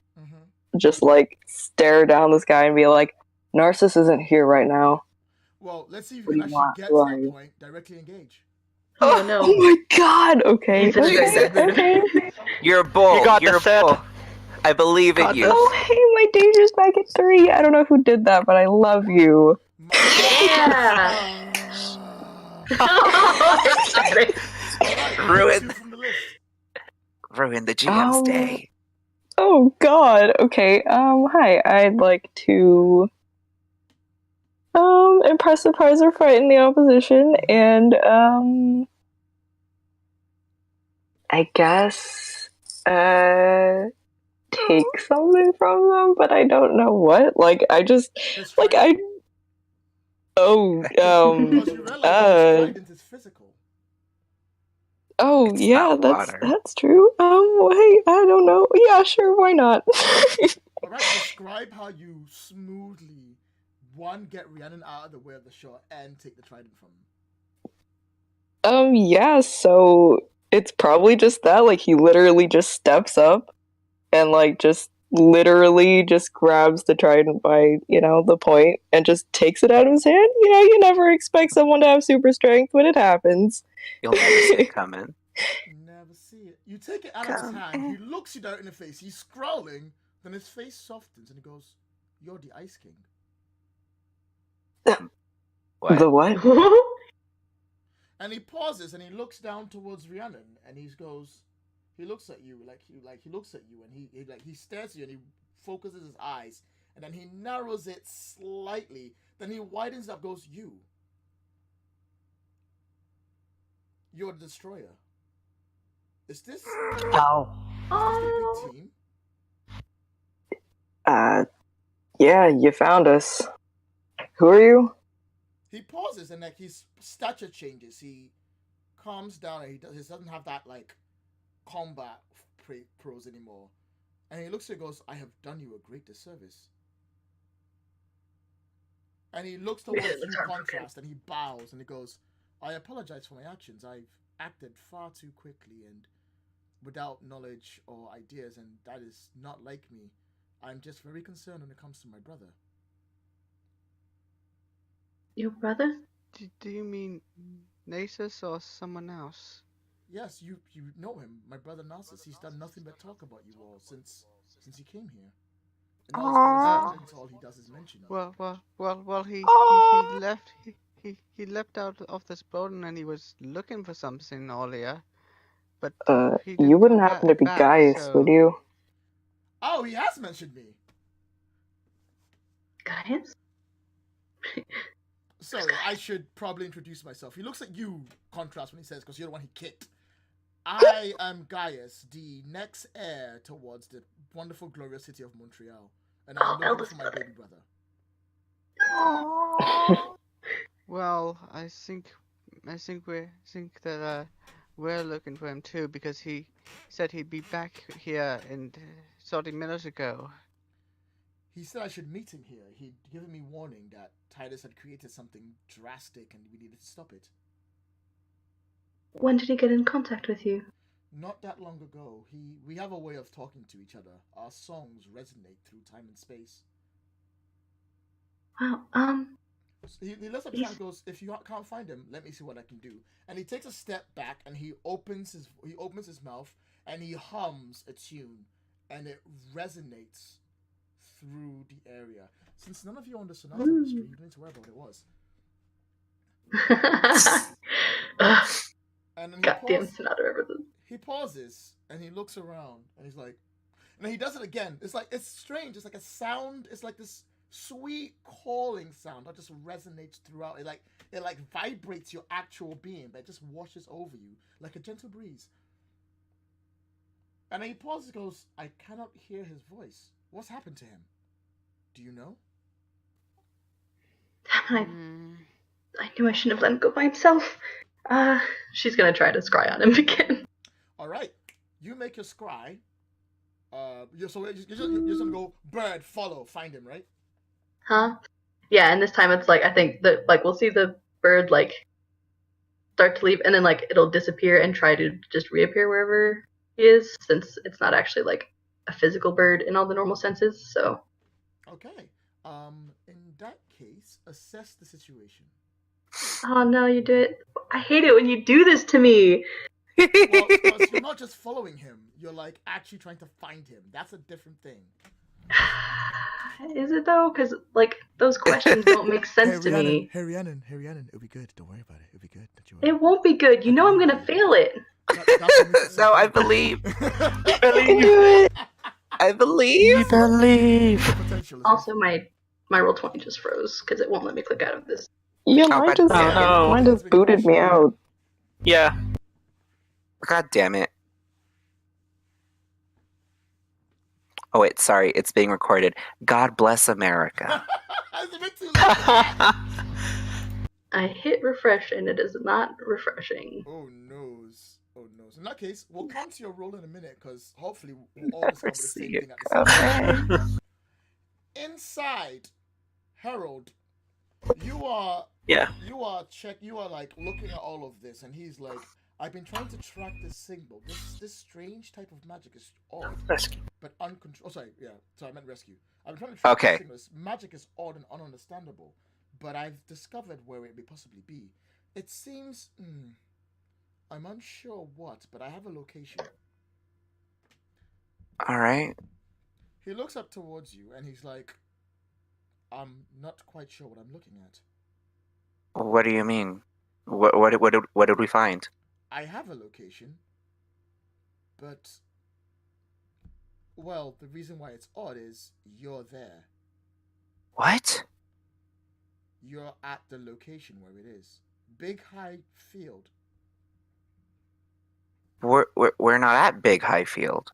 just, stare down this guy and be like, Narcissus isn't here right now. Well, let's see if What you do can you actually want? get Who to are that you? point. Directly engage. Oh no. Oh my god! Okay. He's in a very bad mood. Okay. You're a bull. You got You're this, a bull. Seth. I believe in Got you. this. Oh, hey, my danger's back at 3. I don't know who did that, but I love you. Yeah. Ruin. Two from the list. Ruin the GM's day. Oh god, okay. Hi. I'd like to impress, surprise, or frighten the opposition, and I guess take something from them, but I don't know what. His trident. Because you realize that his trident is physical. Oh It's yeah, not that's water. true. Hey, I don't know. Yeah, sure, why not? Alright, describe how you smoothly, one, get Rhiannon out of the way of the shot and take the trident from him. Yeah, so it's probably just that, he literally just steps up and just literally just grabs the trident by, the point and just takes it out of his hand. You never expect someone to have super strength when it happens. You'll never see it coming. Never see it. You take it out of his hand, he looks you down in the face, he's scowling, then his face softens and he goes, you're the Ice King. What? The what? And he pauses and he looks down towards Rhiannon and he goes, he looks at you he looks at you and he stares at you and he focuses his eyes and then he narrows it slightly, then he widens up, goes, you're the destroyer. Is this Oh. the big team? Yeah, you found us. Who are you? He pauses and his stature changes. He calms down and he doesn't have that combat pros anymore. And he looks at you and goes, I have done you a great disservice. And he looks towards you, contrast, and he bows and he goes, I apologize for my actions. I've acted far too quickly and without knowledge or ideas, and that is not like me. I'm just very concerned when it comes to my brother. Your brother? Do you mean Nasus or someone else? Yes, you know him, my brother Narcissus. He's done nothing but talk about you all since he came here. And all he does is mention you. Well, he left. He left out of this building and he was looking for something earlier, but he You didn't wouldn't come happen to be back, Gaius, so- would you? Oh, he has mentioned me. Guys? Sorry, I should probably introduce myself. He looks at you, contrast, when he says, because you're the one he kicked. I am Gaius, the next heir towards the wonderful, glorious city of Montreal. And I'm looking eldest for my brother. baby brother. Well, I think that we're looking for him too because he said he'd be back here in 30 minutes ago. He said I should meet him here. He'd given me warning that Titus had created something drastic and we needed to stop it. When did he get in contact with you? Not that long ago, we have a way of talking to each other. Our songs resonate through time and space. Wow. So he looks up and goes, "If you can't find him, let me see what I can do." And he takes a step back and he opens his mouth and he hums a tune, and it resonates through the area. Since none of you are on the sonata industry, you don't need to worry about what it was. And then Goddamn Sonata River. he pauses and he looks around and he's like, and then he does it again. It's strange. It's like a sound. It's like this sweet calling sound that just resonates throughout. It like vibrates your actual being, but it just washes over you like a gentle breeze. And then he pauses and goes, "I cannot hear his voice. What's happened to him? Do you know?" Damn, I knew I shouldn't have let him go by himself. She's gonna try to scry on him again. All right, you make your scry. You're just gonna go bird follow, find him, right? Huh? Yeah, and this time it's like, I think that, like, we'll see the bird, like, start to leave, and then, like, it'll disappear and try to just reappear wherever he is, since it's not actually, like, a physical bird in all the normal senses, so. Okay. In that case, assess the situation. Oh no, you do it. I hate it when you do this to me. Well, because you're not just following him, you're, like, actually trying to find him. That's a different thing. Is it though? Because, like, those questions don't make sense to me. Hey, Rhiannon, it'll be good. Don't worry about it. It'll be good. Don't you It won't be good. You know I'm gonna fail it. No, I believe. I can do it. I believe. Also, my roll 20 just froze because it won't let me click out of this. Yeah, Oh, mine God damn it. mine just booted me out. Yeah. God damn it. Oh wait, sorry, it's being recorded. God bless America. It's a bit too late. I hit refresh and it is not refreshing. Oh noes. In that case, we'll come to your roll in a minute, because hopefully we'll all discover the same thing at the same time. Inside, Harold, you are like looking at all of this, and he's like, "I've been trying to track this signal. This strange type of magic is odd, Rescue. but uncontrollable." Oh, sorry, I meant rescue. I've been trying to track Okay. this signal. This magic is odd and ununderstandable, but I've discovered where it may possibly be. It seems, I'm unsure what, but I have a location. All right. He looks up towards you, and he's like, "I'm not quite sure what I'm looking at." What do you mean? What did we find? I have a location, but, well, the reason why it's odd is you're there. What? You're at the location where it is. Big High Field. We're not at Big High Field.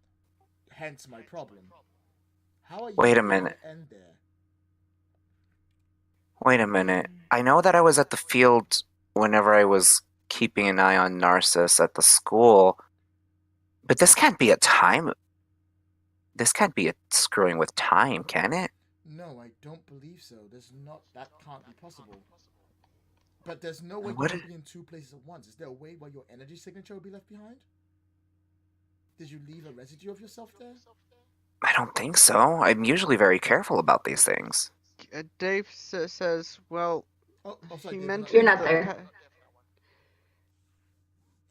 Hence my problem. How are you Wait a going minute. to end there? Wait a minute. I know that I was at the field whenever I was keeping an eye on Narcissus at the school, but this can't be a time. This can't be a screwing with time, can it? No, I don't believe so. That can't be possible. But there's no way you What can i- be in two places at once. Is there a way where your energy signature will be left behind? Did you leave a residue of yourself there? I don't think so. I'm usually very careful about these things. Dave says, well, Oh, sorry, he Dave, mentioned You're not that there.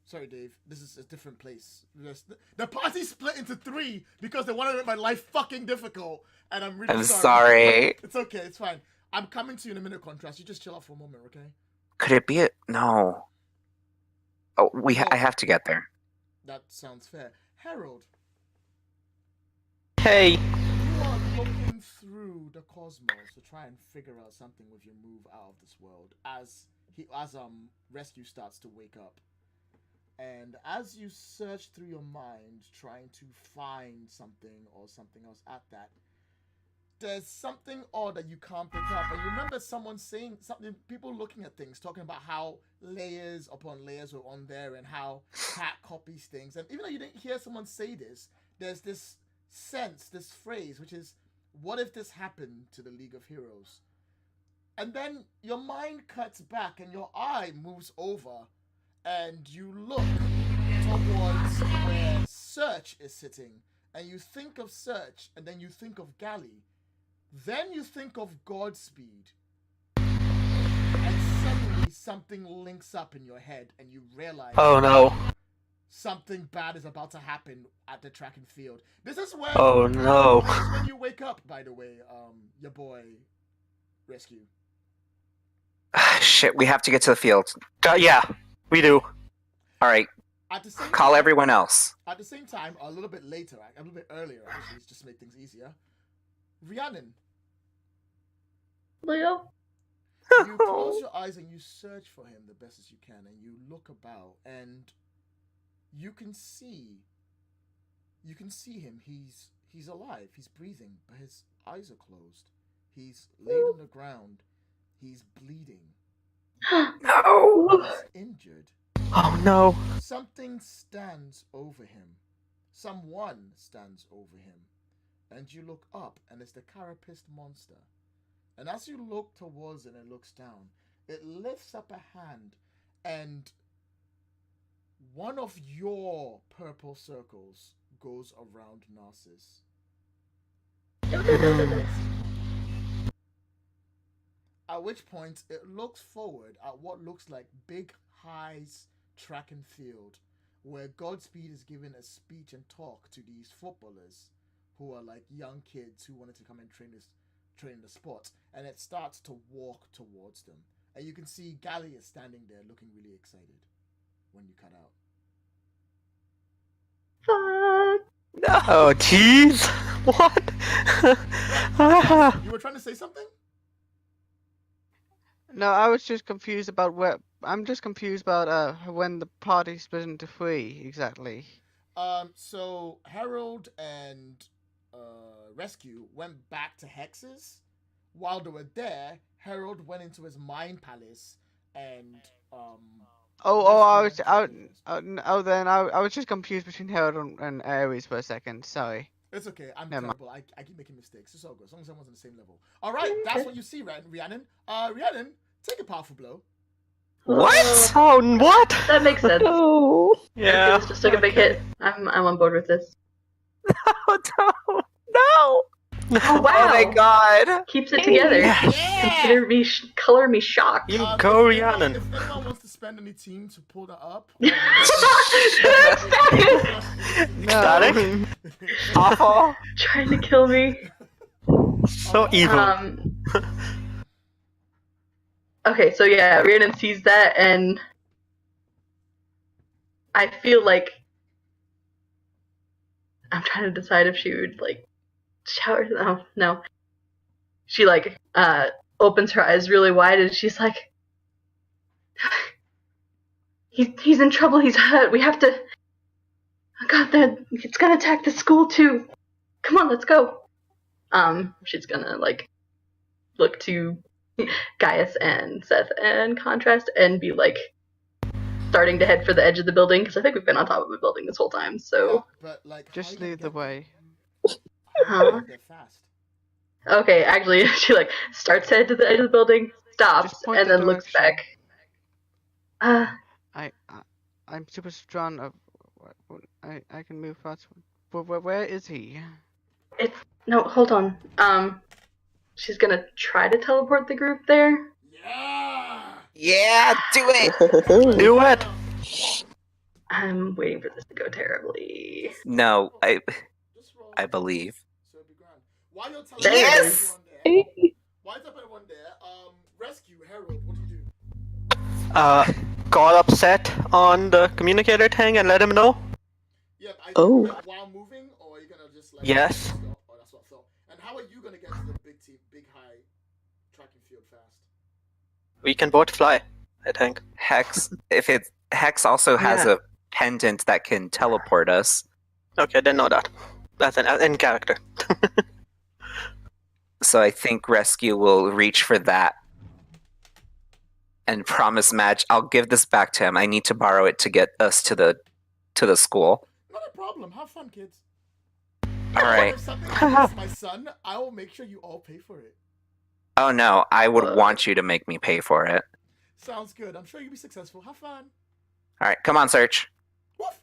Sorry, Dave. This is a different place. The party split into 3 because they wanted to make my life fucking difficult, and I'm really I'm sorry. sorry. It's okay. It's fine. I'm coming to you in a minute, Contrast. You just chill out for a moment, okay? Could it be it? No. Oh, I have to get there. That sounds fair. Harold, Hey. you are looking through the cosmos to try and figure out something with your move out of this world as Rescue starts to wake up. And as you search through your mind trying to find something or something else at that, there's something odd that you can't pick up. And you remember someone saying something, people looking at things, talking about how layers upon layers were on there and how Cat copies things. And even though you didn't hear someone say this, there's this sense, this phrase, which is, what if this happened to the League of Heroes? And then your mind cuts back and your eye moves over and you look towards where Search is sitting, and you think of Search, and then you think of Galley, then you think of Godspeed, and suddenly something links up in your head, and you realize, Oh no. something bad is about to happen at the track and field. This is when Oh no. This is when you wake up, by the way, your boy Rescue. Shit, we have to get to the field. Yeah, we do. All right, At the same call time, everyone else. At the same time, a little bit later, a little bit earlier, actually, just to make things easier. Rhiannon, Leo? you close your eyes and you search for him the best as you can, and you look about, and you can see him. He's alive. He's breathing, but his eyes are closed. He's laid on the ground. He's bleeding. No. He's injured. Oh no. Something stands over him. Someone stands over him. And you look up, and it's the carapaced monster. And as you look towards it and looks down, it lifts up a hand, and one of your purple circles goes around Narcissus. At which point, it looks forward at what looks like Big High's track and field, where Godspeed is giving a speech and talk to these footballers who are like young kids who wanted to come and train the sport, and it starts to walk towards them. And you can see Gally is standing there looking really excited when you cut out. Fuck. Oh jeez. What? You were trying to say something? No, I was just confused about where. I'm just confused about when the party split into three exactly. So Harold and Rescue went back to Hex's. While they were there, Harold went into his mind palace and Then I was just confused between Harold and Ares for a second. Sorry. It's okay. I'm Never terrible. I keep making mistakes. It's all good. As long as everyone's on the same level. All right, that's what you see, Rhiannon. Rhiannon, take a powerful blow. What? Oh, what? That makes sense. Oh. Yeah. Let's just took a big hit. I'm on board with this. Oh, no. No. Oh wow! Oh my god. Keeps it together. Yeah! Color me shocked. You go, If Rhiannon. anyone wants to spend any team to pull that up, Static. Awful. Trying to kill me. So evil. Okay, so yeah, Rhiannon sees that, and I feel like I'm trying to decide if she would like shower. Oh no, she like opens her eyes really wide, and she's like, "He's in trouble. He's hurt. We have to. Oh God, it's gonna attack the school too. Come on, let's go." She's gonna like look to Gaius and Seth and Contrast and be like starting to head for the edge of the building, because I think we've been on top of the building this whole time, so but like, Just lead the way. Huh? They're fast. Okay, actually she like starts to head to the edge of the building, stops, Just point and the then looks direction. back. I'm super strong. I can move fast. Where is he? No, hold on. She's gonna try to teleport the group there. Yeah! Yeah, do it. Do it. I'm waiting for this to go terribly. No, Just roll. I believe. So it'll be grand. While you're telling Yes! everyone there, while you're telling everyone there, Rescue, Harold, what do you do? Call up Seth on the communicator thing and let him know. Yep, Oh. while moving, or are you gonna just like... Yes. Stop? Oh, that's what I thought. And how are you gonna get to the big high track and field fast? We can both fly, I think. Hex also has Yeah. a pendant that can teleport us. Okay, didn't know that. That's in character. So I think Rescue will reach for that and promise Madge, I'll give this back to him. I need to borrow it to get us to the school. Not a problem. Have fun, kids. All right. If something happens to my son, I will make sure you all pay for it. Oh no, I would want you to make me pay for it. Sounds good. I'm sure you'll be successful. Have fun. All right, come on, Search. Woof.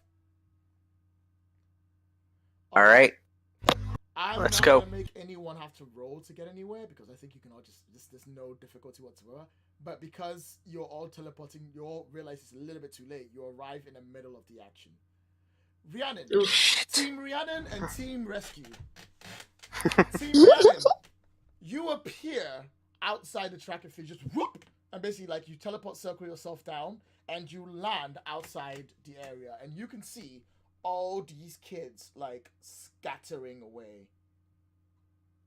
All right. I'm Let's not go. gonna make anyone have to roll to get anywhere because I think you can all just there's no difficulty whatsoever. But because you're all teleporting, you all realize it's a little bit too late. You arrive in the middle of the action. Rhiannon, Oof. Team Rhiannon and Team Rescue. Team Rhiannon, you appear outside the track and field, just whoop, and basically like you teleport circle yourself down and you land outside the area and you can see all these kids like scattering away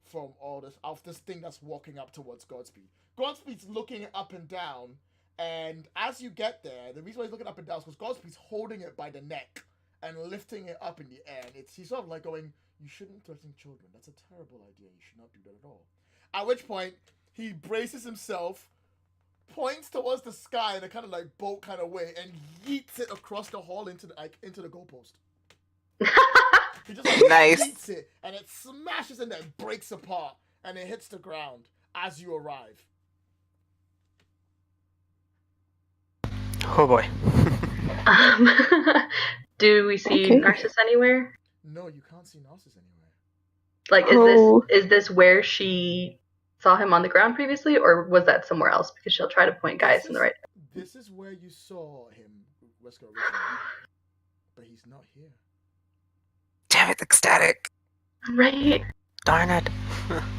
from all this of this thing that's walking up towards Godspeed. Godspeed's looking up and down, and as you get there, the reason why he's looking up and down is because Godspeed's holding it by the neck and lifting it up in the air. And he's sort of like going, "You shouldn't threaten children. That's a terrible idea. You should not do that at all." At which point he braces himself, points towards the sky in a kind of like boat kind of way, and yeets it across the hall into the goalpost. He just like Nice. yeets it, and it smashes in there and breaks apart, and it hits the ground as you arrive. Oh boy. Do we see Okay. Narcissus anywhere? No, you can't see Narcissus anywhere. Like, Oh. is this where she saw him on the ground previously, or was that somewhere else? Because she'll try to point guys in the right. This is where you saw him, Wesker, originally, but he's not here. Damn it, ecstatic. Right. Darn it.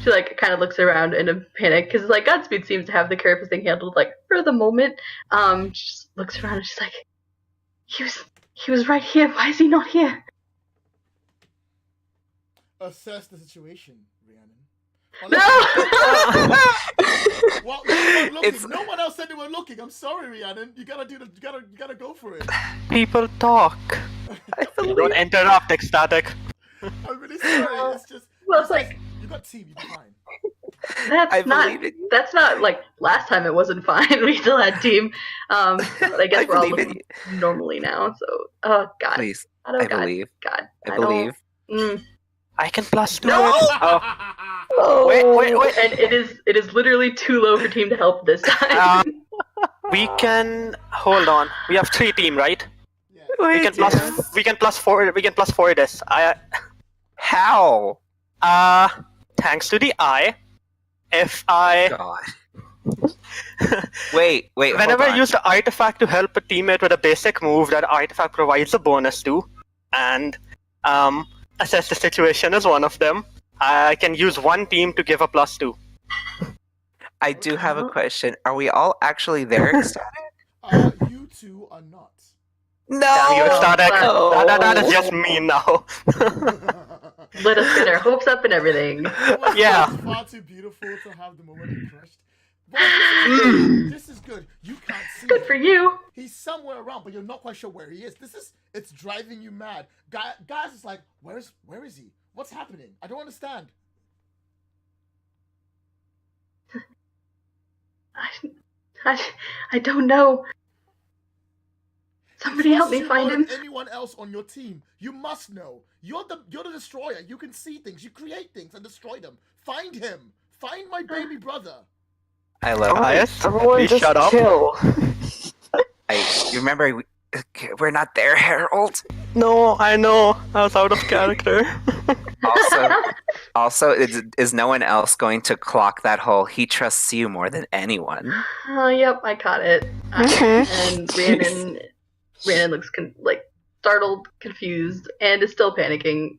She like kind of looks around in a panic because like Godspeed seems to have the carapace thing handled like for the moment. She just looks around and she's like, he was right here. Why is he not here? Assess the situation, Rhiannon. No. Well, no one looking. It's- No one else said they were looking. I'm sorry, Rhiannon. You gotta go for it. People talk. Don't interrupt, ecstatic. I'm really sorry. It's just. Well, it's like you got team. You're fine. that's not believe it. that's not like last time it wasn't fine. We still had team. But I guess I we're all believe in looking normally now. So oh god, Please, oh, I god, believe. God, I don't- believe. I can plus do No! it. Oh, Oh. wait. And it is literally too low for team to help this time. We can hold on. We have 3 team, right? Yeah. We can plus 4. We can plus 4 this. How? Thanks to the eye. If I God. Wait. whenever hold I on. use the artifact to help a teammate with a basic move, that artifact provides a bonus to, and assess the situation is one of them. I can use one team to give a +2. I do have a question. Are we all actually there, ecstatic? You two are not. No. Damn you, ecstatic. Oh. That is just me now. Let us get our hopes up and everything. Yeah. It's far too beautiful to have the moment be crushed. But this is good. You can't see Good him. for you. He's somewhere around, but you're not quite sure where he is. It's driving you mad. Guys is like, where is he? What's happening? I don't understand. I don't know. Somebody help me You find more him. than anyone else on your team. You must know. You're the destroyer. You can see things. You create things and destroy them. Find him. Find my baby brother. I love it. Yes. Everyone Please just shut up. chill. You remember, we're not there, Harold. No, I know. I was out of character. Also, is no one else going to clock that hole? He trusts you more than anyone. Oh, yep, I caught it. And Rhiannon looks like startled, confused, and is still panicking.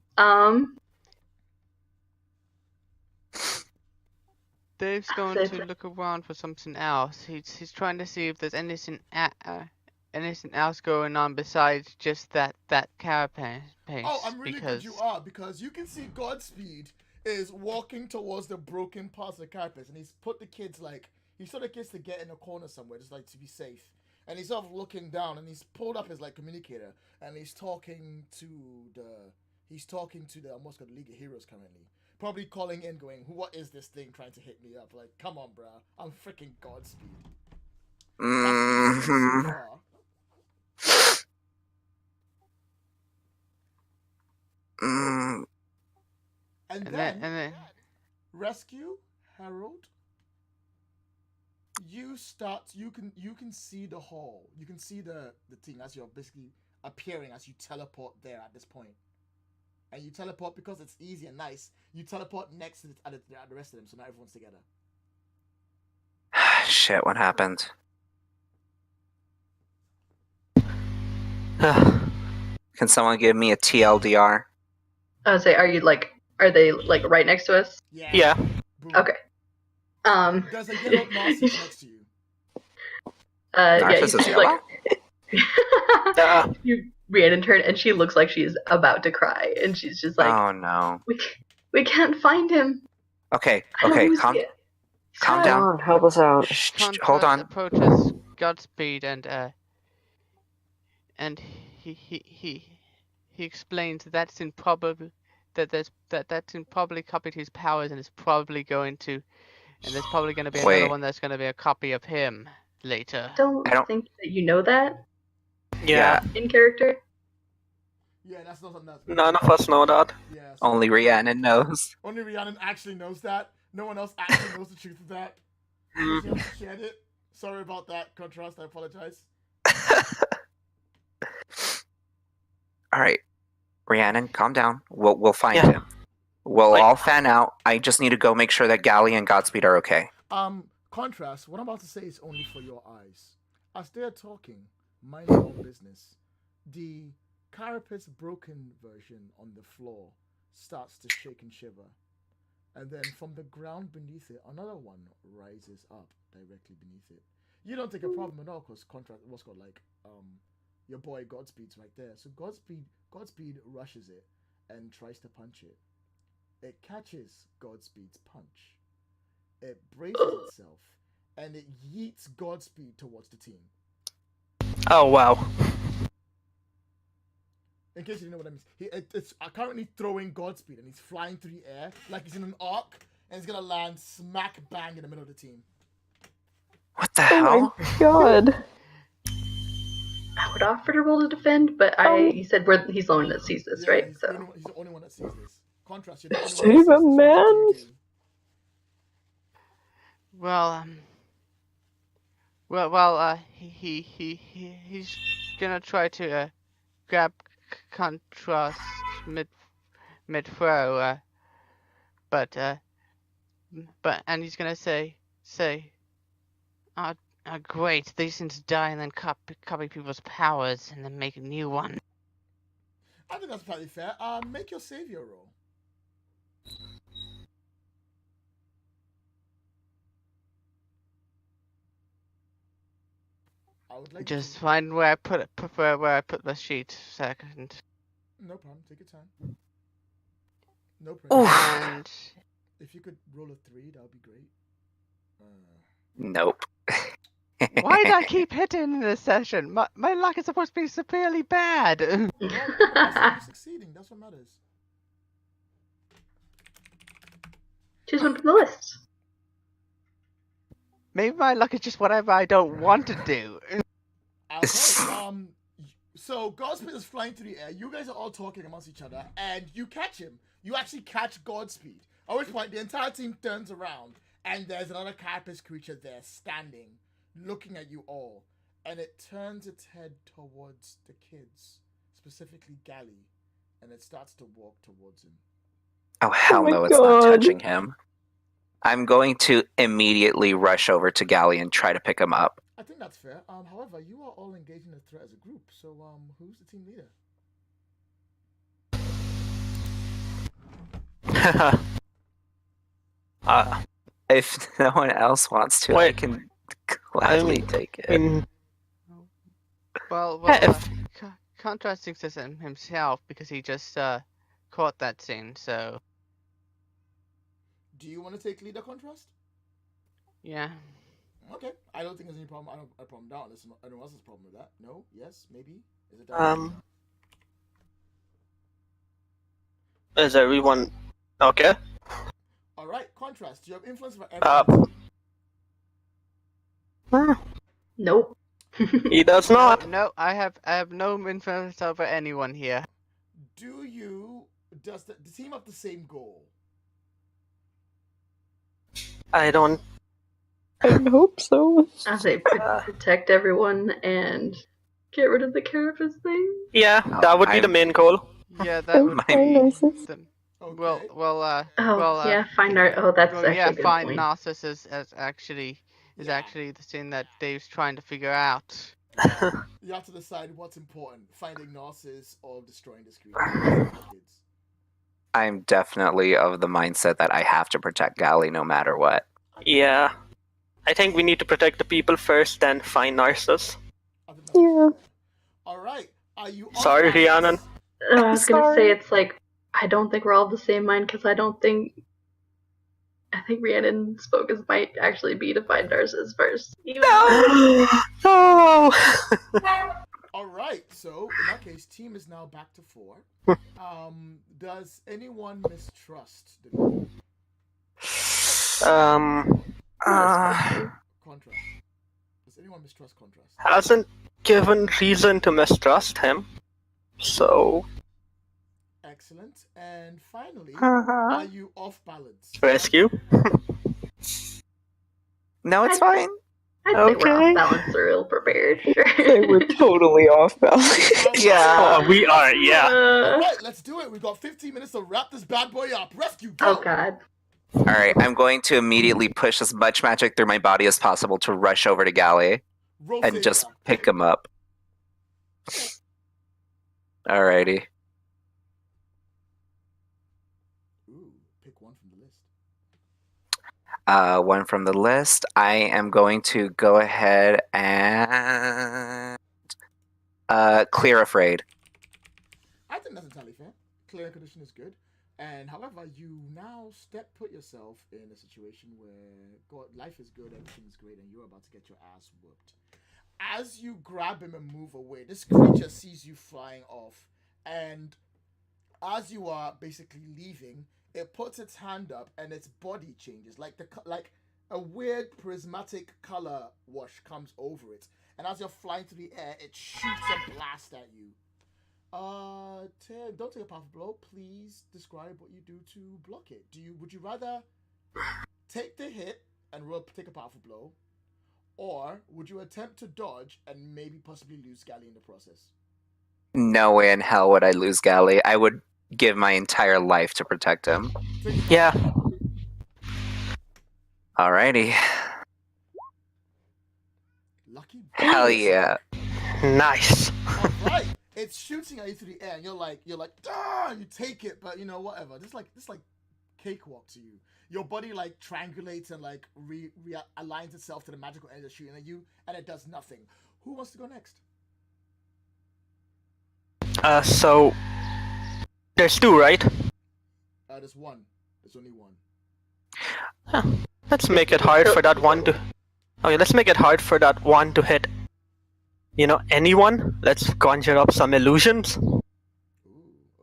Dave's going to look around for something else. He's trying to see if there's anything else going on besides just that carapace. Oh, I'm really glad you are, because you can see Godspeed is walking towards the broken parts of the carapace, and he's put the kids he sort of gets to get in a corner somewhere, just like to be safe. And he's sort of looking down, and he's pulled up his communicator, and he's talking to the almost got League of Heroes currently. Probably calling in, going, "What is this thing trying to hit me up? Like, come on, bruh. I'm freaking Godspeed." Mm-hmm. And And then, then Rescue, Harold, you can see the hall. You can see the thing as you're basically appearing as you teleport there at this point. and you teleport because it's easy and nice. You teleport next to the rest of them, so now everyone's together. Shit, what happened? Can someone give me a TLDR? I would say, are they like right next to us? Yeah. Boom. Okay. There's a yellow Narcissus next to you. Narcissus she's yellow? you Rhiannon turned and she looks like she's about to cry, and she's just like, Oh no. we can't find him. Okay, I don't know who's calm here. down. Come on, help us out. Hold on. Approaches Godspeed and he explains that's improbable, that's improbably copied his powers, and it's probably going to, and there's probably going to be Wait. another one that's going to be a copy of him later. I don't think that you know that Yeah. in character. Yeah, that's not something that's... None of us know that. Yeah, Only Rhiannon knows. Only Rhiannon actually knows that. No one else actually knows the truth of that. She hasn't shared it. Sorry about that, Contrast. I apologize. Alright. Rhiannon, calm down. We'll find Yeah. him. We'll all fan out. I just need to go make sure that Gally and Godspeed are okay. Contrast, what I'm about to say is only for your eyes. As they're talking, mind your own business. The carapet's broken version on the floor starts to shake and shiver. And then from the ground beneath it, another one rises up directly beneath it. You don't take a problem at all, because Contrast, what's called like, your boy Godspeed's right there. So Godspeed rushes it and tries to punch it. It catches Godspeed's punch. It braces itself, and it yeets Godspeed towards the team. Oh wow. In case you didn't know what that means, it's currently throwing Godspeed, and he's flying through the air like he's in an arc, and he's gonna land smack bang in the middle of the team. What the Oh hell? my god. I would offer to roll to defend, but you said he's the one that sees this, Yeah, right? He's, So he's the only one that sees this. Contrast, you're the only Save one that sees him, this. man. What do you do? He's gonna try to grab Contrast mid throw, but and he's gonna say, great, these things die and then copy people's powers and then make a new one. I think that's probably fair. Make your savior roll. I would like Just to... find where I put it. Prefer where I put the sheet. Second. No problem. Take your time. No problem. And If you could roll a 3, that would be great. Nope. why did I keep hitting in this session? My luck is supposed to be severely bad. Well, you're succeeding. That's what matters. choose one from the list. Maybe my luck is just whatever I don't want to do. Okay, so Godspeed is flying through the air. You guys are all talking amongst each other, and you catch him. You actually catch Godspeed. At which point, the entire team turns around, and there's another carapace creature there, standing, looking at you all. And it turns its head towards the kids, specifically Gally, and it starts to walk towards him. Oh, hell my no, it's not God. touching him. I'm going to immediately rush over to Gally and try to pick him up. I think that's fair. However, you are all engaged in the threat as a group, so who's the team leader? If no one else wants to, I Wait. can gladly take it. Well, If- Contrast thinks this himself because he just caught that scene. So Do you want to take leader, Contrast? yeah. Okay, I don't think there's any problem. I don't have a problem with that. Unless anyone else has a problem with that. No? Yes? Maybe? Is it done? Is everyone okay? Alright, Contrast. You have influence over everyone. Nope. He does not. No, I have no influence over anyone here. Does the team have the same goal? I don't. I hope so. I say protect everyone and get rid of the carapace thing. Yeah, that would be the main goal. Yeah, that would My- Fine, be. Narcissus. Then, Okay. Find our. Oh, that's well, actually yeah, a good find point. Narcissus is actually the thing that Dave's trying to figure out. You have to decide what's important: finding Narcissus or destroying this creature. Kids. I'm definitely of the mindset that I have to protect Gally no matter what. Yeah. I think we need to protect the people first, then find Narcissus. I think that's Yeah. fair. All right. Are you? off Sorry, balance? Rhiannon. I was gonna say Sorry. it's like I don't think we're all of the same mind because I think Rhiannon spoke as might actually be to find Narcissus first. Even No! All right. So in that case, team is now back to 4. Does anyone mistrust the new contrast? Does anyone mistrust contrast? Hasn't given reason to mistrust him. So, Excellent. And finally, are you off balance? rescue. No, it's fine. I'd say we're Okay. off balance or ill prepared. Say we're totally off balance. Yeah. Oh, we are, yeah. All right, let's do it. We've got 15 minutes to wrap this bad boy up. Rescue, go! Oh god. All right, I'm going to immediately push as much magic through my body as possible to rush over to Gally Roll and savior. just pick him up. Alrighty. Ooh, pick one from the list. One from the list. I am going to go ahead and clear Afraid. I think that's entirely fair. Clear condition is good. And however, you now put yourself in a situation where God, life is good, everything's great, and you're about to get your ass whooped. As you grab him and move away, this creature sees you flying off, and as you are basically leaving, it puts its hand up and its body changes, like a weird prismatic color wash comes over it, and as you're flying through the air, it shoots a blast at you. Don't take a powerful blow. Please describe what you do to block it. Would you rather take the hit and take a powerful blow, or would you attempt to dodge and maybe possibly lose Gally in the process? No way in hell would I lose Gally. I would give my entire life to protect him. Yeah. Alrighty. Lucky. Hell yeah. Nice. All right. It's shooting at you through the air, and you're like, ah, you take it, but whatever. This like cakewalk to you. Your body like triangulates and like aligns itself to the magical energy that's shooting at you, and it does nothing. Who wants to go next? So there's 2, right? There's one. There's only one. Let's make it hard for that one to. Okay, let's make it hard for that one to hit. Anyone? Let's conjure up some illusions. Ooh,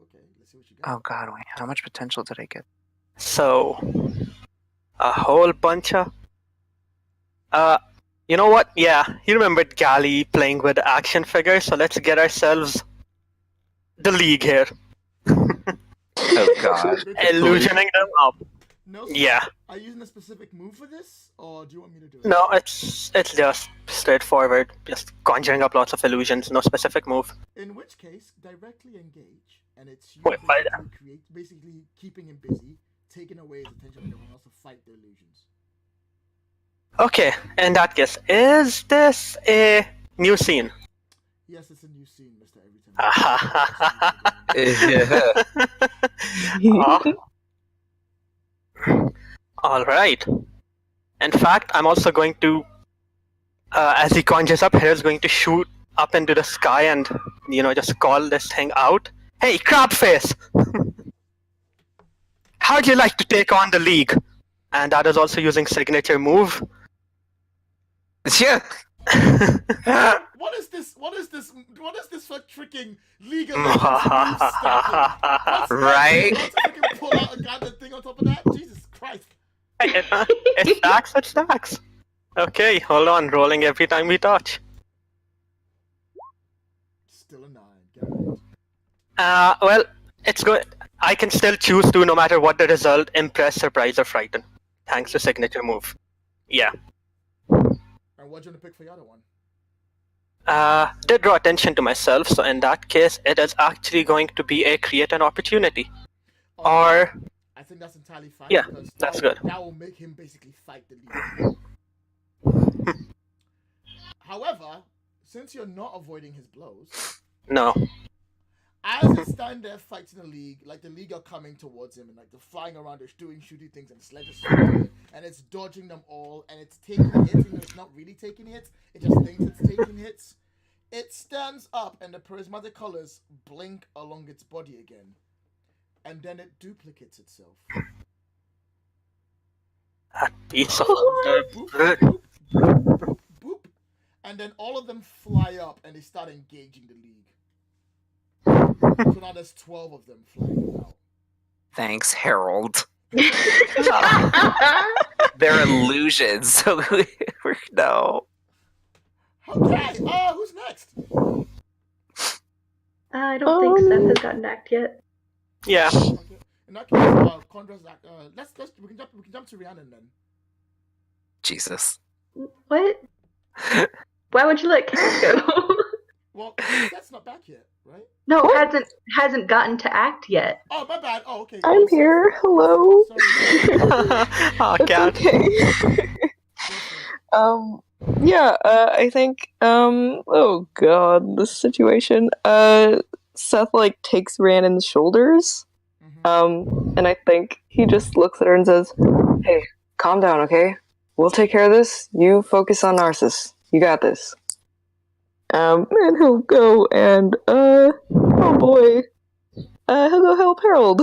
okay. Let's see what you got. Oh god, wait. How much potential did I get? So, a whole bunch of. You know what? Yeah, you remembered Gally playing with action figures, so let's get ourselves the league here. Oh god. Illusioning them up. No. Yeah. Are you using a specific move for this, or do you want me to do it? No, it's just straightforward. Just conjuring up lots of illusions, no specific move. In which case, directly engage, and it's you Wait, by basically keeping him busy, taking away his attention from everyone else to fight the illusions. Okay, in that case, is this a new scene? Yes, it's a new scene, Mr. Everything. Alright. In fact, I'm also going to, as he conjures up, Hera's going to shoot up into the sky and, just call this thing out. Hey, crab face! How'd you like to take on the league? And that is also using signature move. Yeah. What is this? What is this for freaking League of Legends move stacking? Right? Want to freaking pull out a goddamn thing on top of that? Jesus Christ. It stacks. Okay, hold on. Rolling every time we touch. Still a 9. Get it. Well, it's good. I can still choose to, no matter what the result, impress, surprise, or frighten. Thanks to signature move. Yeah. And what do you want to pick for the other one? did draw attention to myself, so in that case, it is actually going to be a create an opportunity. Or, I think that's entirely fine. Yeah, because that's that good. That will make him basically fight the league. However, since you're not avoiding his blows, no. as they stand there fighting the league, like the league are coming towards him and like they're flying around, they're doing shooty things and sledges and it's dodging them all and it's taking hits, even though it's not really taking hits, it just thinks it's taking hits. It stands up and the prismatic colors blink along its body again. And then it duplicates itself. That piece of Boop, boop, boop, boop. And then all of them fly up and they start engaging the league. So now there's 12 of them flying out. Thanks, Harold. They're illusions, so we're no. Okay, who's next? I don't think Seth has gotten act yet. Yeah. Okay. In that case, Condra's act. We can jump to Rhiannon then. Jesus. What? Why would you let Kat go? Well, that's not back yet, right? No, hasn't gotten to act yet. Oh, my bad. Oh, okay. I'm here. Hello. Sorry. Oh, It's God. okay. Yeah, I think, oh god, this situation. Seth, like, takes Rhiannon's shoulders, and I think he just looks at her and says, "Hey, calm down, okay? We'll take care of this. You focus on Narcissus. You got this." And he'll go and, oh boy, he'll go help Harold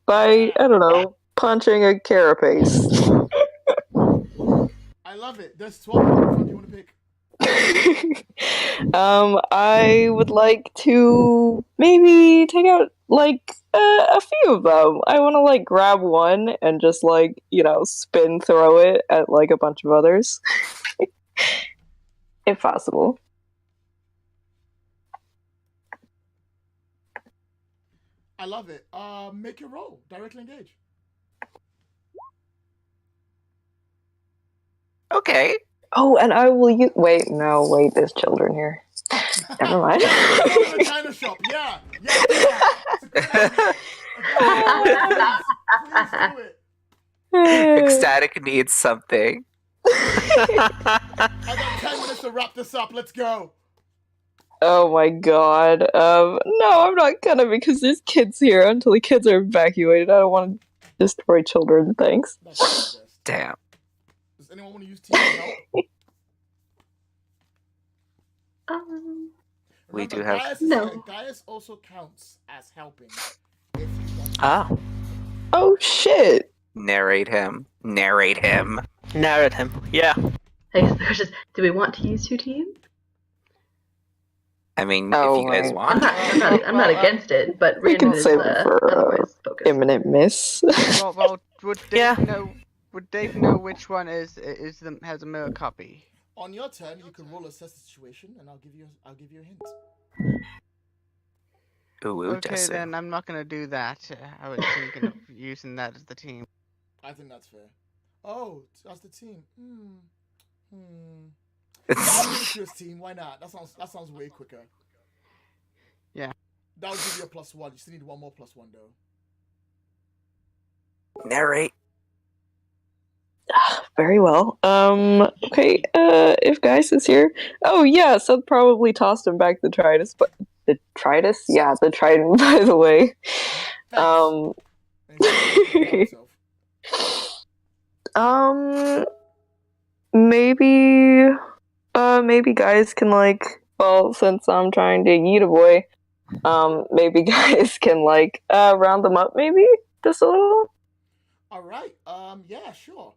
by, I don't know, punching a carapace. I love it. There's 12 of them. Which one do you want to pick? I would like to maybe take out, like, a few of them. I want to, like, grab one and just, like, you know, spin throw it at, like, a bunch of others. If possible. I love it. Make your roll. Directly engage. Okay. Oh, and I will use. Wait, there's children here. Never mind. Go to the China shop. Yeah. Do that. It's a good idea. Please do it. Ecstatic needs something. I got 10 minutes to wrap this up. Let's go. Oh my god. No, I'm not gonna because there's kids here until the kids are evacuated. I don't want to destroy children. Thanks. That's the best. Damn. Does anyone want to use team help? We do Remember, have. Gaius also counts as helping. If you want to. Ah. Oh shit. Narrate him. Narrate him. Narrate him. Yeah. I guess there's just, do we want to use 2 teams? I mean, Oh, if you guys right. want. I'm not against it, but We can Rhiannon is save it for otherwise focused. imminent miss. Well, would Dave Yeah. know? Would Dave know which one has a mirror copy? On your turn, you can roll assess the situation, and I'll give you a hint. Ooh, Okay, Jesse. then I'm not gonna do that. I was thinking of using that as the team. I think that's fair. Oh, that's the team. I'll give it to his team. Why not? That sounds way quicker. Yeah. That would give you a +1. You still need one more +1 though. Narrate. Very well. Okay, if Gaius is here. Oh yeah, Seth probably tossed him back the Tridus, but the Tridus? Yeah, the Trident, by the way. Maybe guys can, like, well, since I'm trying to eat a boy, maybe guys can, like, round them up, maybe? Just a little? Alright, yeah, sure.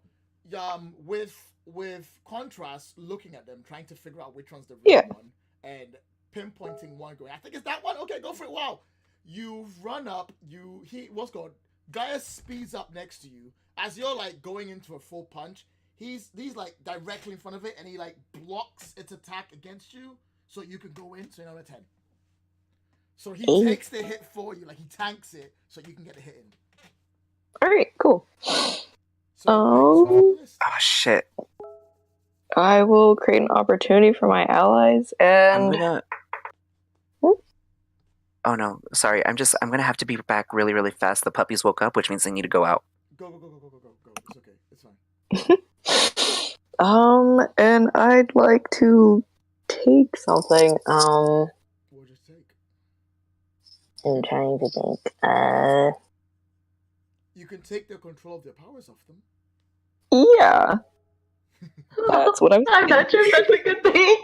With contrast, looking at them, trying to figure out which one's the real one, and pinpointing one going, I think it's that one, okay, go for it, wow. You run up, Gaius speeds up next to you, as you're, like, going into a full punch, he's like, directly in front of it, and he, like, blocks its attack against you, so you can go in, so you're at 10. So he takes the hit for you, like, he tanks it, so you can get the hit in. Alright, cool. So, Oh shit. I will create an opportunity for my allies, I'm and gonna. Oh no, sorry. I'm gonna have to be back really, really fast. The puppies woke up, which means they need to go out. Go. It's okay. It's fine. and I'd like to take something. What would you take? I'm trying to think. You can take the control of their powers off them. Yeah. That's what I'm I'm not sure if that's a good thing.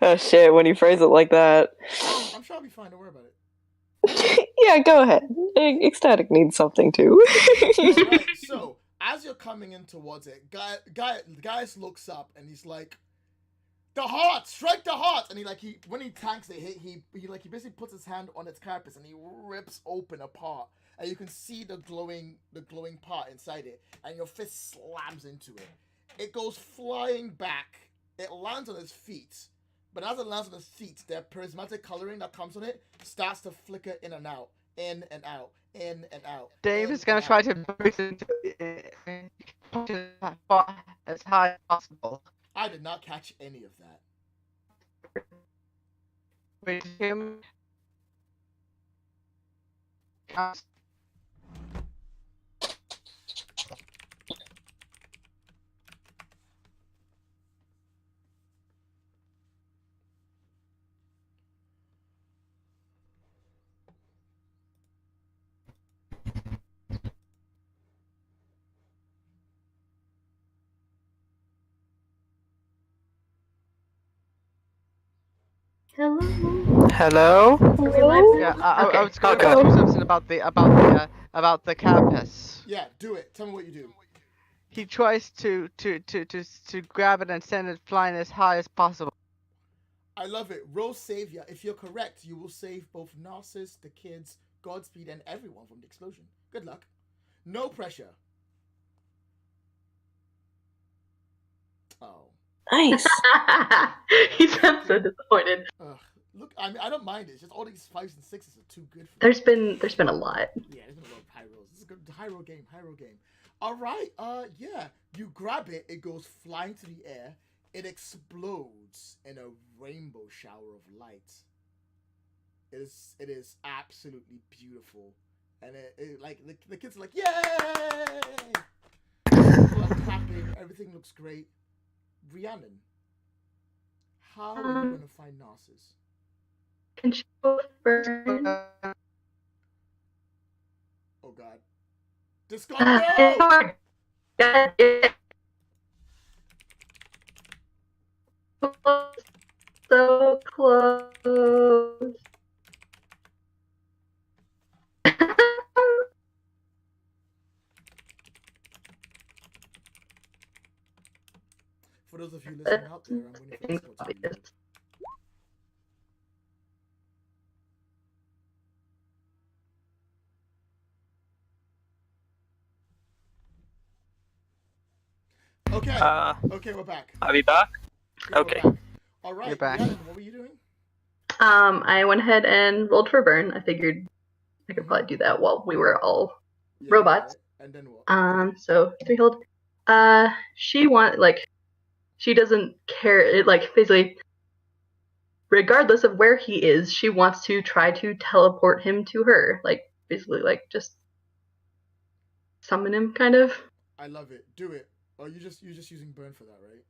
Oh shit, when you phrase it like that. I'm sure I'll be fine. Don't worry about it. Yeah, go ahead. Ecstatic needs something too. Alright, so as you're coming in towards it, Gaius looks up and he's like, "The heart! Strike the heart!" And when he tanks it, he basically puts his hand on its carapace and he rips open a part, and you can see the glowing part inside it, and your fist slams into it. It goes flying back. It lands on its feet, but as it lands on its feet, the prismatic coloring that comes on it starts to flicker in and out, in and out, in and out. Dave is gonna try to boost it as high as possible. I did not catch any of that. With him. Hello? Are we live now? Yeah, I was gonna Okay. do something about the carapace. Yeah, do it. Tell me what you do. He tries to grab it and send it flying as high as possible. I love it. Roll savior. If you're correct, you will save both Narcissus, the kids, Godspeed, and everyone from the explosion. Good luck. No pressure. Oh. Nice. He sounds so disappointed. Ugh. Look, I mean, I don't mind it. It's just all these 5s and 6s are too good for me. There's been a lot. Yeah, there's been a lot of high rolls. This is a good high roll game. All right. Yeah. You grab it. It goes flying to the air. It explodes in a rainbow shower of light. It is absolutely beautiful, and it like the kids are like, yay! People are clapping. Everything looks great. Rhiannon, how are you gonna find Narcissus? Can she both burn? Oh God. Discard, It's no! hard. God, it's so close. For those of you listening out there, I'm waiting for Discord to be loaded. Okay. Okay, we're back. Are we back? Yeah, we're Okay. back. All right. You're back. Rhiannon, what were you doing? I went ahead and rolled for burn. I figured I could probably do that while we were all Yeah, robots. And then what? So 3 hold. She doesn't care. It basically, regardless of where he is, she wants to try to teleport him to her. Basically, just summon him, kind of. I love it. Do it. Oh, you're just using burn for that, right?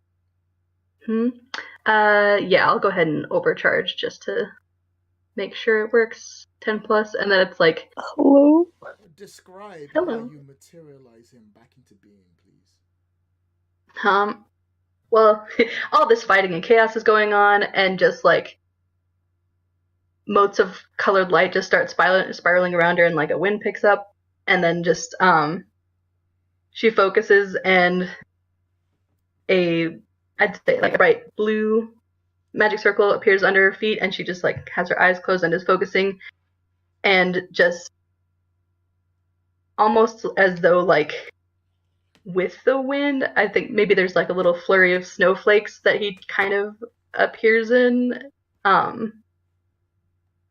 Yeah, I'll go ahead and overcharge just to make sure it works. 10 plus, and then it's like, Hello? Describe Hello. how you materialize him back into being, please. Well, all this fighting and chaos is going on, and just motes of colored light just start spiraling around her, and a wind picks up, and then just she focuses, and I'd say a bright blue magic circle appears under her feet, and she just has her eyes closed and is focusing, and just almost as though with the wind, I think maybe there's a little flurry of snowflakes that he kind of appears in,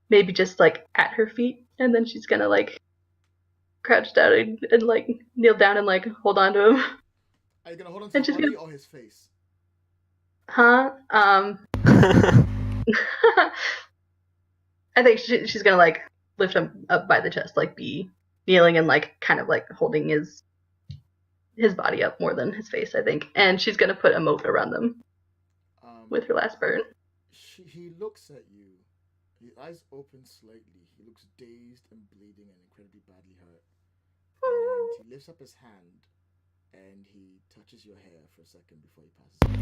maybe just at her feet, and then she's gonna crouch down and like kneel down and like hold on to him. Are you gonna hold on to his body or his face? Huh? I think she's gonna like lift him up by the chest, like be kneeling and like kind of like holding his body up more than his face, I think. And she's gonna put a moat around them with her last burn. He looks at you. His eyes open slightly. He looks dazed and bleeding and incredibly badly hurt. And he lifts up his hand and he touches your hair for a second before he passes out.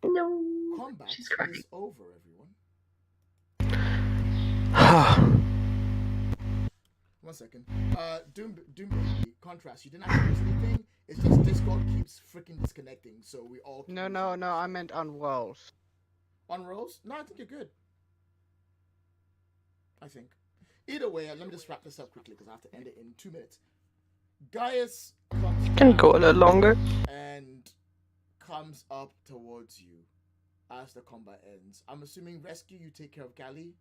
No. Combat She's crying. is over, everyone. 1 second. Doom Baby, contrast. You didn't actually miss anything. It's just Discord keeps freaking disconnecting, so we all. No, I meant on rolls. On rolls? No, I think you're good. I think. Either way, let me just wrap this up quickly because I have to end it in 2 minutes. Gaius comes Can go a little longer. and comes up towards you as the combat ends. I'm assuming rescue, you take care of Gally.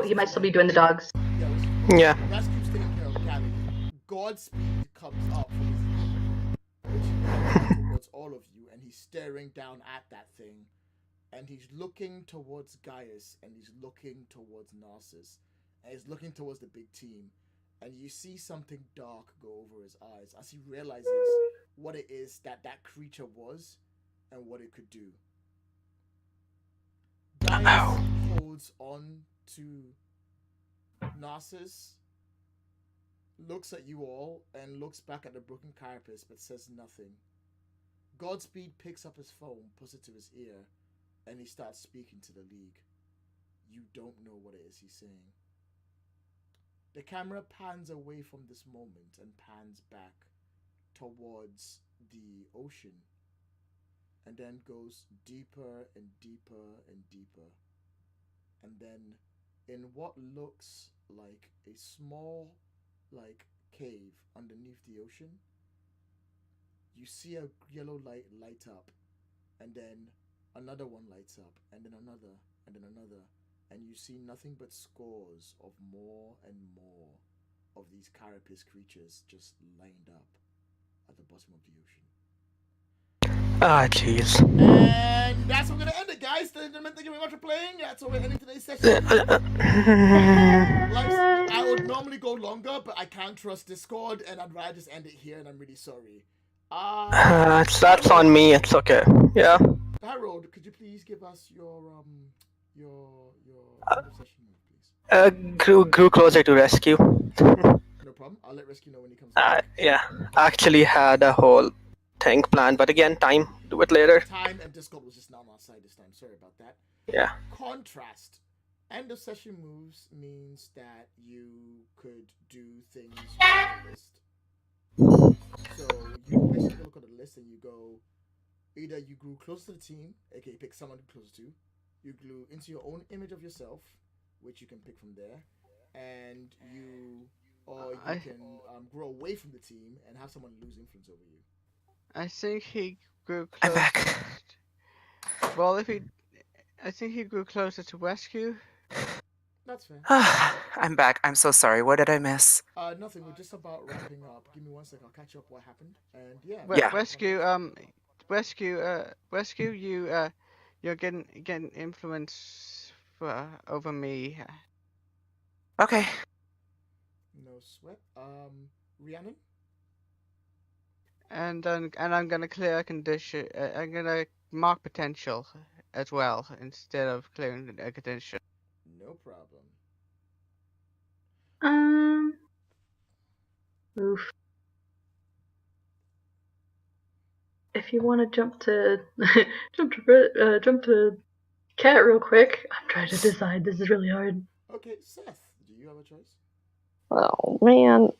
He might still be doing the dogs. Yeah. Rescue's taking care of Gally. Godspeed comes up from his knee, which comes towards all of you, and he's staring down at that thing. And he's looking towards Gaius, and he's looking towards Narcissus, and he's looking towards the big team. And you see something dark go over his eyes as he realizes what it is that creature was and what it could do. Gaius holds on to Narcissus, looks at you all, and looks back at the broken carapace, but says nothing. Godspeed picks up his phone, puts it to his ear, and he starts speaking to the League. You don't know what it is he's saying. The camera pans away from this moment and pans back towards the ocean, and then goes deeper and deeper and deeper. And then in what looks like a small cave underneath the ocean, you see a yellow light up, and then another one lights up, and then another, and then another, and you see nothing but scores of more and more of these carapace creatures just lined up at the bottom of the ocean. Ah, jeez. And that's where we're gonna end it, guys. Thank you very much for playing. That's where we're ending today's session. I would normally go longer, but I can't trust Discord, and I'd rather just end it here, and I'm really sorry. That's on me. It's okay. Yeah. Harold, could you please give us your session, please? Grew closer to rescue. No problem. I'll let Rescue know when he comes back. Yeah. Actually had a whole thing planned, but again, time. Do it later. Time and Discord was just not outside this time. Sorry about that. Yeah. Contrast. End of session moves means that you could do things on the list. So you basically look at the list and you go, either you grew close to the team, aka pick someone close to, you glue into your own image of yourself, which you can pick from there, and you can grow away from the team and have someone lose influence over you. I think he grew close. I'm back. Well, I think he grew closer to rescue. That's fair. I'm back. I'm so sorry. What did I miss? Nothing. We're just about wrapping up. Give me 1 second. I'll catch you up what happened. And yeah. Yeah. Rescue. You're getting influence over me. Okay. No sweat. Rhiannon? And I'm gonna clear a condition. I'm gonna mark potential as well instead of clearing a condition. No problem. Oof. If you want to jump to jump to Cat real quick, I'm trying to decide. This is really hard. Okay, Seth, do you have a choice? Oh man.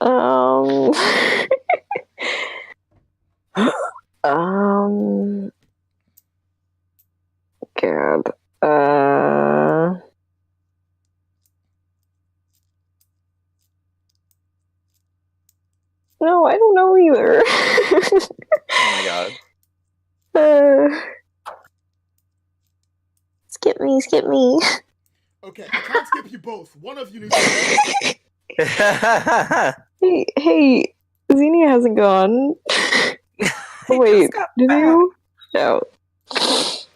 God. No, I don't know either. Oh my god. skip me. Okay, I can't skip you both. One of you needs to Hey, Xenia hasn't gone. Oh, wait, did you? No. It's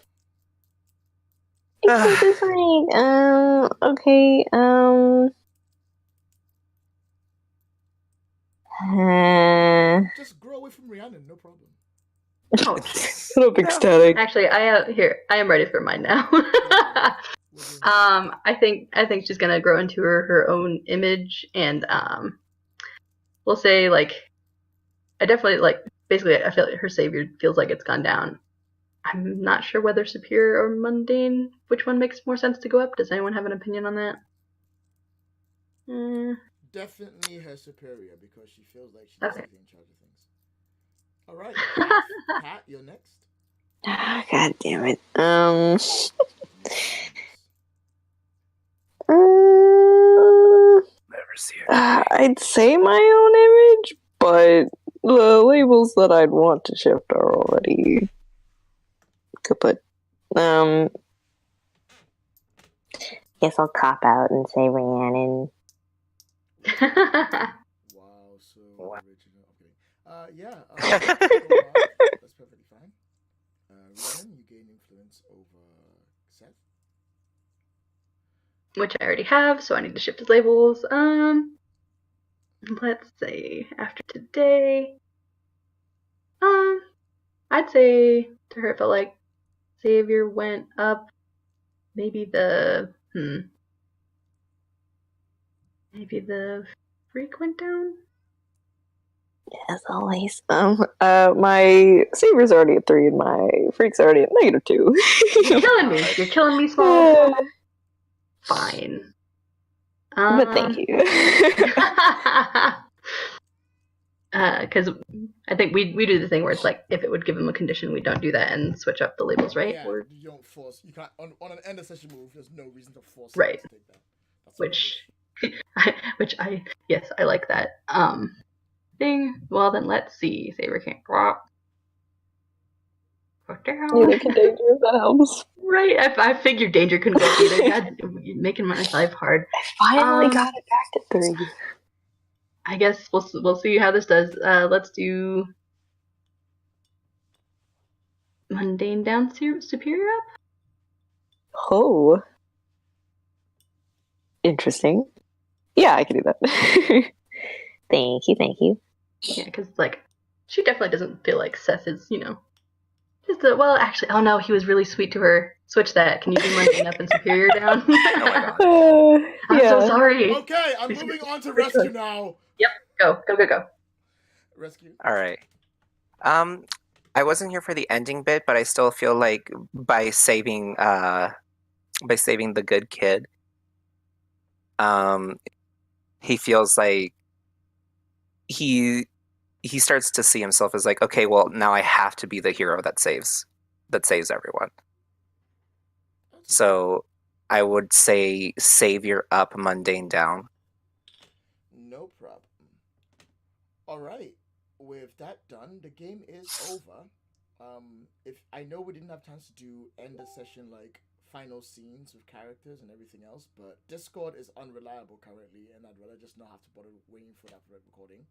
totally fine. Okay, just grow away from Rhiannon, no problem. Oh, Shut up, ecstatic. actually, I am ready for mine now. I think she's gonna grow into her own image, and we'll say like, I definitely like. Basically, I feel like her savior feels like it's gone down. I'm not sure whether superior or mundane, which one makes more sense to go up. Does anyone have an opinion on that? Definitely her superior, because she feels like she's Okay. in charge of things. All right, Pat, you're next. Oh, God damn it. Never see it. I'd say my own image, but the labels that I'd want to shift are already kaput. Guess I'll cop out and say Rhiannon. Wow, so original. Okay. Yeah. That's perfectly fine. Rhiannon, you gain influence over Seth. Which I already have, so I need to shift his labels. Let's say after today, I'd say to her it felt like Savior went up. Maybe the freak went down. As always. My savior's already at 3 and my freak's already at -2. You're killing me. You're killing me, small. Fine. But thank you. Because I think we do the thing where it's like, if it would give him a condition, we don't do that and switch up the labels, right? Yeah, Or you don't force. You can't on an end of session move. There's no reason to force. Right. To take that. That's which I like that. Thing. Well, then let's see. Saber can't drop. Go down. Neither can danger if that helps. Right. I figured danger couldn't go up either. God, you're making my life hard. I finally got it back to 3. I guess we'll see how this does. Let's do mundane down to superior up. Oh. Interesting. Yeah, I can do that. Thank you. Yeah, because like she definitely doesn't feel like Seth is, just well. Actually, oh no, he was really sweet to her. Switch that. Can you do mundane up and superior down? Oh my god. I'm so sorry. Okay, I'm moving on to rescue now. Yep. Go. Rescue. All right. I wasn't here for the ending bit, but I still feel like by saving the good kid, he feels like he starts to see himself as like, okay, well, now I have to be the hero that saves everyone. So I would say savior up, mundane down. No problem. All right. With that done, the game is over. If I know we didn't have chance to do end the session like final scenes with characters and everything else, but Discord is unreliable currently, and I'd rather just not have to bother waiting for that recording.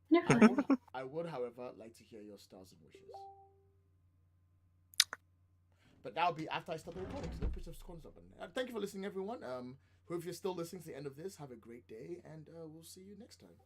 Yeah. I would, however, like to hear your stars and wishes. But that'll be after I stop the recording, so don't put your scores up. Thank you for listening, everyone. If you're still listening to the end of this, have a great day, and we'll see you next time.